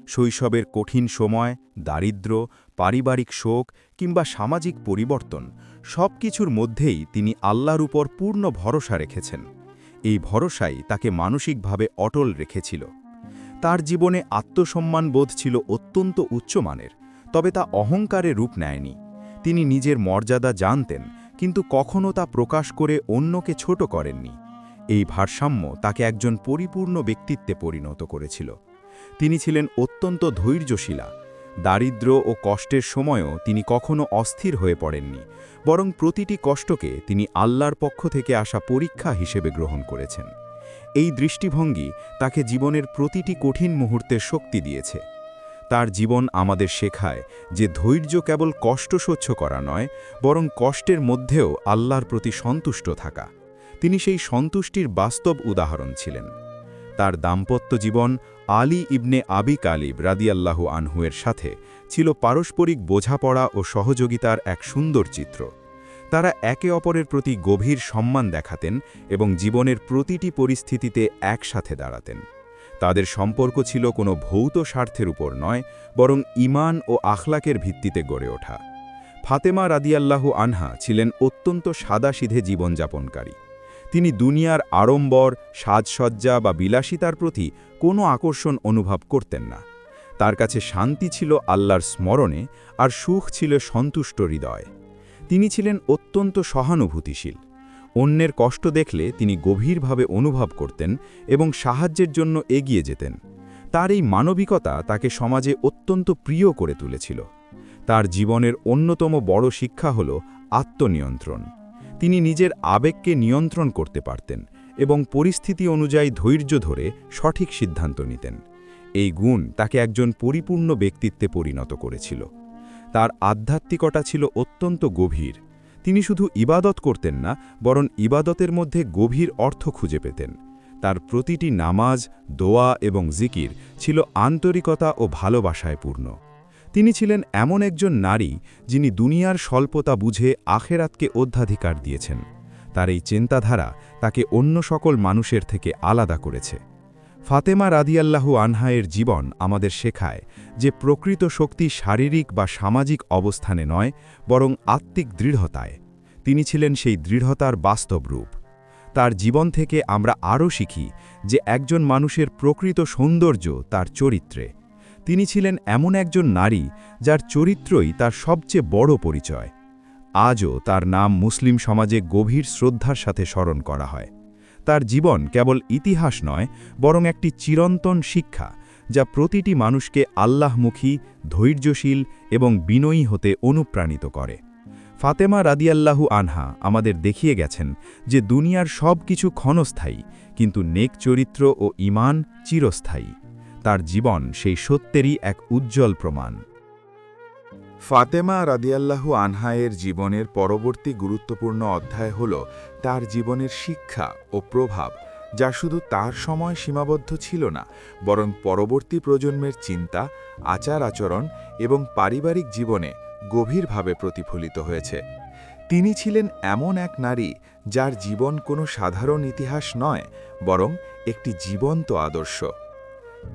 শৈশবের কঠিন সময়, দারিদ্র্য, পারিবারিক শোক কিংবা সামাজিক পরিবর্তন সবকিছুর মধ্যেই তিনি আল্লাহর উপর পূর্ণ ভরসা রেখেছেন। এই ভরসাই তাকে মানসিকভাবে অটল রেখেছিল। তার জীবনে আত্মসম্মানবোধ ছিল অত্যন্ত উচ্চমানের, তবে তা অহংকারে রূপ নেয়নি। তিনি নিজের মর্যাদা জানতেন, কিন্তু কখনো তা প্রকাশ করে অন্যকে ছোট করেননি। এই ভারসাম্য তাকে একজন পরিপূর্ণ ব্যক্তিত্বে পরিণত করেছিল। তিনি ছিলেন অত্যন্ত ধৈর্যশীলা। দারিদ্র্য ও কষ্টের সময়ও তিনি কখনো অস্থির হয়ে পড়েননি, বরং প্রতিটি কষ্টকে তিনি আল্লাহর পক্ষ থেকে আসা পরীক্ষা হিসেবে গ্রহণ করেছেন। এই দৃষ্টিভঙ্গি তাকে জীবনের প্রতিটি কঠিন মুহূর্তের শক্তি দিয়েছে। তার জীবন আমাদের শেখায় যে ধৈর্য কেবল কষ্ট সহ্য করা নয়, বরং কষ্টের মধ্যেও আল্লাহর প্রতি সন্তুষ্ট থাকা। তিনি সেই সন্তুষ্টির বাস্তব উদাহরণ ছিলেন। তার দাম্পত্য জীবন আলী ইবনে আবি তালিব রাদিয়াল্লাহু আনহুয়ের সাথে ছিল পারস্পরিক বোঝাপড়া ও সহযোগিতার এক সুন্দর চিত্র। তারা একে অপরের প্রতি গভীর সম্মান দেখাতেন এবং জীবনের প্রতিটি পরিস্থিতিতে একসাথে দাঁড়াতেন। তাদের সম্পর্ক ছিল কোনো ভৌত স্বার্থের উপর নয়, বরং ঈমান ও আখলাকের ভিত্তিতে গড়ে ওঠা। ফাতেমা রাদিয়াল্লাহু আনহা ছিলেন অত্যন্ত সাদাসিধে জীবনযাপনকারী। তিনি দুনিয়ার আড়ম্বর, সাজসজ্জা বা বিলাসিতার প্রতি কোনো আকর্ষণ অনুভব করতেন না। তার কাছে শান্তি ছিল আল্লাহর স্মরণে, আর সুখ ছিল সন্তুষ্ট হৃদয়। তিনি ছিলেন অত্যন্ত সহানুভূতিশীল। অন্যের কষ্ট দেখলে তিনি গভীরভাবে অনুভব করতেন এবং সাহায্যের জন্য এগিয়ে যেতেন। তার এই মানবিকতা তাকে সমাজে অত্যন্ত প্রিয় করে তুলেছিল। তার জীবনের অন্যতম বড় শিক্ষা হল আত্মনিয়ন্ত্রণ। তিনি নিজের আবেগকে নিয়ন্ত্রণ করতে পারতেন এবং পরিস্থিতি অনুযায়ী ধৈর্য ধরে সঠিক সিদ্ধান্ত নিতেন। এই গুণ তাকে একজন পরিপূর্ণ ব্যক্তিত্বে পরিণত করেছিল। তার আধ্যাত্মিকতা ছিল অত্যন্ত গভীর। তিনি শুধু ইবাদত করতেন না, বরং ইবাদতের মধ্যে গভীর অর্থ খুঁজে পেতেন। তার প্রতিটি নামাজ, দোয়া এবং জিকির ছিল আন্তরিকতা ও ভালোবাসায় পূর্ণ। তিনি ছিলেন এমন একজন নারী যিনি দুনিয়ার স্বল্পতা বুঝে আখেরাতকে অধ্যাধিকার দিয়েছেন। তার এই চিন্তাধারা তাকে অন্য সকল মানুষের থেকে আলাদা করেছে। ফাতেমা রাদিয়াল্লাহু আনহা-এর জীবন আমাদের শেখায় যে প্রকৃত শক্তি শারীরিক বা সামাজিক অবস্থানে নয়, বরং আত্মিক দৃঢ়তায়। তিনি ছিলেন সেই দৃঢ়তার বাস্তব রূপ। তার জীবন থেকে আমরা আরও শিখি যে একজন মানুষের প্রকৃত সৌন্দর্য তার চরিত্রে। তিনি ছিলেন এমন একজন নারী যার চরিত্রই তার সবচেয়ে বড় পরিচয়। আজও তার নাম মুসলিম সমাজে গভীর শ্রদ্ধার সাথে স্মরণ করা হয়। তার জীবন কেবল ইতিহাস নয়, বরং একটি চিরন্তন শিক্ষা যা প্রতিটি মানুষকে আল্লাহমুখী, ধৈর্যশীল এবং বিনয়ী হতে অনুপ্রাণিত করে। ফাতেমা রাদিয়াল্লাহু আনহা আমাদের দেখিয়ে গেছেন যে দুনিয়ার সব কিছু ক্ষণস্থায়ী, কিন্তু নেক চরিত্র ও ঈমান চিরস্থায়ী। তার জীবন সেই সত্যেরই এক উজ্জ্বল প্রমাণ। ফাতেমা রাদিয়াল্লাহু আনহা-এর জীবনের পরবর্তী গুরুত্বপূর্ণ অধ্যায় হল তার জীবনের শিক্ষা ও প্রভাব, যা শুধু তার সময় সীমাবদ্ধ ছিল না, বরং পরবর্তী প্রজন্মের চিন্তা, আচার-আচরণ এবং পারিবারিক জীবনে গভীরভাবে প্রতিফলিত হয়েছে। তিনি ছিলেন এমন এক নারী যার জীবন কোনো সাধারণ ইতিহাস নয়, বরং একটি জীবন্ত আদর্শ।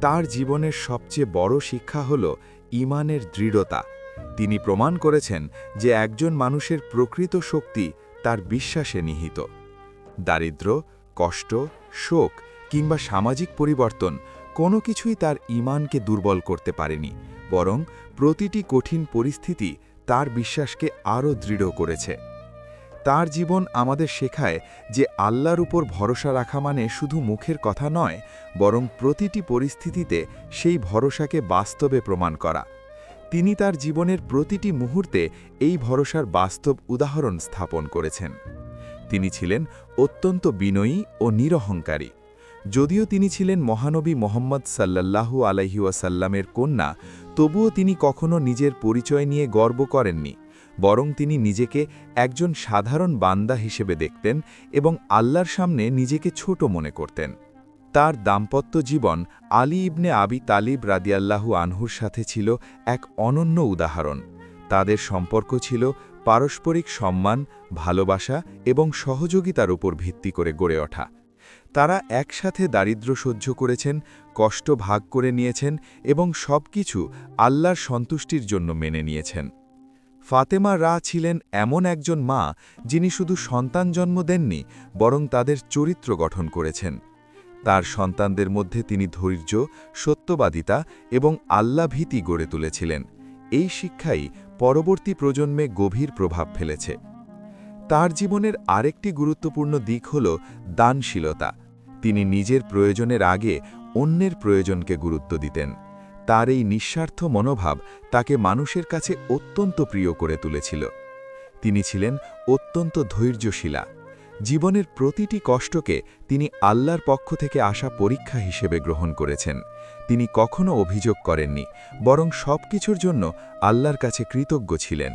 তার জীবনের সবচেয়ে বড় শিক্ষা হল ঈমানের দৃঢ়তা। তিনি প্রমাণ করেছেন যে একজন মানুষের প্রকৃত শক্তি তার বিশ্বাসে নিহিত। দারিদ্র্য, কষ্ট, শোক কিংবা সামাজিক পরিবর্তন কোনো কিছুই তার ঈমানকে দুর্বল করতে পারেনি, বরং প্রতিটি কঠিন পরিস্থিতি তার বিশ্বাসকে আরও দৃঢ় করেছে। তার জীবন আমাদের শেখায় যে আল্লাহর উপর ভরসা রাখা মানে শুধু মুখের কথা নয়, বরং প্রতিটি পরিস্থিতিতে সেই ভরসাকে বাস্তবে প্রমাণ করা। তিনি তার জীবনের প্রতিটি মুহূর্তে এই ভরসার বাস্তব উদাহরণ স্থাপন করেছেন। তিনি ছিলেন অত্যন্ত বিনয়ী ও নিরহংকারী। যদিও তিনি ছিলেন মহানবী মুহাম্মদ সাল্লাল্লাহু আলাইহি ওয়াসাল্লামের কন্যা, তবুও তিনি কখনো নিজের পরিচয় নিয়ে গর্ব করেননি, বরং তিনি নিজেকে একজন সাধারণ বান্দা হিসেবে দেখতেন এবং আল্লাহর সামনে নিজেকে ছোট মনে করতেন। তার দাম্পত্য জীবন আলী ইবনে আবি তালিব রাদিয়াল্লাহু আনহুর সাথে ছিল এক অনন্য উদাহরণ। তাদের সম্পর্ক ছিল পারস্পরিক সম্মান, ভালোবাসা এবং সহযোগিতার উপর ভিত্তি করে গড়ে ওঠা। তারা একসাথে দারিদ্র্য সহ্য করেছেন, কষ্ট ভাগ করে নিয়েছেন এবং সবকিছু আল্লাহর সন্তুষ্টির জন্য মেনে নিয়েছেন। ফাতেমা ছিলেন এমন একজন মা যিনি শুধু সন্তান জন্ম দেননি, বরং তাদের চরিত্র গঠন করেছেন। তার সন্তানদের মধ্যে তিনি ধৈর্য, সত্যবাদিতা এবং আল্লাভীতি গড়ে তুলেছিলেন। এই শিক্ষাই পরবর্তী প্রজন্মে গভীর প্রভাব ফেলেছে। তার জীবনের আরেকটি গুরুত্বপূর্ণ দিক হল দানশীলতা। তিনি নিজের প্রয়োজনের আগে অন্যের প্রয়োজনকে গুরুত্ব দিতেন। তার এই নিঃস্বার্থ মনোভাব তাকে মানুষের কাছে অত্যন্ত প্রিয় করে তুলেছিল। তিনি ছিলেন অত্যন্ত ধৈর্যশীলা। জীবনের প্রতিটি কষ্টকে তিনি আল্লাহর পক্ষ থেকে আসা পরীক্ষা হিসেবে গ্রহণ করেছেন। তিনি কখনো অভিযোগ করেননি, বরং সবকিছুর জন্য আল্লাহর কাছে কৃতজ্ঞ ছিলেন।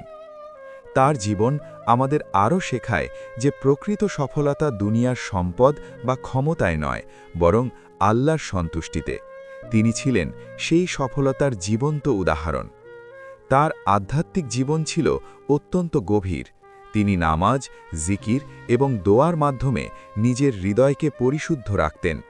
তার জীবন আমাদের আরও শেখায় যে প্রকৃত সফলতা দুনিয়ার সম্পদ বা ক্ষমতায় নয়, বরং আল্লাহর সন্তুষ্টিতে। তিনি ছিলেন সেই সফলতার জীবন্ত উদাহরণ। তার আধ্যাত্মিক জীবন ছিল অত্যন্ত গভীর। তিনি নামাজ, জিকির এবং দোয়ার মাধ্যমে নিজের হৃদয়কে পরিশুদ্ধ রাখতেন।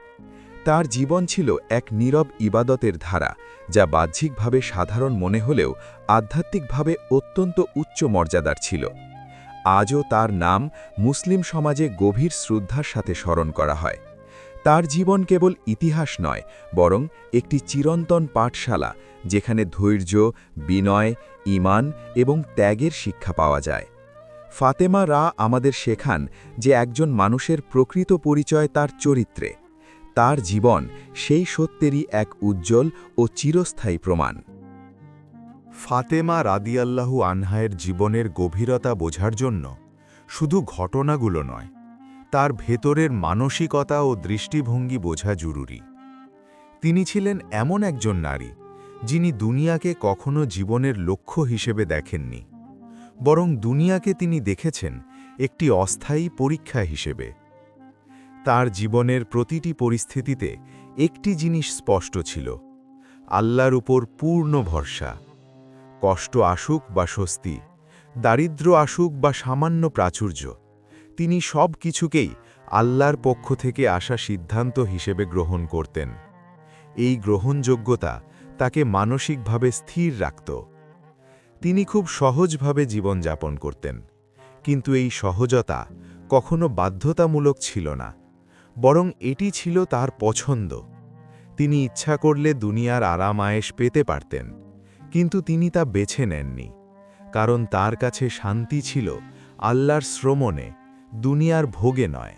তার জীবন ছিল এক নীরব ইবাদতের ধারা, যা বাহ্যিকভাবে সাধারণ মনে হলেও আধ্যাত্মিকভাবে অত্যন্ত উচ্চ মর্যাদার ছিল। আজও তার নাম মুসলিম সমাজে গভীর শ্রদ্ধার সাথে স্মরণ করা হয়। তার জীবন কেবল ইতিহাস নয়, বরং একটি চিরন্তন পাঠশালা, যেখানে ধৈর্য, বিনয়, ঈমান এবং ত্যাগের শিক্ষা পাওয়া যায়। ফাতেমা আমাদের শেখান যে একজন মানুষের প্রকৃত পরিচয় তার চরিত্রে। তার জীবন সেই সত্যেরই এক উজ্জ্বল ও চিরস্থায়ী প্রমাণ। ফাতেমা রাদিয়াল্লাহু আনহায়ের জীবনের গভীরতা বোঝার জন্য শুধু ঘটনাগুলো নয়, তার ভেতরের মানসিকতা ও দৃষ্টিভঙ্গি বোঝা জরুরি। তিনি ছিলেন এমন একজন নারী যিনি দুনিয়াকে কখনো জীবনের লক্ষ্য হিসেবে দেখেননি, বরং দুনিয়াকে তিনি দেখেছেন একটি অস্থায়ী পরীক্ষা হিসেবে। তার জীবনের প্রতিটি পরিস্থিতিতে একটি জিনিস স্পষ্ট ছিল: আল্লাহর উপর পূর্ণ ভরসা। কষ্ট আসুক বা স্বস্তি, দারিদ্র্য আসুক বা সামান্য প্রাচুর্য, তিনি সব কিছুকেই আল্লাহর পক্ষ থেকে আসা সিদ্ধান্ত হিসেবে গ্রহণ করতেন। এই গ্রহণযোগ্যতা তাকে মানসিকভাবে স্থির রাখত। তিনি খুব সহজভাবে জীবনযাপন করতেন, কিন্তু এই সহজতা কখনো বাধ্যতামূলক ছিল না, বরং এটি ছিল তার পছন্দ। তিনি ইচ্ছা করলে দুনিয়ার আরাম-আয়েশ পেতে পারতেন, কিন্তু তিনি তা বেছে নেননি, কারণ তার কাছে শান্তি ছিল আল্লাহর শ্রমণে, দুনিয়ার ভোগে নয়।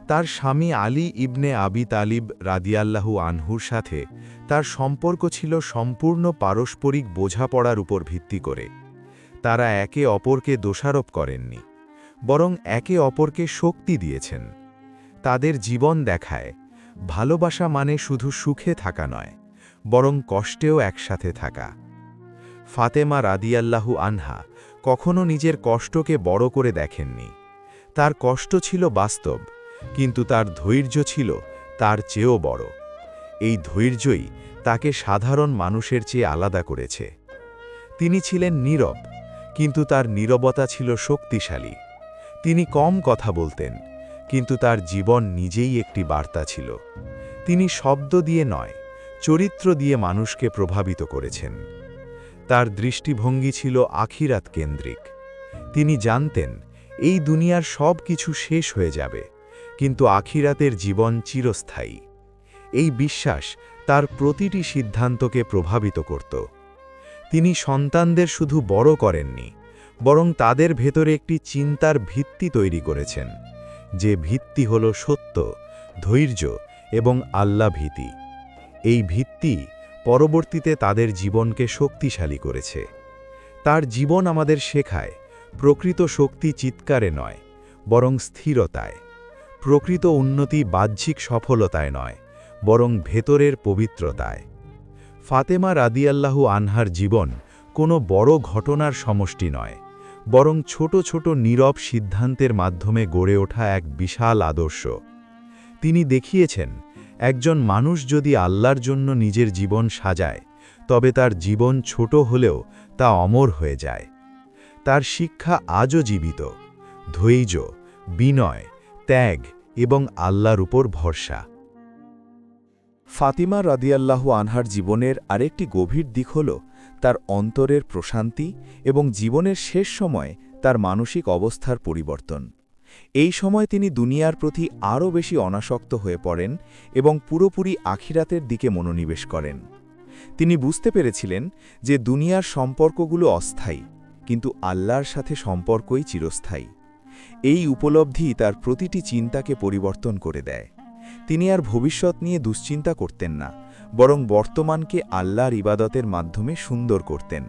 তার স্বামী আলী ইবনে আবি তালিব রাদিয়াল্লাহু আনহুর সাথে তার সম্পর্ক ছিল সম্পূর্ণ পারস্পরিক বোঝাপড়ার উপর ভিত্তি করে। তারা একে অপরকে দোষারোপ করেননি, বরং একে অপরকে শক্তি দিয়েছেন। তাদের জীবন দেখায় ভালোবাসা মানে শুধু সুখে থাকা নয়, বরং কষ্টেও একসাথে থাকা। ফাতেমা রাদিয়াল্লাহু আনহা কখনো নিজের কষ্টকে বড় করে দেখেননি। তার কষ্ট ছিল বাস্তব, কিন্তু তার ধৈর্য ছিল তার চেয়েও বড়। এই ধৈর্যই তাকে সাধারণ মানুষের চেয়ে আলাদা করেছে। তিনি ছিলেন নীরব, কিন্তু তার নীরবতা ছিল শক্তিশালী। তিনি কম কথা বলতেন, কিন্তু তার জীবন নিজেই একটি বার্তা ছিল। তিনি শব্দ দিয়ে নয়, চরিত্র দিয়ে মানুষকে প্রভাবিত করেছেন। তার দৃষ্টিভঙ্গি ছিল আখিরাত কেন্দ্রিক। তিনি জানতেন এই দুনিয়ার সব কিছু শেষ হয়ে যাবে, কিন্তু আখিরাতের জীবন চিরস্থায়ী। এই বিশ্বাস তার প্রতিটি সিদ্ধান্তকে প্রভাবিত করত। তিনি সন্তানদের শুধু বড় করেননি, বরং তাদের ভেতরে একটি চিন্তার ভিত্তি তৈরি করেছেন, যে ভিত্তি হল সত্য, ধৈর্য এবং আল্লাহ ভীতি। এই ভিত্তি পরবর্তীতে তাদের জীবনকে শক্তিশালী করেছে। তার জীবন আমাদের শেখায়, প্রকৃত শক্তি চিৎকারে নয়, বরং স্থিরতায়। প্রকৃত উন্নতি বাহ্যিক সফলতায় নয়, বরং ভেতরের পবিত্রতায়। ফাতেমা রাদিয়াল্লাহু আনহার জীবন কোনো বড় ঘটনার সমষ্টি নয়, বরং ছোট ছোট নীরব সিদ্ধান্তের মাধ্যমে গড়ে ওঠা এক বিশাল আদর্শ। তিনি দেখিয়েছেন, একজন মানুষ যদি আল্লাহর জন্য নিজের জীবন সাজায়, তবে তার জীবন ছোট হলেও তা অমর হয়ে যায়। তার শিক্ষা আজও জীবিত: ধৈর্য, বিনয়, ত্যাগ এবং আল্লাহর উপর ভরসা। ফাতিমা রাদিয়াল্লাহু আনহার জীবনের আরেকটি গভীর দিক হল তার অন্তরের প্রশান্তি এবং জীবনের শেষ সময়ে তার মানসিক অবস্থার পরিবর্তন। এই সময় তিনি দুনিয়ার প্রতি আরও বেশি অনাসক্ত হয়ে পড়েন এবং পুরোপুরি আখিরাতের দিকে মনোনিবেশ করেন। তিনি বুঝতে পেরেছিলেন যে দুনিয়ার সম্পর্কগুলো অস্থায়ী, কিন্তু আল্লাহর সাথে সম্পর্কই চিরস্থায়ী। এই উপলব্ধি তার প্রতিটি চিন্তাকে পরিবর্তন করে দেয়। তিনি আর ভবিষ্যৎ নিয়ে দুশ্চিন্তা করতেন না, বরং বর্তমানকে আল্লাহর ইবাদতের মাধ্যমে সুন্দর করতেন।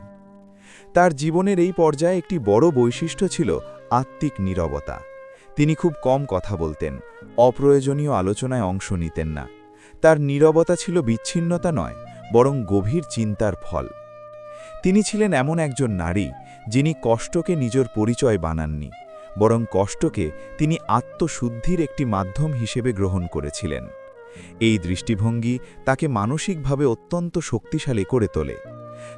তার জীবনের এই পর্যায়ে একটি বড় বৈশিষ্ট্য ছিল আত্মিক নীরবতা। তিনি খুব কম কথা বলতেন, অপ্রয়োজনীয় আলোচনায় অংশ নিতেন না। তার নীরবতা ছিল বিচ্ছিন্নতা নয়, বরং গভীর চিন্তার ফল। তিনি ছিলেন এমন একজন নারী যিনি কষ্টকে নিজের পরিচয় বানাননি, বরং কষ্টকে তিনি আত্মশুদ্ধির একটি মাধ্যম হিসেবে গ্রহণ করেছিলেন। এই দৃষ্টিভঙ্গি তাকে মানসিকভাবে অত্যন্ত শক্তিশালী করে তোলে।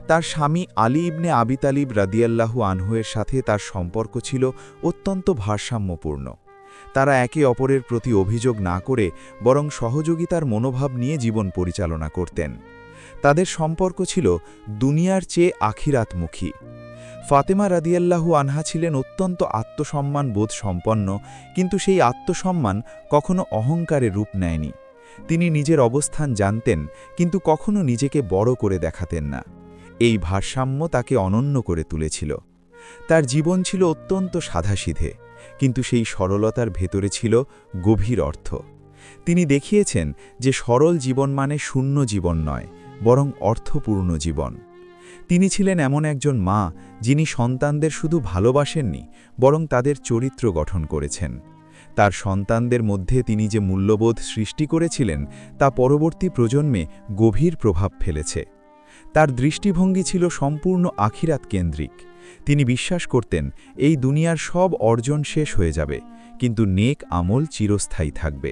তার স্বামী আলী ইবনে আবি তালিব রাদিয়াল্লাহু আনহুয়ের সাথে তার সম্পর্ক ছিল অত্যন্ত ভারসাম্যপূর্ণ। তারা একে অপরের প্রতি অভিযোগ না করে বরং সহযোগিতার মনোভাব নিয়ে জীবন পরিচালনা করতেন। তাদের সম্পর্ক ছিল দুনিয়ার চেয়ে আখিরাতমুখী। ফাতেমা রাদিয়াল্লাহু আনহা ছিলেন অত্যন্ত আত্মসম্মান বোধ সম্পন্ন, কিন্তু সেই আত্মসম্মান কখনো অহংকারের রূপ নেয়নি। তিনি নিজের অবস্থান জানতেন, কিন্তু কখনো নিজেকে বড় করে দেখাতেন না। এই ভারসাম্য তাকে অনন্য করে তুলেছিল। তার জীবন ছিল অত্যন্ত সাধাসিধে, কিন্তু সেই সরলতার ভেতরে ছিল গভীর অর্থ। তিনি দেখিয়েছেন যে সরল জীবন মানে শূন্য জীবন নয়, বরং অর্থপূর্ণ জীবন। তিনি ছিলেন এমন একজন মা যিনি সন্তানদের শুধু ভালোবাসেননি, বরং তাদের চরিত্র গঠন করেছেন। তার সন্তানদের মধ্যে তিনি যে মূল্যবোধ সৃষ্টি করেছিলেন তা পরবর্তী প্রজন্মে গভীর প্রভাব ফেলেছে। তার দৃষ্টিভঙ্গি ছিল সম্পূর্ণ আখিরাত কেন্দ্রিক। তিনি বিশ্বাস করতেন এই দুনিয়ার সব অর্জন শেষ হয়ে যাবে, কিন্তু নেক আমল চিরস্থায়ী থাকবে।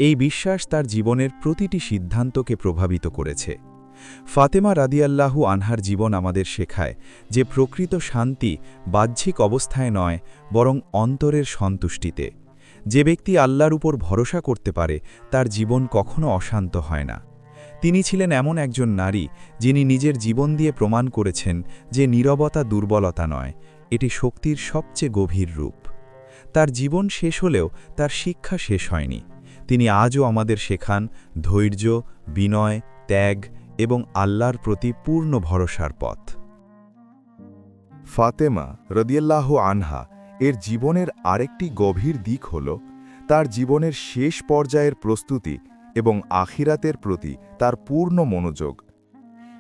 এই বিশ্বাস তার জীবনের প্রতিটি সিদ্ধান্তকে প্রভাবিত করেছে। ফাতেমা রাদিয়াল্লাহু আনহার জীবন আমাদের শেখায় যে প্রকৃত শান্তি বাহ্যিক অবস্থায় নয়, বরং অন্তরের সন্তুষ্টিতে। যে ব্যক্তি আল্লাহর উপর ভরসা করতে পারে তার জীবন কখনো অশান্ত হয় না। তিনি ছিলেন এমন একজন নারী যিনি নিজের জীবন দিয়ে প্রমাণ করেছেন যে নীরবতা দুর্বলতা নয়, এটি শক্তির সবচেয়ে গভীর রূপ। তার জীবন শেষ হলেও তার শিক্ষা শেষ হয়নি। তিনি আজও আমাদের শেখান ধৈর্য, বিনয়, ত্যাগ এবং আল্লাহর প্রতি পূর্ণ ভরসার পথ। ফাতেমা রাদিয়াল্লাহু আনহা এর জীবনের আরেকটি গভীর দিক হল তার জীবনের শেষ পর্যায়ের প্রস্তুতি এবং আখিরাতের প্রতি তার পূর্ণ মনোযোগ।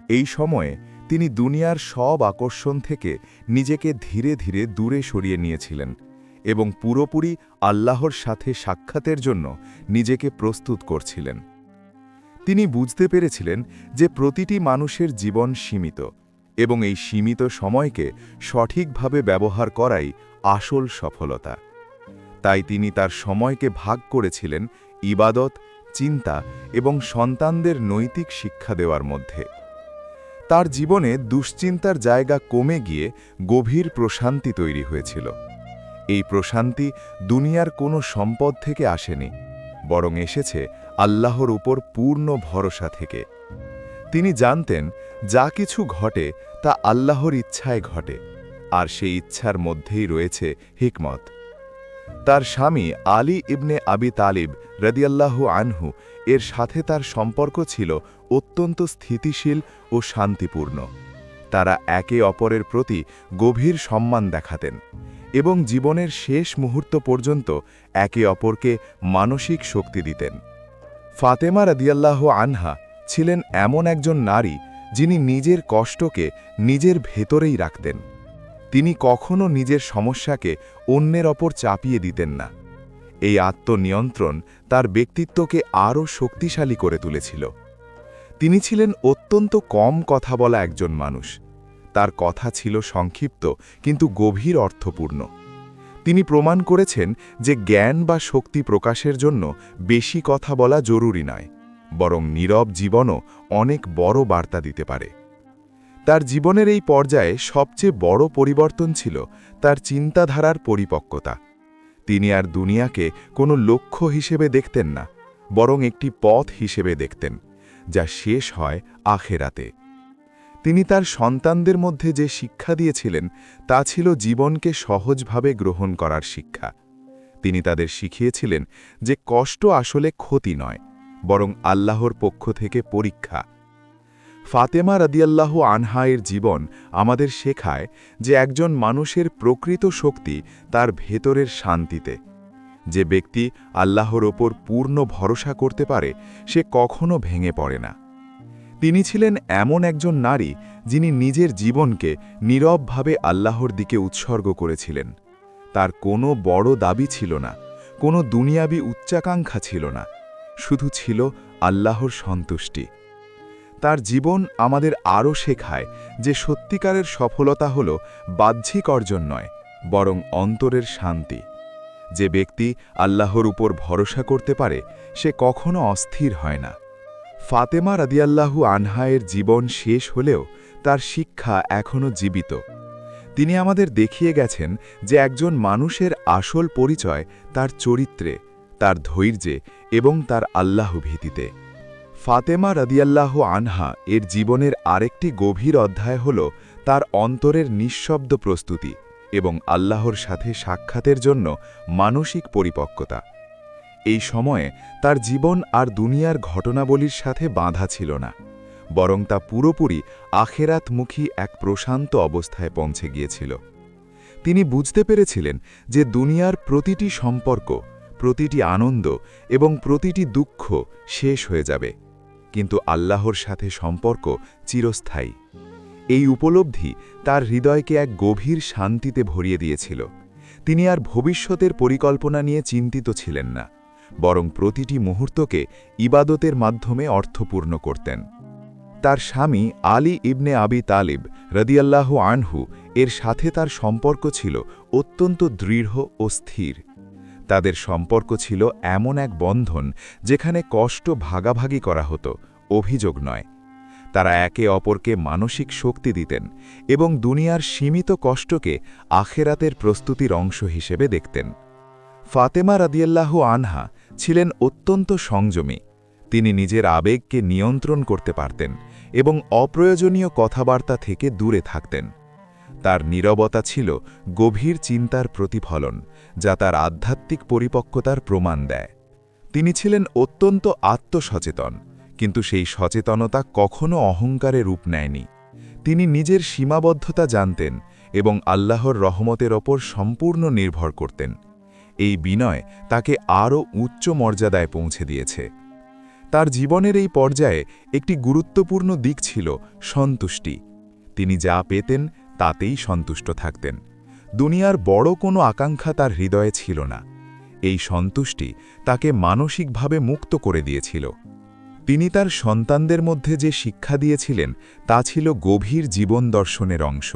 এই সময়ে তিনি দুনিয়ার সব আকর্ষণ থেকে নিজেকে ধীরে ধীরে দূরে সরিয়ে নিয়েছিলেন এবং পুরোপুরি আল্লাহর সাথে সাক্ষাতের জন্য নিজেকে প্রস্তুত করছিলেন। তিনি বুঝতে পেরেছিলেন যে প্রতিটি মানুষের জীবন সীমিত এবং এই সীমিত সময়কে সঠিকভাবে ব্যবহার করাই আসল সফলতা। তাই তিনি তার সময়কে ভাগ করেছিলেন ইবাদত, চিন্তা এবং সন্তানদের নৈতিক শিক্ষা দেওয়ার মধ্যে। তার জীবনে দুশ্চিন্তার জায়গা কমে গিয়ে গভীর প্রশান্তি তৈরি হয়েছিল। এই প্রশান্তি দুনিয়ার কোনো সম্পদ থেকে আসেনি, বরং এসেছে আল্লাহর উপর পূর্ণ ভরসা থেকে। তিনি জানতেন যা কিছু ঘটে তা আল্লাহর ইচ্ছায় ঘটে, আর সেই ইচ্ছার মধ্যেই রয়েছে হিকমত। তার স্বামী আলী ইবনে আবি তালিব রাদিয়াল্লাহু আনহু এর সাথে তার সম্পর্ক ছিল অত্যন্ত স্থিতিশীল ও শান্তিপূর্ণ। তারা একে অপরের প্রতি গভীর সম্মান দেখাতেন এবং জীবনের শেষ মুহূর্ত পর্যন্ত একে অপরকে মানসিক শক্তি দিতেন। ফাতেমা রাদিয়াল্লাহু আনহা ছিলেন এমন একজন নারী যিনি নিজের কষ্টকে নিজের ভেতরেই রাখতেন। তিনি কখনো নিজের সমস্যাকে অন্যের ওপর চাপিয়ে দিতেন না। এই আত্মনিয়ন্ত্রণ তার ব্যক্তিত্বকে আরও শক্তিশালী করে তুলেছিল। তিনি ছিলেন অত্যন্ত কম কথা বলা একজন মানুষ। তার কথা ছিল সংক্ষিপ্ত কিন্তু গভীর অর্থপূর্ণ। তিনি প্রমাণ করেছেন যে জ্ঞান বা শক্তি প্রকাশের জন্য বেশি কথা বলা জরুরি নয়, বরং নীরব জীবনও অনেক বড় বার্তা দিতে পারে। তার জীবনের এই পর্যায়ে সবচেয়ে বড় পরিবর্তন ছিল তার চিন্তাধারার পরিপক্কতা। তিনি আর দুনিয়াকে কোনো লক্ষ্য হিসেবে দেখতেন না, বরং একটি পথ হিসেবে দেখতেন, যা শেষ হয় আখেরাতে। তিনি তার সন্তানদের মধ্যে যে শিক্ষা দিয়েছিলেন তা ছিল জীবনকে সহজভাবে গ্রহণ করার শিক্ষা। তিনি তাদের শিখিয়েছিলেন যে কষ্ট আসলে ক্ষতি নয়, বরং আল্লাহর পক্ষ থেকে পরীক্ষা। ফাতেমা রাদিয়াল্লাহু আনহা এর জীবন আমাদের শেখায় যে একজন মানুষের প্রকৃত শক্তি তার ভেতরের শান্তিতে। যে ব্যক্তি আল্লাহর ওপর পূর্ণ ভরসা করতে পারে সে কখনো ভেঙে পড়ে না। তিনি ছিলেন এমন একজন নারী যিনি নিজের জীবনকে নীরবভাবে আল্লাহর দিকে উৎসর্গ করেছিলেন। তার কোনো বড় দাবি ছিল না, কোনো দুনিয়াবী উচ্চাকাঙ্ক্ষা ছিল না, শুধু ছিল আল্লাহর সন্তুষ্টি। তার জীবন আমাদের আরও শেখায় যে সত্যিকারের সফলতা হল বাহ্যিক অর্জন নয়, বরং অন্তরের শান্তি। যে ব্যক্তি আল্লাহর উপর ভরসা করতে পারে সে কখনো অস্থির হয় না। ফাতেমা রাদিয়াল্লাহু আনহা এর জীবন শেষ হলেও তার শিক্ষা এখনও জীবিত। তিনি আমাদের দেখিয়ে গেছেন যে একজন মানুষের আসল পরিচয় তার চরিত্রে, তার ধৈর্যে এবং তার আল্লাহ ভীতিতে। ফাতেমা রাদিয়াল্লাহু আনহা এর জীবনের আরেকটি গভীর অধ্যায় হল তার অন্তরের নিঃশব্দ প্রস্তুতি এবং আল্লাহর সাথে সাক্ষাতের জন্য মানসিক পরিপক্কতা। এই সময়ে তার জীবন আর দুনিয়ার ঘটনাবলীর সাথে বাঁধা ছিল না, বরং তা পুরোপুরি আখেরাতমুখী এক প্রশান্ত অবস্থায় পৌঁছে গিয়েছিল। তিনি বুঝতে পেরেছিলেন যে দুনিয়ার প্রতিটি সম্পর্ক, প্রতিটি আনন্দ এবং প্রতিটি দুঃখ শেষ হয়ে যাবে, কিন্তু আল্লাহর সাথে সম্পর্ক চিরস্থায়ী। এই উপলব্ধি তার হৃদয়কে এক গভীর শান্তিতে ভরিয়ে দিয়েছিল। তিনি আর ভবিষ্যতের পরিকল্পনা নিয়ে চিন্তিত ছিলেন না, বরং প্রতিটি মুহূর্তকে ইবাদতের মাধ্যমে অর্থপূর্ণ করতেন। তার স্বামী আলী ইবনে আবি তালিব রাদিয়াল্লাহু আনহু এর সাথে তার সম্পর্ক ছিল অত্যন্ত দৃঢ় ও স্থির। তাদের সম্পর্ক ছিল এমন এক বন্ধন যেখানে কষ্ট ভাগাভাগি করা হতো, অভিযোগ নয়। তারা একে অপরকে মানসিক শক্তি দিতেন এবং দুনিয়ার সীমিত কষ্টকে আখেরাতের প্রস্তুতির অংশ হিসেবে দেখতেন। ফাতেমা রাদিয়াল্লাহু আনহা ছিলেন অত্যন্ত সংযমী। তিনি নিজের আবেগকে নিয়ন্ত্রণ করতে পারতেন এবং অপ্রয়োজনীয় কথাবার্তা থেকে দূরে থাকতেন। তার নীরবতা ছিল গভীর চিন্তার প্রতিফলন, যা তার আধ্যাত্মিক পরিপক্কতার প্রমাণ দেয়। তিনি ছিলেন অত্যন্ত আত্মসচেতন, কিন্তু সেই সচেতনতা কখনো অহংকারে রূপ নেয়নি। তিনি নিজের সীমাবদ্ধতা জানতেন এবং আল্লাহর রহমতের ওপর সম্পূর্ণ নির্ভর করতেন। এই বিনয় তাকে আরও উচ্চ মর্যাদায় পৌঁছে দিয়েছে। তার জীবনের এই পর্যায়ে একটি গুরুত্বপূর্ণ দিক ছিল সন্তুষ্টি। তিনি যা পেতেন তাতেই সন্তুষ্ট থাকতেন। দুনিয়ার বড় কোনো আকাঙ্ক্ষা তার হৃদয়ে ছিল না। এই সন্তুষ্টি তাকে মানসিকভাবে মুক্ত করে দিয়েছিল। তিনি তার সন্তানদের মধ্যে যে শিক্ষা দিয়েছিলেন তা ছিল গভীর জীবন দর্শনের অংশ।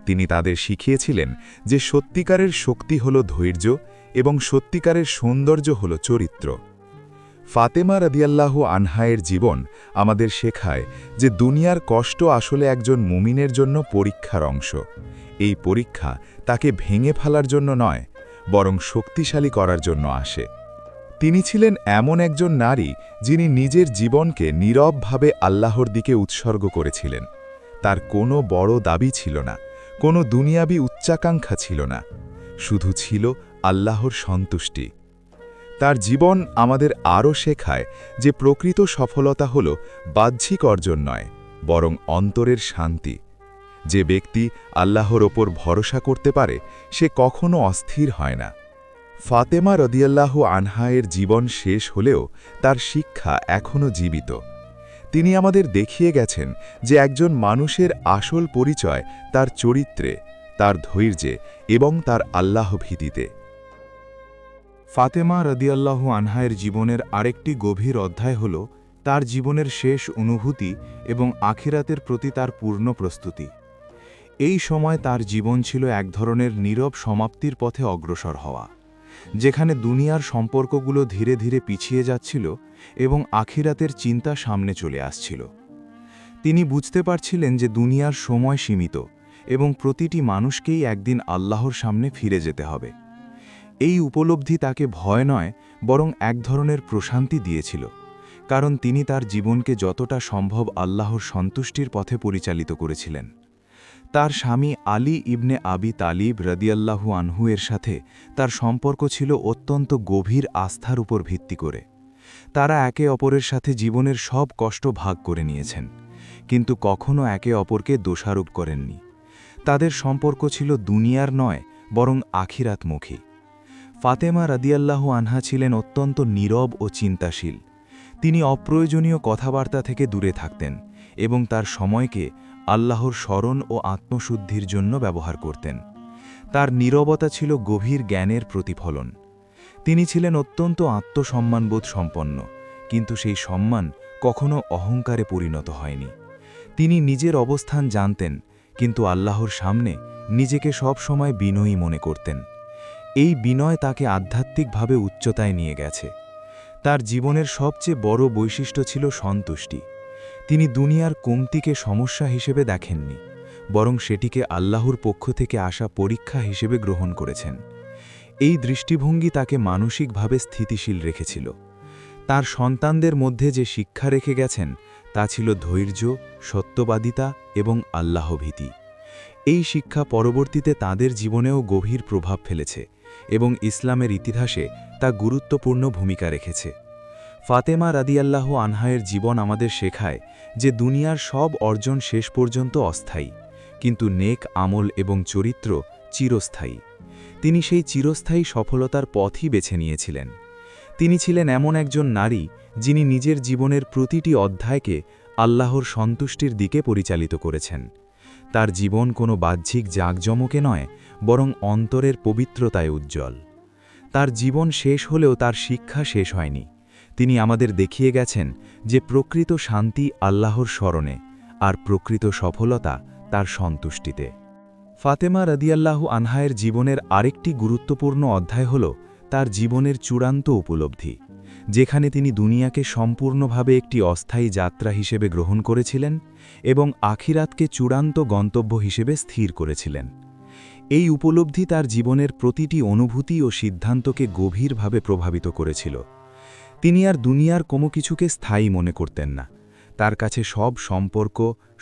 তিনি তাদের শিখিয়েছিলেন যে সত্যিকারের শক্তি হল ধৈর্য এবং সত্যিকারের সৌন্দর্য হল চরিত্র। ফাতেমা রাদিয়াল্লাহু আনহায়ের জীবন আমাদের শেখায় যে দুনিয়ার কষ্ট আসলে একজন মুমিনের জন্য পরীক্ষার অংশ। এই পরীক্ষা তাকে ভেঙে ফেলার জন্য নয়, বরং শক্তিশালী করার জন্য আসে। তিনি ছিলেন এমন একজন নারী যিনি নিজের জীবনকে নীরবভাবে আল্লাহর দিকে উৎসর্গ করেছিলেন। তার কোনো বড় দাবি ছিল না, কোনো দুনিয়াবী উচ্চাকাঙ্ক্ষা ছিল না, শুধু ছিল আল্লাহর সন্তুষ্টি। তার জীবন আমাদের আরও শেখায় যে প্রকৃত সফলতা হল বাহ্যিক অর্জন নয়, বরং অন্তরের শান্তি। যে ব্যক্তি আল্লাহর ওপর ভরসা করতে পারে সে কখনো অস্থির হয় না। ফাতেমা রাদিয়াল্লাহু আনহায়ের জীবন শেষ হলেও তার শিক্ষা এখনও জীবিত। তিনি আমাদের দেখিয়ে গেছেন যে একজন মানুষের আসল পরিচয় তার চরিত্রে, তার ধৈর্যে এবং তার আল্লাহ ভীতিতে। ফাতেমা রাদিয়াল্লাহু আনহায়ের জীবনের আরেকটি গভীর অধ্যায় হল তার জীবনের শেষ অনুভূতি এবং আখিরাতের প্রতি তার পূর্ণ প্রস্তুতি। এই সময় তার জীবন ছিল এক ধরনের নীরব সমাপ্তির পথে অগ্রসর হওয়া, যেখানে দুনিয়ার সম্পর্কগুলো ধীরে ধীরে পিছিয়ে যাচ্ছিল এবং আখিরাতের চিন্তা সামনে চলে আসছিল। তিনি বুঝতে পারছিলেন যে দুনিয়ার সময় সীমিত এবং প্রতিটি মানুষকেই একদিন আল্লাহর সামনে ফিরে যেতে হবে। এই উপলব্ধি তাকে ভয় নয়, বরং এক ধরনের প্রশান্তি দিয়েছিল, কারণ তিনি তার জীবনকে যতটা সম্ভব আল্লাহর সন্তুষ্টির পথে পরিচালিত করেছিলেন। তার স্বামী আলী ইবনে আবি তালিব রাদিয়াল্লাহু আনহু এর সাথে তার সম্পর্ক ছিল অত্যন্ত গভীর আস্থার উপর ভিত্তি করে। তারা একে অপরের সাথে জীবনের সব কষ্ট ভাগ করে নিয়েছেন, কিন্তু কখনো একে অপরকে দোষারোপ করেননি। তাদের সম্পর্ক ছিল দুনিয়ার নয়, বরং আখিরাতমুখী। ফাতেমা রাদিয়াল্লাহু আনহা ছিলেন অত্যন্ত নীরব ও চিন্তাশীল। তিনি অপ্রয়োজনীয় কথাবার্তা থেকে দূরে থাকতেন এবং তার সময়কে আল্লাহর স্মরণ ও আত্মশুদ্ধির জন্য ব্যবহার করতেন। তার নীরবতা ছিল গভীর জ্ঞানের প্রতিফলন। তিনি ছিলেন অত্যন্ত আত্মসম্মানবোধ সম্পন্ন, কিন্তু সেই সম্মান কখনো অহংকারে পরিণত হয়নি। তিনি নিজের অবস্থান জানতেন, কিন্তু আল্লাহর সামনে নিজেকে সব সময় বিনয়ী মনে করতেন। এই বিনয় তাকে আধ্যাত্মিকভাবে উচ্চতায় নিয়ে গেছে। তার জীবনের সবচেয়ে বড় বৈশিষ্ট্য ছিল সন্তুষ্টি। তিনি দুনিয়ার কমতিকে সমস্যা হিসেবে দেখেননি, বরং সেটিকে আল্লাহর পক্ষ থেকে আসা পরীক্ষা হিসেবে গ্রহণ করেছেন। এই দৃষ্টিভঙ্গি তাকে মানসিকভাবে স্থিতিশীল রেখেছিল। তার সন্তানদের মধ্যে যে শিক্ষা রেখে গেছেন তা ছিল ধৈর্য, সত্যবাদিতা এবং আল্লাহভীতি। এই শিক্ষা পরবর্তীতে তাদের জীবনেও গভীর প্রভাব ফেলেছে এবং ইসলামের ইতিহাসে তা গুরুত্বপূর্ণ ভূমিকা রেখেছে। ফাতেমা রাদিয়াল্লাহু আনহায়ের জীবন আমাদের শেখায় যে দুনিয়ার সব অর্জন শেষ পর্যন্ত অস্থায়ী, কিন্তু নেক আমল এবং চরিত্র চিরস্থায়ী। তিনি সেই চিরস্থায়ী সফলতার পথই বেছে নিয়েছিলেন। তিনি ছিলেন এমন একজন নারী যিনি নিজের জীবনের প্রতিটি অধ্যায়কে আল্লাহর সন্তুষ্টির দিকে পরিচালিত করেছেন। তার জীবন কোনো বাহ্যিক জাঁকজমকে নয়, বরং অন্তরের পবিত্রতায় উজ্জ্বল। তার জীবন শেষ হলেও তার শিক্ষা শেষ হয়নি। তিনি আমাদের দেখিয়ে গেছেন যে প্রকৃত শান্তি আল্লাহর স্মরণে, আর প্রকৃত সফলতা তার সন্তুষ্টিতে। ফাতেমা রাদিয়াল্লাহু আনহায়ের জীবনের আরেকটি গুরুত্বপূর্ণ অধ্যায় হল তার জীবনের চূড়ান্ত উপলব্ধি, যেখানে তিনি দুনিয়াকে সম্পূর্ণভাবে একটি অস্থায়ী যাত্রা হিসেবে গ্রহণ করেছিলেন এবং আখিরাতকে চূড়ান্ত গন্তব্য হিসেবে স্থির করেছিলেন। এই উপলব্ধি তার জীবনের প্রতিটি অনুভূতি ও সিদ্ধান্তকে গভীরভাবে প্রভাবিত করেছিল। তিনি আর দুনিয়ার কোনো কিছুকে স্থায়ী মনে করতেন না। তার কাছে সব সম্পর্ক,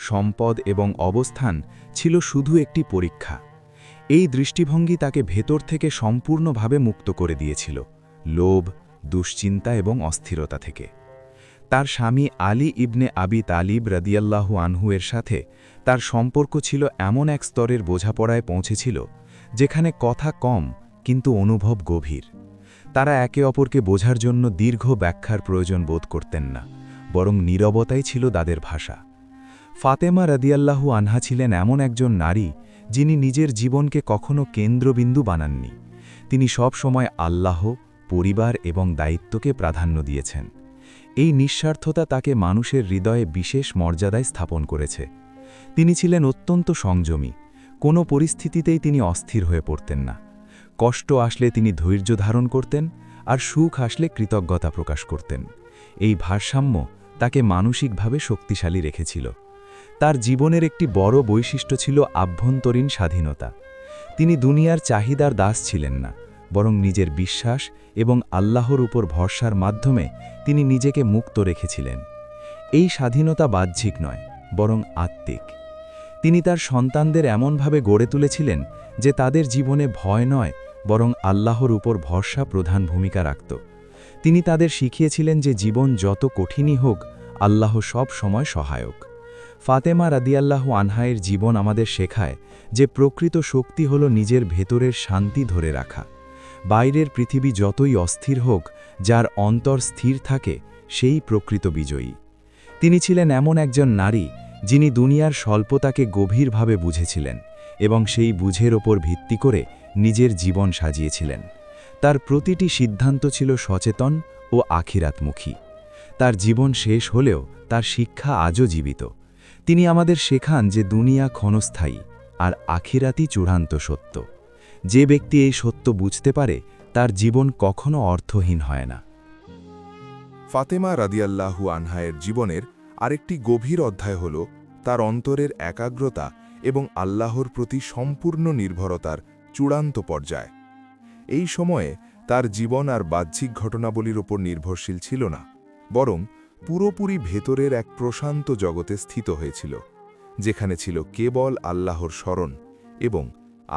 সম্পদ এবং অবস্থান ছিল শুধু একটি পরীক্ষা। এই দৃষ্টিভঙ্গি তাকে ভেতর থেকে সম্পূর্ণভাবে মুক্ত করে দিয়েছিল, লোভ, দুশ্চিন্তা এবং অস্থিরতা থেকে। তার স্বামী আলী ইবনে আবি তালিব রাদিয়াল্লাহু আনহু এর সাথে তার সম্পর্ক ছিল এমন এক স্তরের বোঝাপড়ায় পৌঁছেছিল যেখানে কথা কম কিন্তু অনুভব গভীর। তারা একে অপরকে বোঝার জন্য দীর্ঘ ব্যাখ্যার প্রয়োজন বোধ করতেন না, বরং নীরবতাই ছিল তাদের ভাষা। ফাতেমা রাদিয়াল্লাহু আনহা ছিলেন এমন একজন নারী যিনি নিজের জীবনকে কখনো কেন্দ্রবিন্দু বানাননি। তিনি সব সময় আল্লাহ, পরিবার এবং দায়িত্বকে প্রাধান্য দিয়েছেন। এই নিঃস্বার্থতা তাকে মানুষের হৃদয়ে বিশেষ মর্যাদায় স্থাপন করেছে। তিনি ছিলেন অত্যন্ত সংযমী, কোনো পরিস্থিতিতেই তিনি অস্থির হয়ে পড়তেন না। কষ্ট আসলে তিনি ধৈর্য ধারণ করতেন, আর সুখ আসলে কৃতজ্ঞতা প্রকাশ করতেন। এই ভারসাম্য তাকে মানসিকভাবে শক্তিশালী রেখেছিল। তার জীবনের একটি বড় বৈশিষ্ট্য ছিল আভ্যন্তরীণ স্বাধীনতা। তিনি দুনিয়ার চাহিদার দাস ছিলেন না, বরং নিজের বিশ্বাস এবং আল্লাহর উপর ভরসার মাধ্যমে তিনি নিজেকে মুক্ত রেখেছিলেন। এই স্বাধীনতা বাহ্যিক নয়, বরং আত্মিক। তিনি তার সন্তানদের এমনভাবে গড়ে তুলেছিলেন যে তাদের জীবনে ভয় নয়, বরং আল্লাহর উপর ভরসা প্রধান ভূমিকা রাখত। তিনি তাদের শিখিয়েছিলেন যে জীবন যত কঠিনই হোক, আল্লাহ সব সময় সহায়ক। ফাতেমা রাদিয়াল্লাহু আনহায়ের জীবন আমাদের শেখায় যে প্রকৃত শক্তি হল নিজের ভেতরের শান্তি ধরে রাখা। বাইরের পৃথিবী যতই অস্থির হোক, যার অন্তর স্থির থাকে সেই প্রকৃত বিজয়ী। তিনি ছিলেন এমন একজন নারী যিনি দুনিয়ার স্বল্পতাকে গভীরভাবে বুঝেছিলেন এবং সেই বুঝের ওপর ভিত্তি করে নিজের জীবন সাজিয়েছিলেন। তার প্রতিটি সিদ্ধান্ত ছিল সচেতন ও আখিরাতমুখী। তার জীবন শেষ হলেও তার শিক্ষা আজও জীবিত। তিনি আমাদের শেখান যে দুনিয়া ক্ষণস্থায়ী, আর আখিরাতই চূড়ান্ত সত্য। যে ব্যক্তি এই সত্য বুঝতে পারে, তার জীবন কখনো অর্থহীন হয় না। ফাতেমা রাদিয়াল্লাহু আনহায়ের জীবনের আরেকটি গভীর অধ্যায় হল তার অন্তরের একাগ্রতা এবং আল্লাহর প্রতি সম্পূর্ণ নির্ভরতার চূড়ান্ত পর্যায়। এই সময়ে তার জীবন আর বাহ্যিক ঘটনাবলীর ওপর নির্ভরশীল ছিল না, বরং পুরোপুরি ভেতরের এক প্রশান্ত জগতে স্থিত হয়েছিল, যেখানে ছিল কেবল আল্লাহর স্মরণ এবং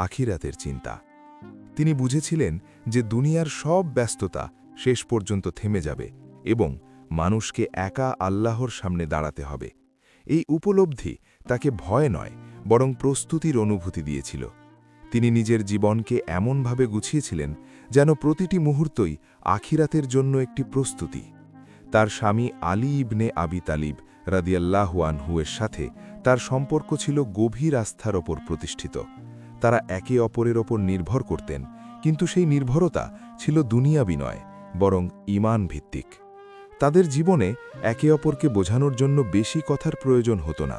আখিরাতের চিন্তা। তিনি বুঝেছিলেন যে দুনিয়ার সব ব্যস্ততা শেষ পর্যন্ত থেমে যাবে এবং মানুষকে একা আল্লাহর সামনে দাঁড়াতে হবে। এই উপলব্ধি তাকে ভয় নয়, বরং প্রস্তুতির অনুভূতি দিয়েছিল। তিনি নিজের জীবনকে এমনভাবে গুছিয়েছিলেন যেন প্রতিটি মুহূর্তই আখিরাতের জন্য একটি প্রস্তুতি। তার স্বামী আলী ইবনে আবি তালিব রাদিয়াল্লাহু আনহু এর সাথে তার সম্পর্ক ছিল গভীর আস্থার ওপর প্রতিষ্ঠিত। তারা একে অপরের ওপর নির্ভর করতেন, কিন্তু সেই নির্ভরতা ছিল দুনিয়াবি নয়, বরং ঈমান ভিত্তিক। তাদের জীবনে একে অপরকে বোঝানোর জন্য বেশি কথার প্রয়োজন হতো না।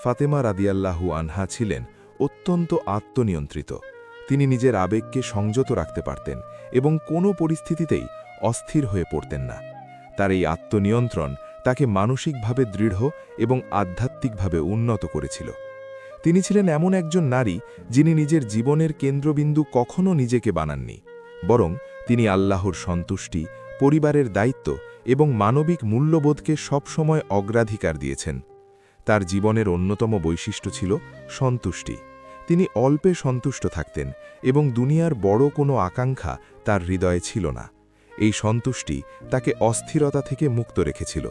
ফাতেমা রাদিয়াল্লাহু আনহা ছিলেন অত্যন্ত আত্মনিয়ন্ত্রিত। তিনি নিজের আবেগকে সংযত রাখতে পারতেন এবং কোনো পরিস্থিতিতেই অস্থির হয়ে পড়তেন না। তার এই আত্মনিয়ন্ত্রণ তাকে মানসিকভাবে দৃঢ় এবং আধ্যাত্মিকভাবে উন্নত করেছিল। তিনি ছিলেন এমন একজন নারী যিনি নিজের জীবনের কেন্দ্রবিন্দু কখনো নিজেকে বানাননি, বরং তিনি আল্লাহর সন্তুষ্টি, পরিবারের দায়িত্ব এবং মানবিক মূল্যবোধকে সবসময় অগ্রাধিকার দিয়েছেন। তার জীবনের অন্যতম বৈশিষ্ট্য ছিল সন্তুষ্টি। তিনি অল্পে সন্তুষ্ট থাকতেন এবং দুনিয়ার বড় কোনো আকাঙ্ক্ষা তার হৃদয়ে ছিল না। এই সন্তুষ্টি তাকে অস্থিরতা থেকে মুক্ত রেখেছিল।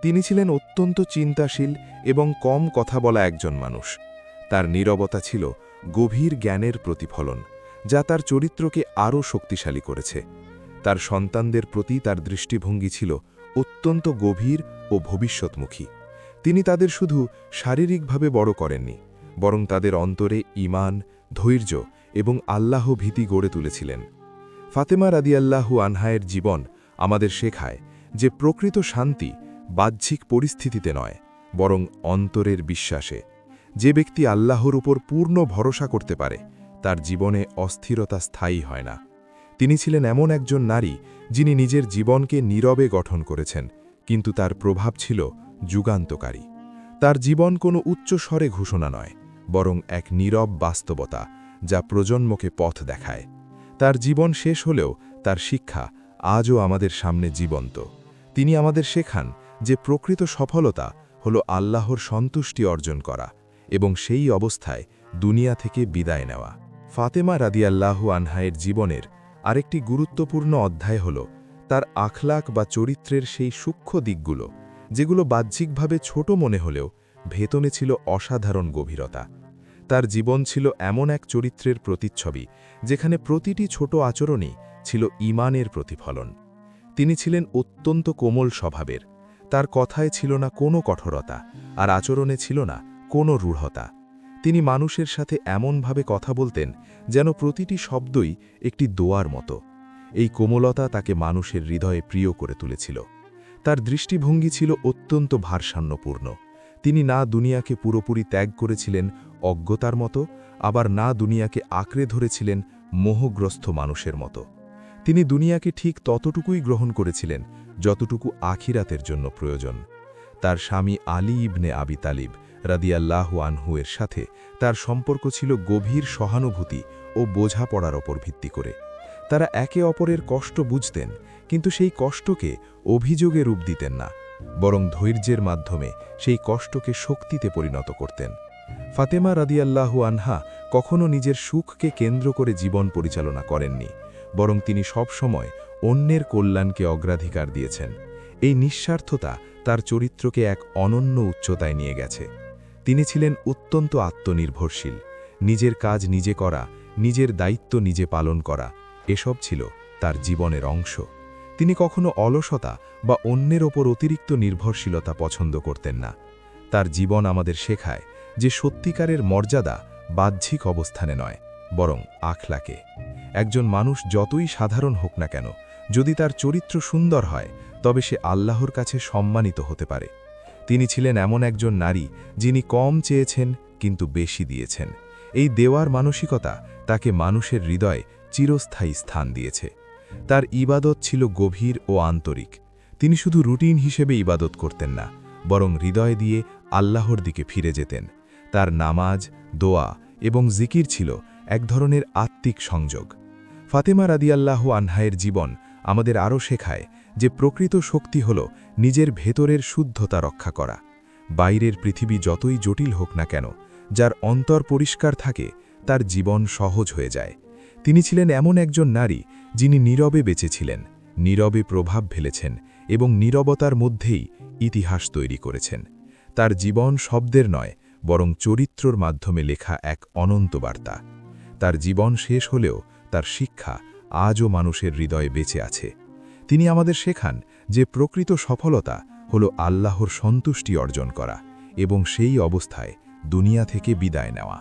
তিনি ছিলেন অত্যন্ত চিন্তাশীল এবং কম কথা বলা একজন মানুষ। তার নীরবতা ছিল গভীর জ্ঞানের প্রতিফলন, যা তার চরিত্রকে আরও শক্তিশালী করেছে। তার সন্তানদের প্রতি তার দৃষ্টিভঙ্গি ছিল অত্যন্ত গভীর ও ভবিষ্যৎমুখী। তিনি তাদের শুধু শারীরিকভাবে বড় করেননি, বরং তাদের অন্তরে ঈমান, ধৈর্য এবং আল্লাহ ভীতি গড়ে তুলেছিলেন। ফাতেমা রাদিয়াল্লাহু আনহায়ের জীবন আমাদের শেখায় যে প্রকৃত শান্তি বাহ্যিক পরিস্থিতিতে নয়, বরং অন্তরের বিশ্বাসে। যে ব্যক্তি আল্লাহর উপর পূর্ণ ভরসা করতে পারে, তার জীবনে অস্থিরতা স্থায়ী হয় না। তিনি ছিলেন এমন একজন নারী যিনি নিজের জীবনকে নীরবে গঠন করেছেন, কিন্তু তার প্রভাব ছিল যুগান্তকারী। তার জীবন কোনো উচ্চ স্বরে ঘোষণা নয়, বরং এক নীরব বাস্তবতা যা প্রজন্মকে পথ দেখায়। তার জীবন শেষ হলেও তার শিক্ষা আজও আমাদের সামনে জীবন্ত। তিনি আমাদের শেখান যে প্রকৃত সফলতা হল আল্লাহর সন্তুষ্টি অর্জন করা এবং সেই অবস্থায় দুনিয়া থেকে বিদায় নেওয়া। ফাতেমা রাদিয়াল্লাহু আনহায়ের জীবনের আরেকটি গুরুত্বপূর্ণ অধ্যায় হল তার আখলাক বা চরিত্রের সেই সূক্ষ্ম দিকগুলো, যেগুলো বাহ্যিকভাবে ছোট মনে হলেও ভেতরে ছিল অসাধারণ গভীরতা। তার জীবন ছিল এমন এক চরিত্রের প্রতিচ্ছবি যেখানে প্রতিটি ছোট আচরণই ছিল ঈমানের প্রতিফলন। তিনি ছিলেন অত্যন্ত কোমল স্বভাবের। তার কথায় ছিল না কোনো কঠোরতা, আর আচরণে ছিল না কোনো রূঢ়তা। তিনি মানুষের সাথে এমনভাবে কথা বলতেন যেন প্রতিটি শব্দই একটি দোয়ার মতো। এই কোমলতা তাকে মানুষের হৃদয়ে প্রিয় করে তুলেছিল। তার দৃষ্টিভঙ্গি ছিল অত্যন্ত ভারসাম্যপূর্ণ। তিনি না দুনিয়াকে পুরোপুরি ত্যাগ করেছিলেন অজ্ঞতার মতো, আবার না দুনিয়াকে আঁকড়ে ধরেছিলেন মোহগ্রস্ত মানুষের মতো। তিনি দুনিয়াকে ঠিক ততটুকুই গ্রহণ করেছিলেন যতটুকু আখিরাতের জন্য প্রয়োজন। তার স্বামী আলী ইবনে আবি তালিব রাদিয়াল্লাহু আনহু এর সাথে তার সম্পর্ক ছিল গভীর সহানুভূতি ও বোঝাপড়ার ওপর ভিত্তি করে। তারা একে অপরের কষ্ট বুঝতেন, কিন্তু সেই কষ্টকে অভিযোগে রূপ দিতেন না, বরং ধৈর্যের মাধ্যমে সেই কষ্টকে শক্তিতে পরিণত করতেন। ফাতেমা রাদিয়াল্লাহু আনহা কখনো নিজের সুখকে কেন্দ্র করে জীবন পরিচালনা করেননি, বরং তিনি সবসময় অন্যের কল্যাণকে অগ্রাধিকার দিয়েছেন। এই নিঃস্বার্থতা তার চরিত্রকে এক অনন্য উচ্চতায় নিয়ে গেছে। তিনি ছিলেন অত্যন্ত আত্মনির্ভরশীল। নিজের কাজ নিজে করা, নিজের দায়িত্ব নিজে পালন করা, এসব ছিল তার জীবনের অংশ। তিনি কখনো অলসতা বা অন্যের ওপর অতিরিক্ত নির্ভরশীলতা পছন্দ করতেন না। তার জীবন আমাদের শেখায় যে সত্যিকারের মর্যাদা বাহ্যিক অবস্থানে নয়, বরং আখলাকে। একজন মানুষ যতই সাধারণ হোক না কেন, যদি তার চরিত্র সুন্দর হয়, তবে সে আল্লাহর কাছে সম্মানিত হতে পারে। তিনি ছিলেন এমন একজন নারী যিনি কম চেয়েছেন কিন্তু বেশি দিয়েছেন। এই দেওয়ার মানসিকতা তাকে মানুষের হৃদয়ে চিরস্থায়ী স্থান দিয়েছে। তার ইবাদত ছিল গভীর ও আন্তরিক। তিনি শুধু রুটিন হিসেবে ইবাদত করতেন না, বরং হৃদয় দিয়ে আল্লাহর দিকে ফিরে যেতেন। তার নামাজ, দোয়া এবং জিকির ছিল এক ধরনের আত্মিক সংযোগ। ফাতেমা রাদিয়াল্লাহু আনহায়ের জীবন আমাদের আরও শেখায় যে প্রকৃত শক্তি হল নিজের ভেতরের শুদ্ধতা রক্ষা করা। বাইরের পৃথিবী যতই জটিল হোক না কেন, যার অন্তর পরিষ্কার থাকে তার জীবন সহজ হয়ে যায়। তিনি ছিলেন এমন একজন নারী যিনি নীরবে বেঁচেছিলেন, নীরবে প্রভাব ফেলেছেন এবং নীরবতার মধ্যেই ইতিহাস তৈরি করেছেন। তার জীবন শব্দের নয়, বরং চরিত্রর মাধ্যমে লেখা এক অনন্ত বার্তা। তার জীবন শেষ হলেও তার শিক্ষা আজও মানুষের হৃদয়ে বেঁচে আছে। তিনি আমাদের শেখান যে প্রকৃত সফলতা হল আল্লাহর সন্তুষ্টি অর্জন করা এবং সেই অবস্থায় দুনিয়া থেকে বিদায় নেওয়া।